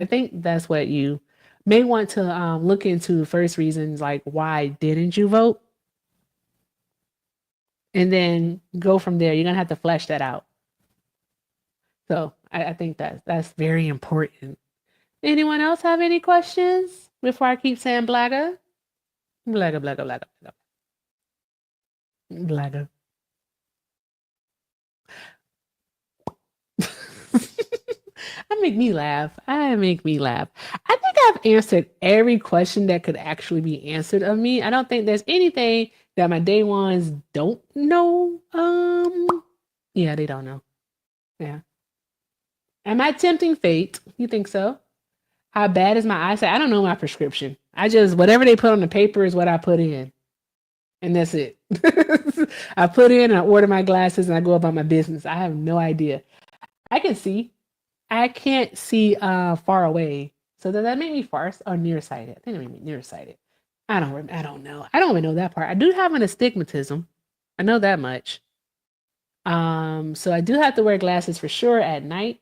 I think that's what you may want to look into first reasons, like why didn't you vote? And then go from there. You're going to have to flesh that out. So I think that's very important. Anyone else have any questions before I keep saying blagger? Blagger, blagger, blagger, blagger. Blagger. I make me laugh. I make me laugh. I think I've answered every question that could actually be answered of me. I don't think there's anything that my day ones don't know. Yeah, they don't know. Yeah. Am I tempting fate? You think so? How bad is my eyesight? I don't know my prescription. I just whatever they put on the paper is what I put in. And that's it. I put in, I order my glasses, and I go about my business. I have no idea. I can see. I can't see far away. So does that make me far or nearsighted? I think it made me nearsighted. I don't know. I don't even know that part. I do have an astigmatism. I know that much. So I do have to wear glasses for sure at night.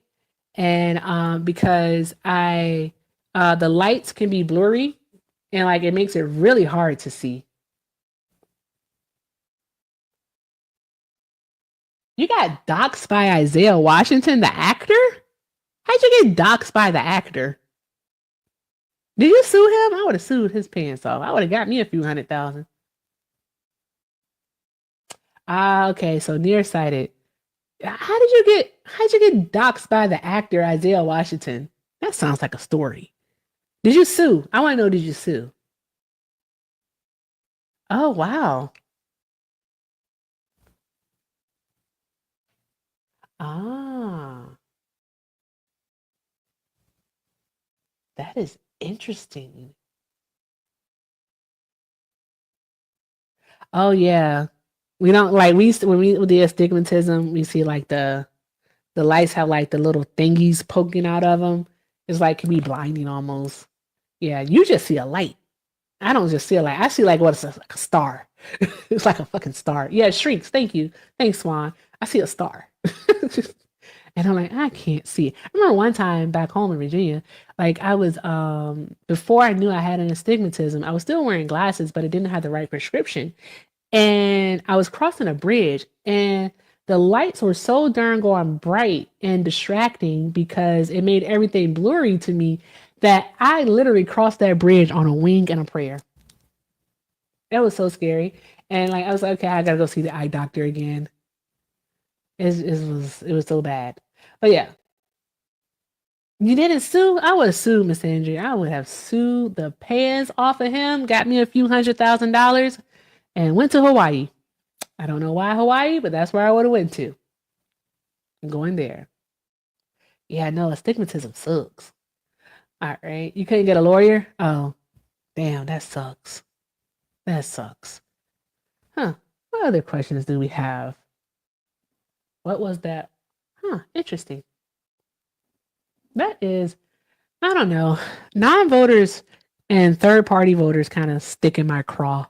And because the lights can be blurry and like it makes it really hard to see. You got doxxed by Isaiah Washington, the actor? How'd you get doxxed by the actor? Did you sue him? I would have sued his pants off. I would have got me a few $100,000. Okay, so nearsighted. How'd you get doxxed by the actor Isaiah Washington? That sounds like a story. Did you sue? I want to know, did you sue? Oh, wow. Ah, that is interesting. Oh yeah. We don't like we used to, when we with the astigmatism, we see like the lights have like the little thingies poking out of them. It's like can be blinding almost. Yeah, you just see a light. I don't just see a light. I see like what's like a star. It's like a fucking star. Yeah, it shrinks. Thank you. Thanks, Swan. I see a star. And I'm like, I can't see. I remember one time back home in Virginia, like I was before I knew I had an astigmatism, I was still wearing glasses, but I didn't have the right prescription. And I was crossing a bridge and the lights were so darn going bright and distracting because it made everything blurry to me that I literally crossed that bridge on a wing and a prayer. It was so scary. And like I was like, okay, I gotta go see the eye doctor again. It was so bad. But yeah. You didn't sue? I would have sued Miss Andrea. I would have sued the pants off of him, got me a few $100,000, and went to Hawaii. I don't know why Hawaii, but that's where I would have went to. I'm going there. Yeah, no, astigmatism sucks. All right. You couldn't get a lawyer? Oh, damn, that sucks. That sucks. Huh. What other questions do we have? What was that? Huh, interesting. That is, I don't know. Non-voters and third-party voters kind of stick in my craw.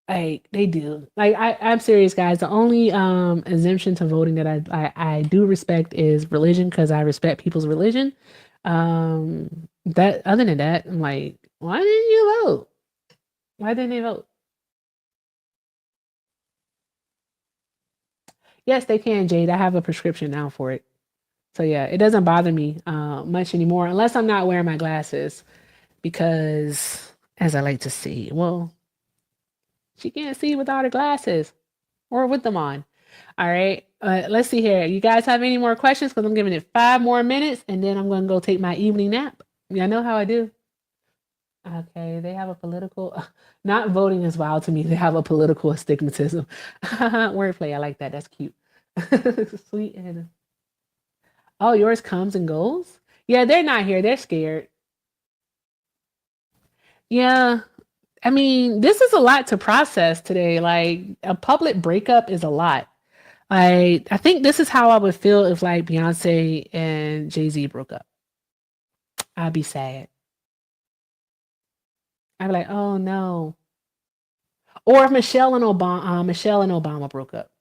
Like they do. Like I'm serious, guys. The only exemption to voting that I do respect is religion because I respect people's religion. That other than that, I'm like, why didn't you vote? Why didn't they vote? Yes, they can, Jade. I have a prescription now for it. So yeah, it doesn't bother me much anymore unless I'm not wearing my glasses because, as I like to see, well, she can't see without her glasses or with them on. All right. Let's see here. You guys have any more questions? Because I'm giving it 5 more minutes and then I'm going to go take my evening nap. Yeah, I know how I do. Okay, they have a political, not voting is wild to me. They have a political astigmatism. Wordplay, I like that. That's cute. Sweet and oh, yours comes and goes? Yeah, they're not here. They're scared. Yeah. I mean, this is a lot to process today. Like a public breakup is a lot. I think this is how I would feel if like Beyonce and Jay-Z broke up. I'd be sad. I'd be like, oh no. Or if Michelle and Obama broke up.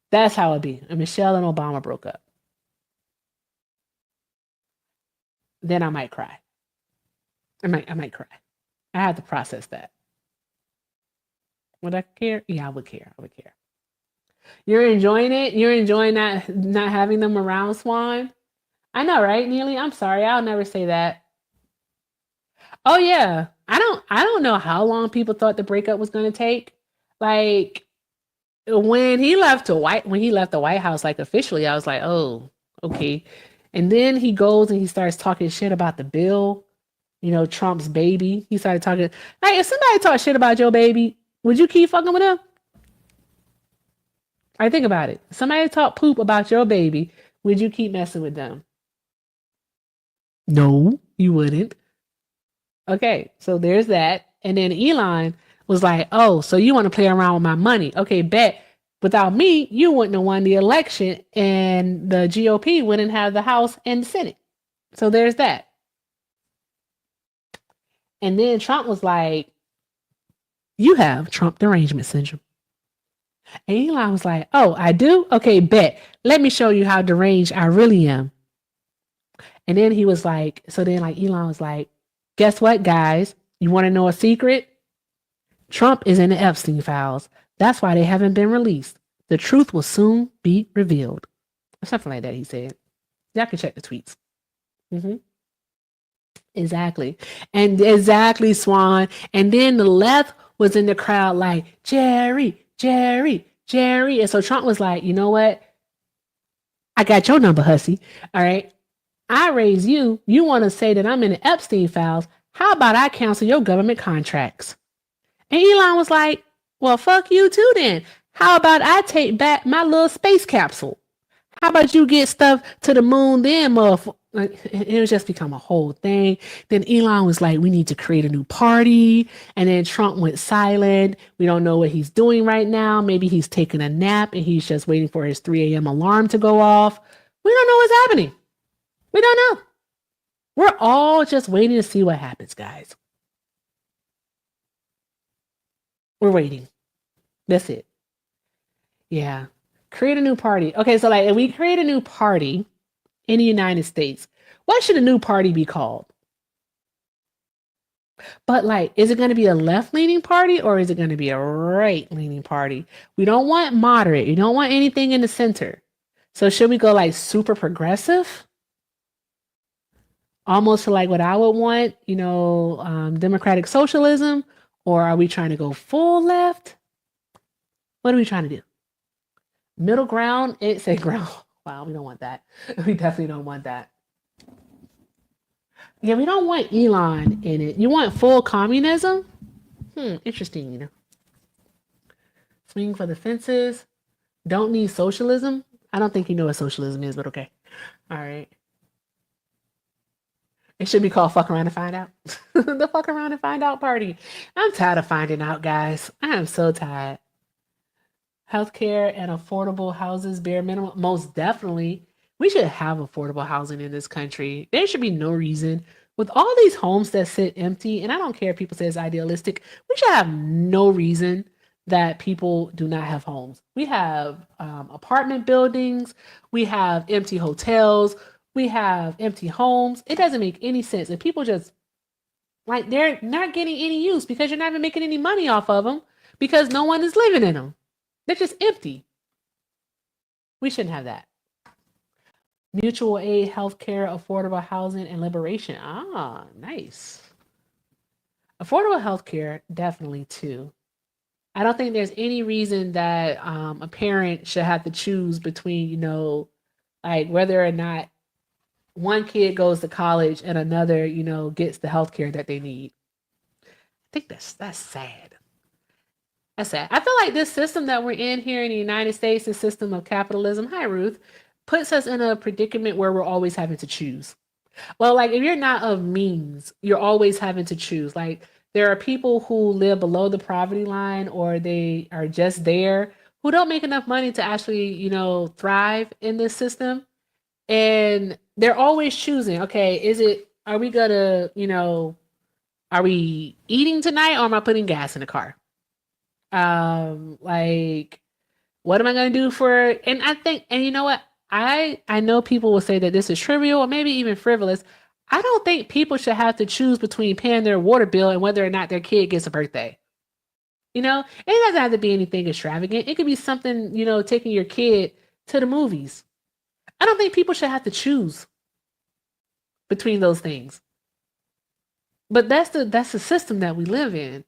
That's how it'd be. If Michelle and Obama broke up. Then I might cry. I might cry. I have to process that. Would I care? Yeah, I would care. I would care. You're enjoying it? You're enjoying not having them around, Swan? I know, right, Neely? I'm sorry. I'll never say that. Oh yeah. I don't know how long people thought the breakup was gonna take. Like when he left the White House, like officially, I was like, oh, okay. And then he goes and he starts talking shit about the bill, Trump's baby. He started talking like if somebody talk shit about your baby, would you keep fucking with him? I think about it. If somebody talk poop about your baby, would you keep messing with them? No, you wouldn't. Okay, so there's that. And then Elon was like, oh, so you want to play around with my money. Okay, bet. Without me, you wouldn't have won the election and the GOP wouldn't have the House and the Senate. So there's that. And then Trump was like, you have Trump derangement syndrome. And Elon was like, oh, I do? Okay, bet. Let me show you how deranged I really am. And then he was like, so then like Elon was like, guess what, guys? You want to know a secret? Trump is in the Epstein files. That's why they haven't been released. The truth will soon be revealed. Or something like that, he said. Y'all can check the tweets. Mm-hmm. Exactly. And exactly, Swan. And then the left was in the crowd like, Jerry, Jerry, Jerry. And so Trump was like, you know what? I got your number, hussy. All right. I raise you. You want to say that I'm in the Epstein files. How about I cancel your government contracts? And Elon was like, well, fuck you too then. How about I take back my little space capsule? How about you get stuff to the moon then, motherfucker? Like, it was just become a whole thing. Then Elon was like, we need to create a new party. And then Trump went silent. We don't know what he's doing right now. Maybe he's taking a nap and he's just waiting for his 3 a.m. alarm to go off. We don't know what's happening. We don't know. We're all just waiting to see what happens, guys. We're waiting. That's it. Yeah. Create a new party. Okay, so like if we create a new party in the United States, what should a new party be called? But like, is it going to be a left-leaning party or is it going to be a right-leaning party? We don't want moderate. You don't want anything in the center. So should we go like super progressive? Almost to like what I would want, democratic socialism, or are we trying to go full left? What are we trying to do? Middle ground, it's a ground. Wow, we don't want that. We definitely don't want that. Yeah, we don't want Elon in it. You want full communism? Interesting, Swing for the fences. Don't need socialism. I don't think you know what socialism is, but okay. All right. It should be called Fuck Around and Find Out. The Fuck Around and Find Out party. I'm tired of finding out, guys. I am so tired. Healthcare and affordable houses, bare minimum. Most definitely. We should have affordable housing in this country. There should be no reason. With all these homes that sit empty, and I don't care if people say it's idealistic, we should have no reason that people do not have homes. We have apartment buildings. We have empty hotels. We have empty homes. It doesn't make any sense. If people just Like they're not getting any use because you're not even making any money off of them because no one is living in them. They're just empty. We shouldn't have that. Mutual aid, healthcare, affordable housing, and liberation. Ah, nice. Affordable healthcare, definitely too. I don't think there's any reason that a parent should have to choose between, like whether or not one kid goes to college and another, gets the healthcare that they need. I think that's sad. That's sad. I feel like this system that we're in here in the United States, the system of capitalism, hi Ruth, puts us in a predicament where we're always having to choose. Well, like if you're not of means, you're always having to choose. Like there are people who live below the poverty line or they are just there who don't make enough money to actually, thrive in this system. And they're always choosing, okay, are we gonna, are we eating tonight or am I putting gas in the car? Like what am I going to do and I think, and you know what? I know people will say that this is trivial or maybe even frivolous. I don't think people should have to choose between paying their water bill and whether or not their kid gets a birthday. It doesn't have to be anything extravagant. It could be something, taking your kid to the movies. I don't think people should have to choose between those things. But that's the system that we live in.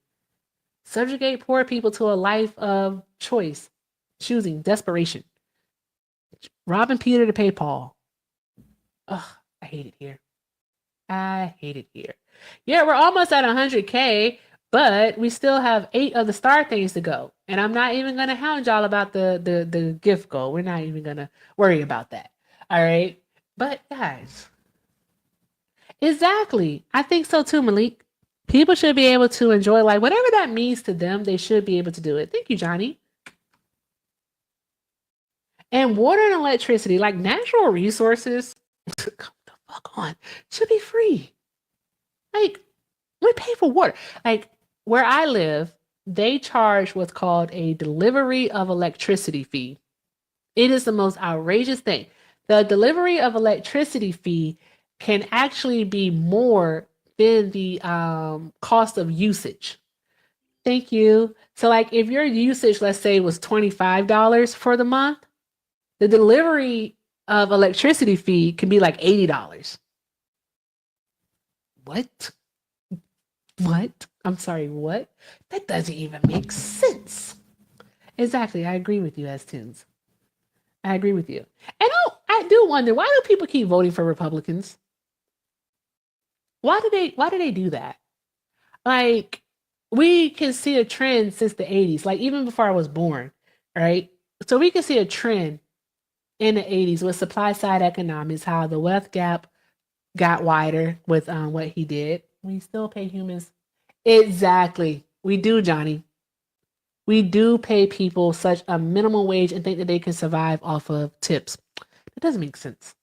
Subjugate poor people to a life of choice, choosing, desperation. Robbing Peter to pay Paul. Ugh, I hate it here. I hate it here. Yeah, we're almost at 100K, but we still have 8 of the star things to go. And I'm not even going to hound y'all about the gift goal. We're not even going to worry about that. All right. But guys, exactly. I think so too, Malik. People should be able to enjoy life. Whatever that means to them, they should be able to do it. Thank you, Johnny. And water and electricity, like natural resources, come the fuck on, should be free. Like, we pay for water. Like, where I live, they charge what's called a delivery of electricity fee. It is the most outrageous thing. The delivery of electricity fee can actually be more than the cost of usage. Thank you. So, like, if your usage, let's say, was $25 for the month, the delivery of electricity fee can be like $80. What? What? I'm sorry, what? That doesn't even make sense. Exactly. I agree with you, S Tunes. I agree with you. And I do wonder, why do people keep voting for Republicans? Why do they do that? Like, we can see a trend since the 80s, like even before I was born, right? So we can see a trend in the 80s with supply side economics, how the wealth gap got wider with what he did. We still pay humans. Exactly. We do, Johnny. We do pay people such a minimum wage and think that they can survive off of tips. It doesn't make sense.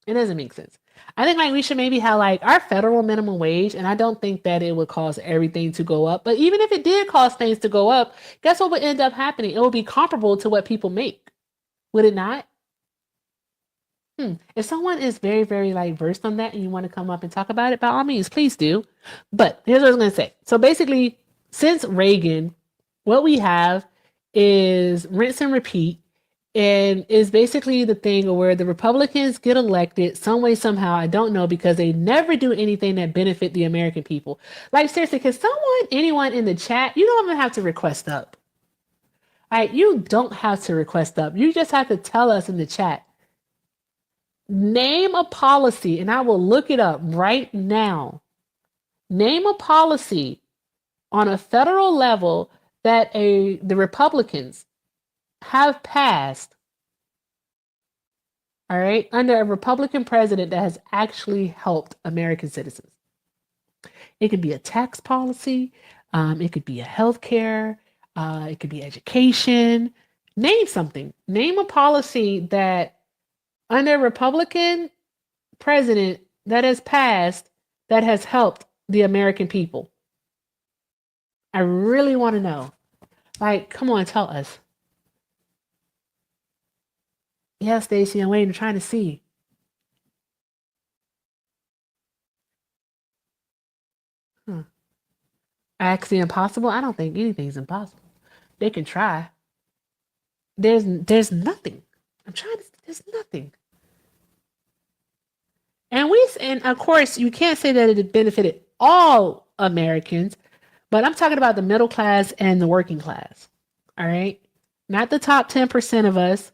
It doesn't make sense. I think like we should maybe have like our federal minimum wage, and I don't think that it would cause everything to go up. But even if it did cause things to go up, guess what would end up happening? It would be comparable to what people make. Would it not? If someone is very, very like versed on that and you want to come up and talk about it, by all means, please do. But here's what I was going to say. So basically, since Reagan, what we have is rinse and repeat, and is basically the thing where the Republicans get elected some way, somehow. I don't know because they never do anything that benefit the American people. Like seriously, can anyone in the chat, you don't even have to request up. All right, you don't have to request up. You just have to tell us in the chat. Name a policy, and I will look it up right now. Name a policy on a federal level that the Republicans have passed, all right, under a Republican president that has actually helped American citizens. It could be a tax policy, it could be a healthcare, it could be education. Name something. Name a policy that under a Republican president that has passed that has helped the American people. I really want to know. Like, come on, tell us. Yeah, Stacey, I'm waiting, trying to see. Huh. Ask the impossible? I don't think anything's impossible. They can try. There's nothing. There's nothing. And of course you can't say that it benefited all Americans, but I'm talking about the middle class and the working class. All right? Not the top 10% of us.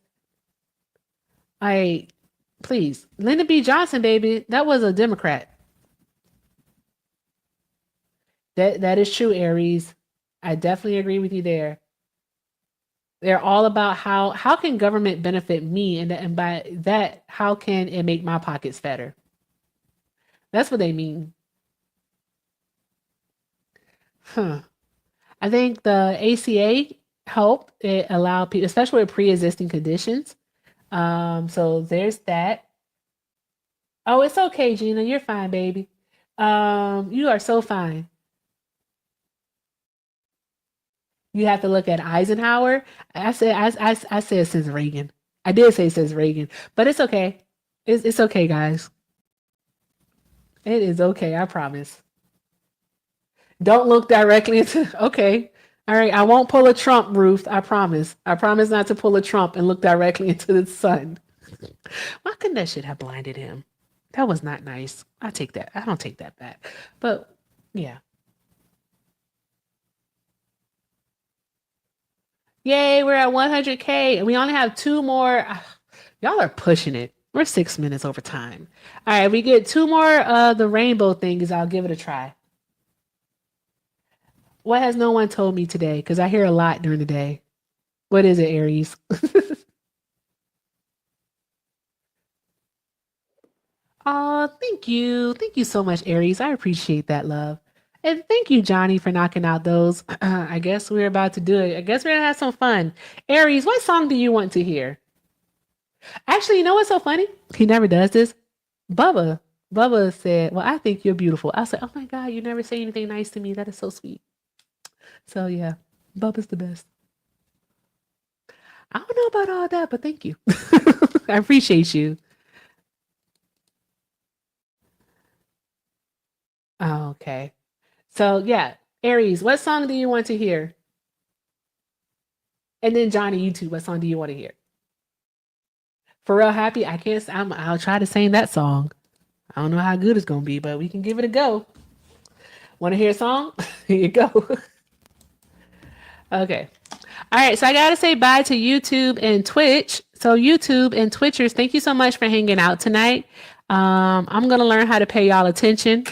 Please, Lyndon B. Johnson, baby, that was a Democrat. That is true, Aries. I definitely agree with you there. They're all about how can government benefit me, and by that, how can it make my pockets fatter? That's what they mean. Huh. I think the ACA helped. It allowed people, especially with pre-existing conditions. So there's that. Oh, it's okay, Gina. You're fine, baby. You are so fine. You have to look at Eisenhower. I said since Reagan. I did say since Reagan, but it's okay. It's okay, guys. It is okay. I promise. Don't look directly into. Okay. All right. I won't pull a Trump, Ruth. I promise. I promise not to pull a Trump and look directly into the sun. Why couldn't that shit have blinded him? That was not nice. I take that. I don't take that back. But yeah. Yay, we're at 100K and we only have two more. Y'all are pushing it. We're 6 minutes over time. All right, we get two more of the rainbow things. I'll give it a try. What has no one told me today? Because I hear a lot during the day. What is it, Aries? Oh, thank you. Thank you so much, Aries. I appreciate that, love. And thank you, Johnny, for knocking out those. I guess we're about to do it. I guess we're going to have some fun. Aries, what song do you want to hear? Actually, you know what's so funny? He never does this. Bubba. Bubba said, well, I think you're beautiful. I said, oh my God, you never say anything nice to me. That is so sweet. So yeah, Bubba's the best. I don't know about all that, but thank you. I appreciate you. Oh, okay. So yeah, Aries, what song do you want to hear? And then Johnny, you too. What song do you want to hear? For real happy, I can't. I'll try to sing that song. I don't know how good it's gonna be, but we can give it a go. Want to hear a song? Here you go. Okay. All right. So I gotta say bye to YouTube and Twitch. So YouTube and Twitchers, thank you so much for hanging out tonight. I'm gonna learn how to pay y'all attention.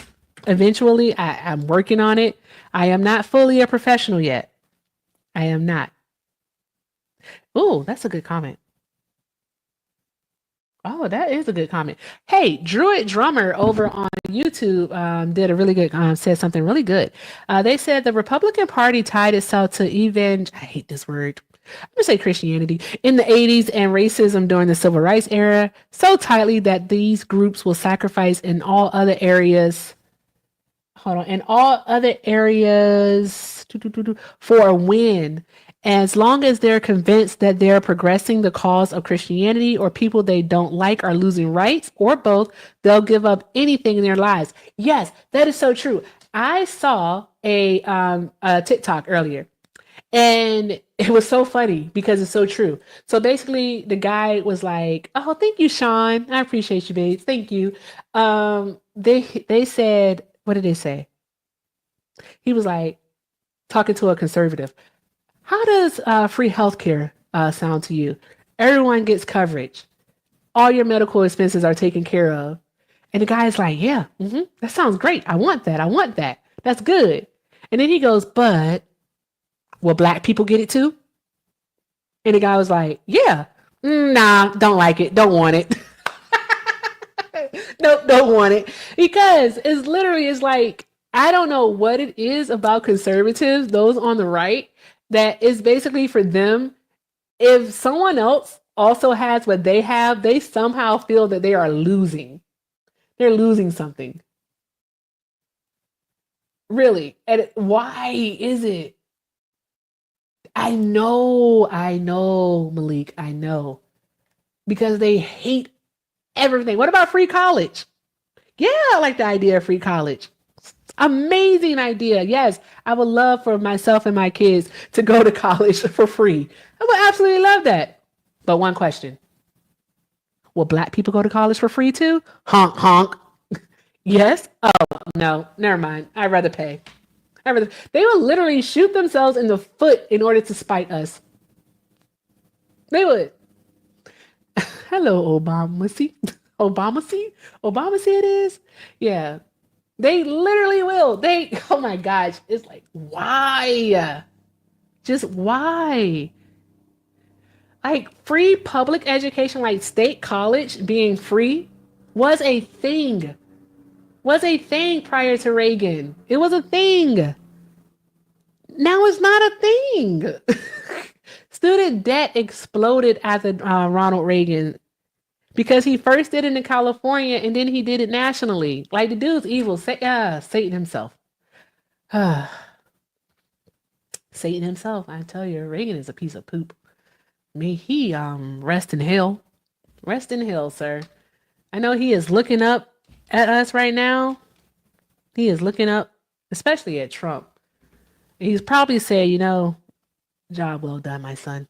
Eventually, I'm working on it. I am not fully a professional yet. I am not. Oh, that's a good comment. Oh, that is a good comment. Hey, Druid Drummer over on YouTube did a really good, said something really good. They said the Republican Party tied itself to I hate this word. I'm going to say Christianity in the 80s and racism during the civil rights era so tightly that these groups will sacrifice in all other areas. Hold on. In all other areas for a win. As long as they're convinced that they're progressing the cause of Christianity or people they don't like are losing rights or both, they'll give up anything in their lives. Yes, that is so true. I saw a TikTok earlier and it was so funny because it's so true. So basically the guy was like, oh, thank you, Sean. I appreciate you, babe. Thank you. They said, what did they say? He was like talking to a conservative. How does free healthcare sound to you? Everyone gets coverage. All your medical expenses are taken care of. And the guy's like, yeah, that sounds great. I want that. I want that. That's good. And then he goes, but will Black people get it too? And the guy was like, yeah, nah, don't like it. Don't want it. Nope, don't want it. Because it's like, I don't know what it is about conservatives, those on the right, that is basically for them. If someone else also has what they have, they somehow feel that they are losing. They're losing something. Really. And why is it? I know, Malik, I know. Because they hate everything. What about free college? Yeah, I like the idea of free college. Amazing idea. Yes, I would love for myself and my kids to go to college for free. I would absolutely love that. But one question: will Black people go to college for free too? Honk honk. Yes. Oh no, never mind. I'd rather pay. They would literally shoot themselves in the foot in order to spite us. They would. Hello, Obama. See, Obama. See, Obama. See, it is. Yeah, they literally will. They. Oh my gosh, it's like why? Just why? Like free public education, like state college being free, was a thing. Was a thing prior to Reagan. It was a thing. Now it's not a thing. Student debt exploded after Ronald Reagan because he first did it in California and then he did it nationally. Like the dude's evil. Satan himself. Satan himself. I tell you, Reagan is a piece of poop. May he rest in hell. Rest in hell, sir. I know he is looking up at us right now. He is looking up, especially at Trump. He's probably said, job well done, my son.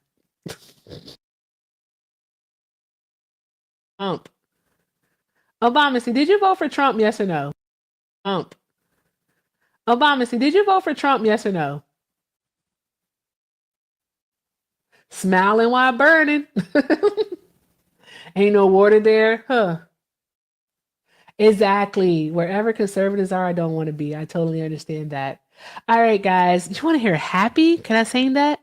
Trump. Obama, did you vote for Trump? Yes or no? Trump. Obama, did you vote for Trump? Yes or no? Smiling while burning. Ain't no water there, huh? Exactly. Wherever conservatives are, I don't want to be. I totally understand that. All right, guys. You want to hear happy? Can I sing that?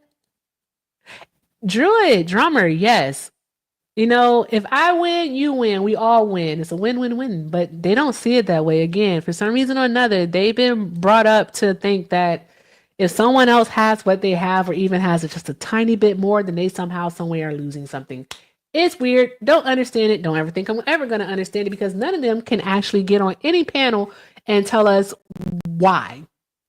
Druid, drummer, yes. If I win, you win. We all win. It's a win-win-win. But they don't see it that way. Again, for some reason or another, they've been brought up to think that if someone else has what they have or even has just a tiny bit more, then they somehow, somewhere are losing something. It's weird. Don't understand it. Don't ever think I'm ever going to understand it because none of them can actually get on any panel and tell us why.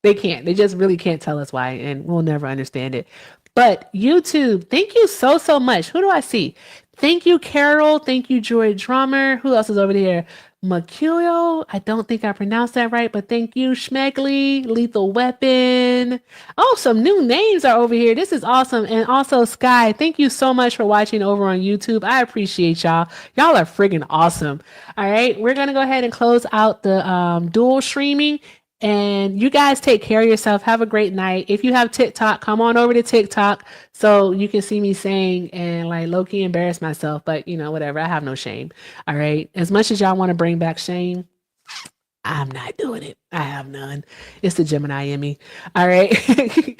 They can't. They just really can't tell us why, and we'll never understand it. But YouTube, thank you so much. Who do I see? Thank you, Carol. Thank you, Joy Drummer. Who else is over there? Mercurial. I don't think I pronounced that right, but thank you, Schmegley, Lethal Weapon. Oh, some new names are over here. This is awesome. And also, Sky, thank you so much for watching over on YouTube. I appreciate y'all. Y'all are friggin' awesome. All right, we're going to go ahead and close out the dual streaming. And you guys take care of yourself. Have a great night. If you have TikTok, come on over to TikTok so you can see me sing and like low-key embarrass myself. But whatever. I have no shame. All right. As much as y'all want to bring back shame, I'm not doing it. I have none. It's the Gemini in me. All right.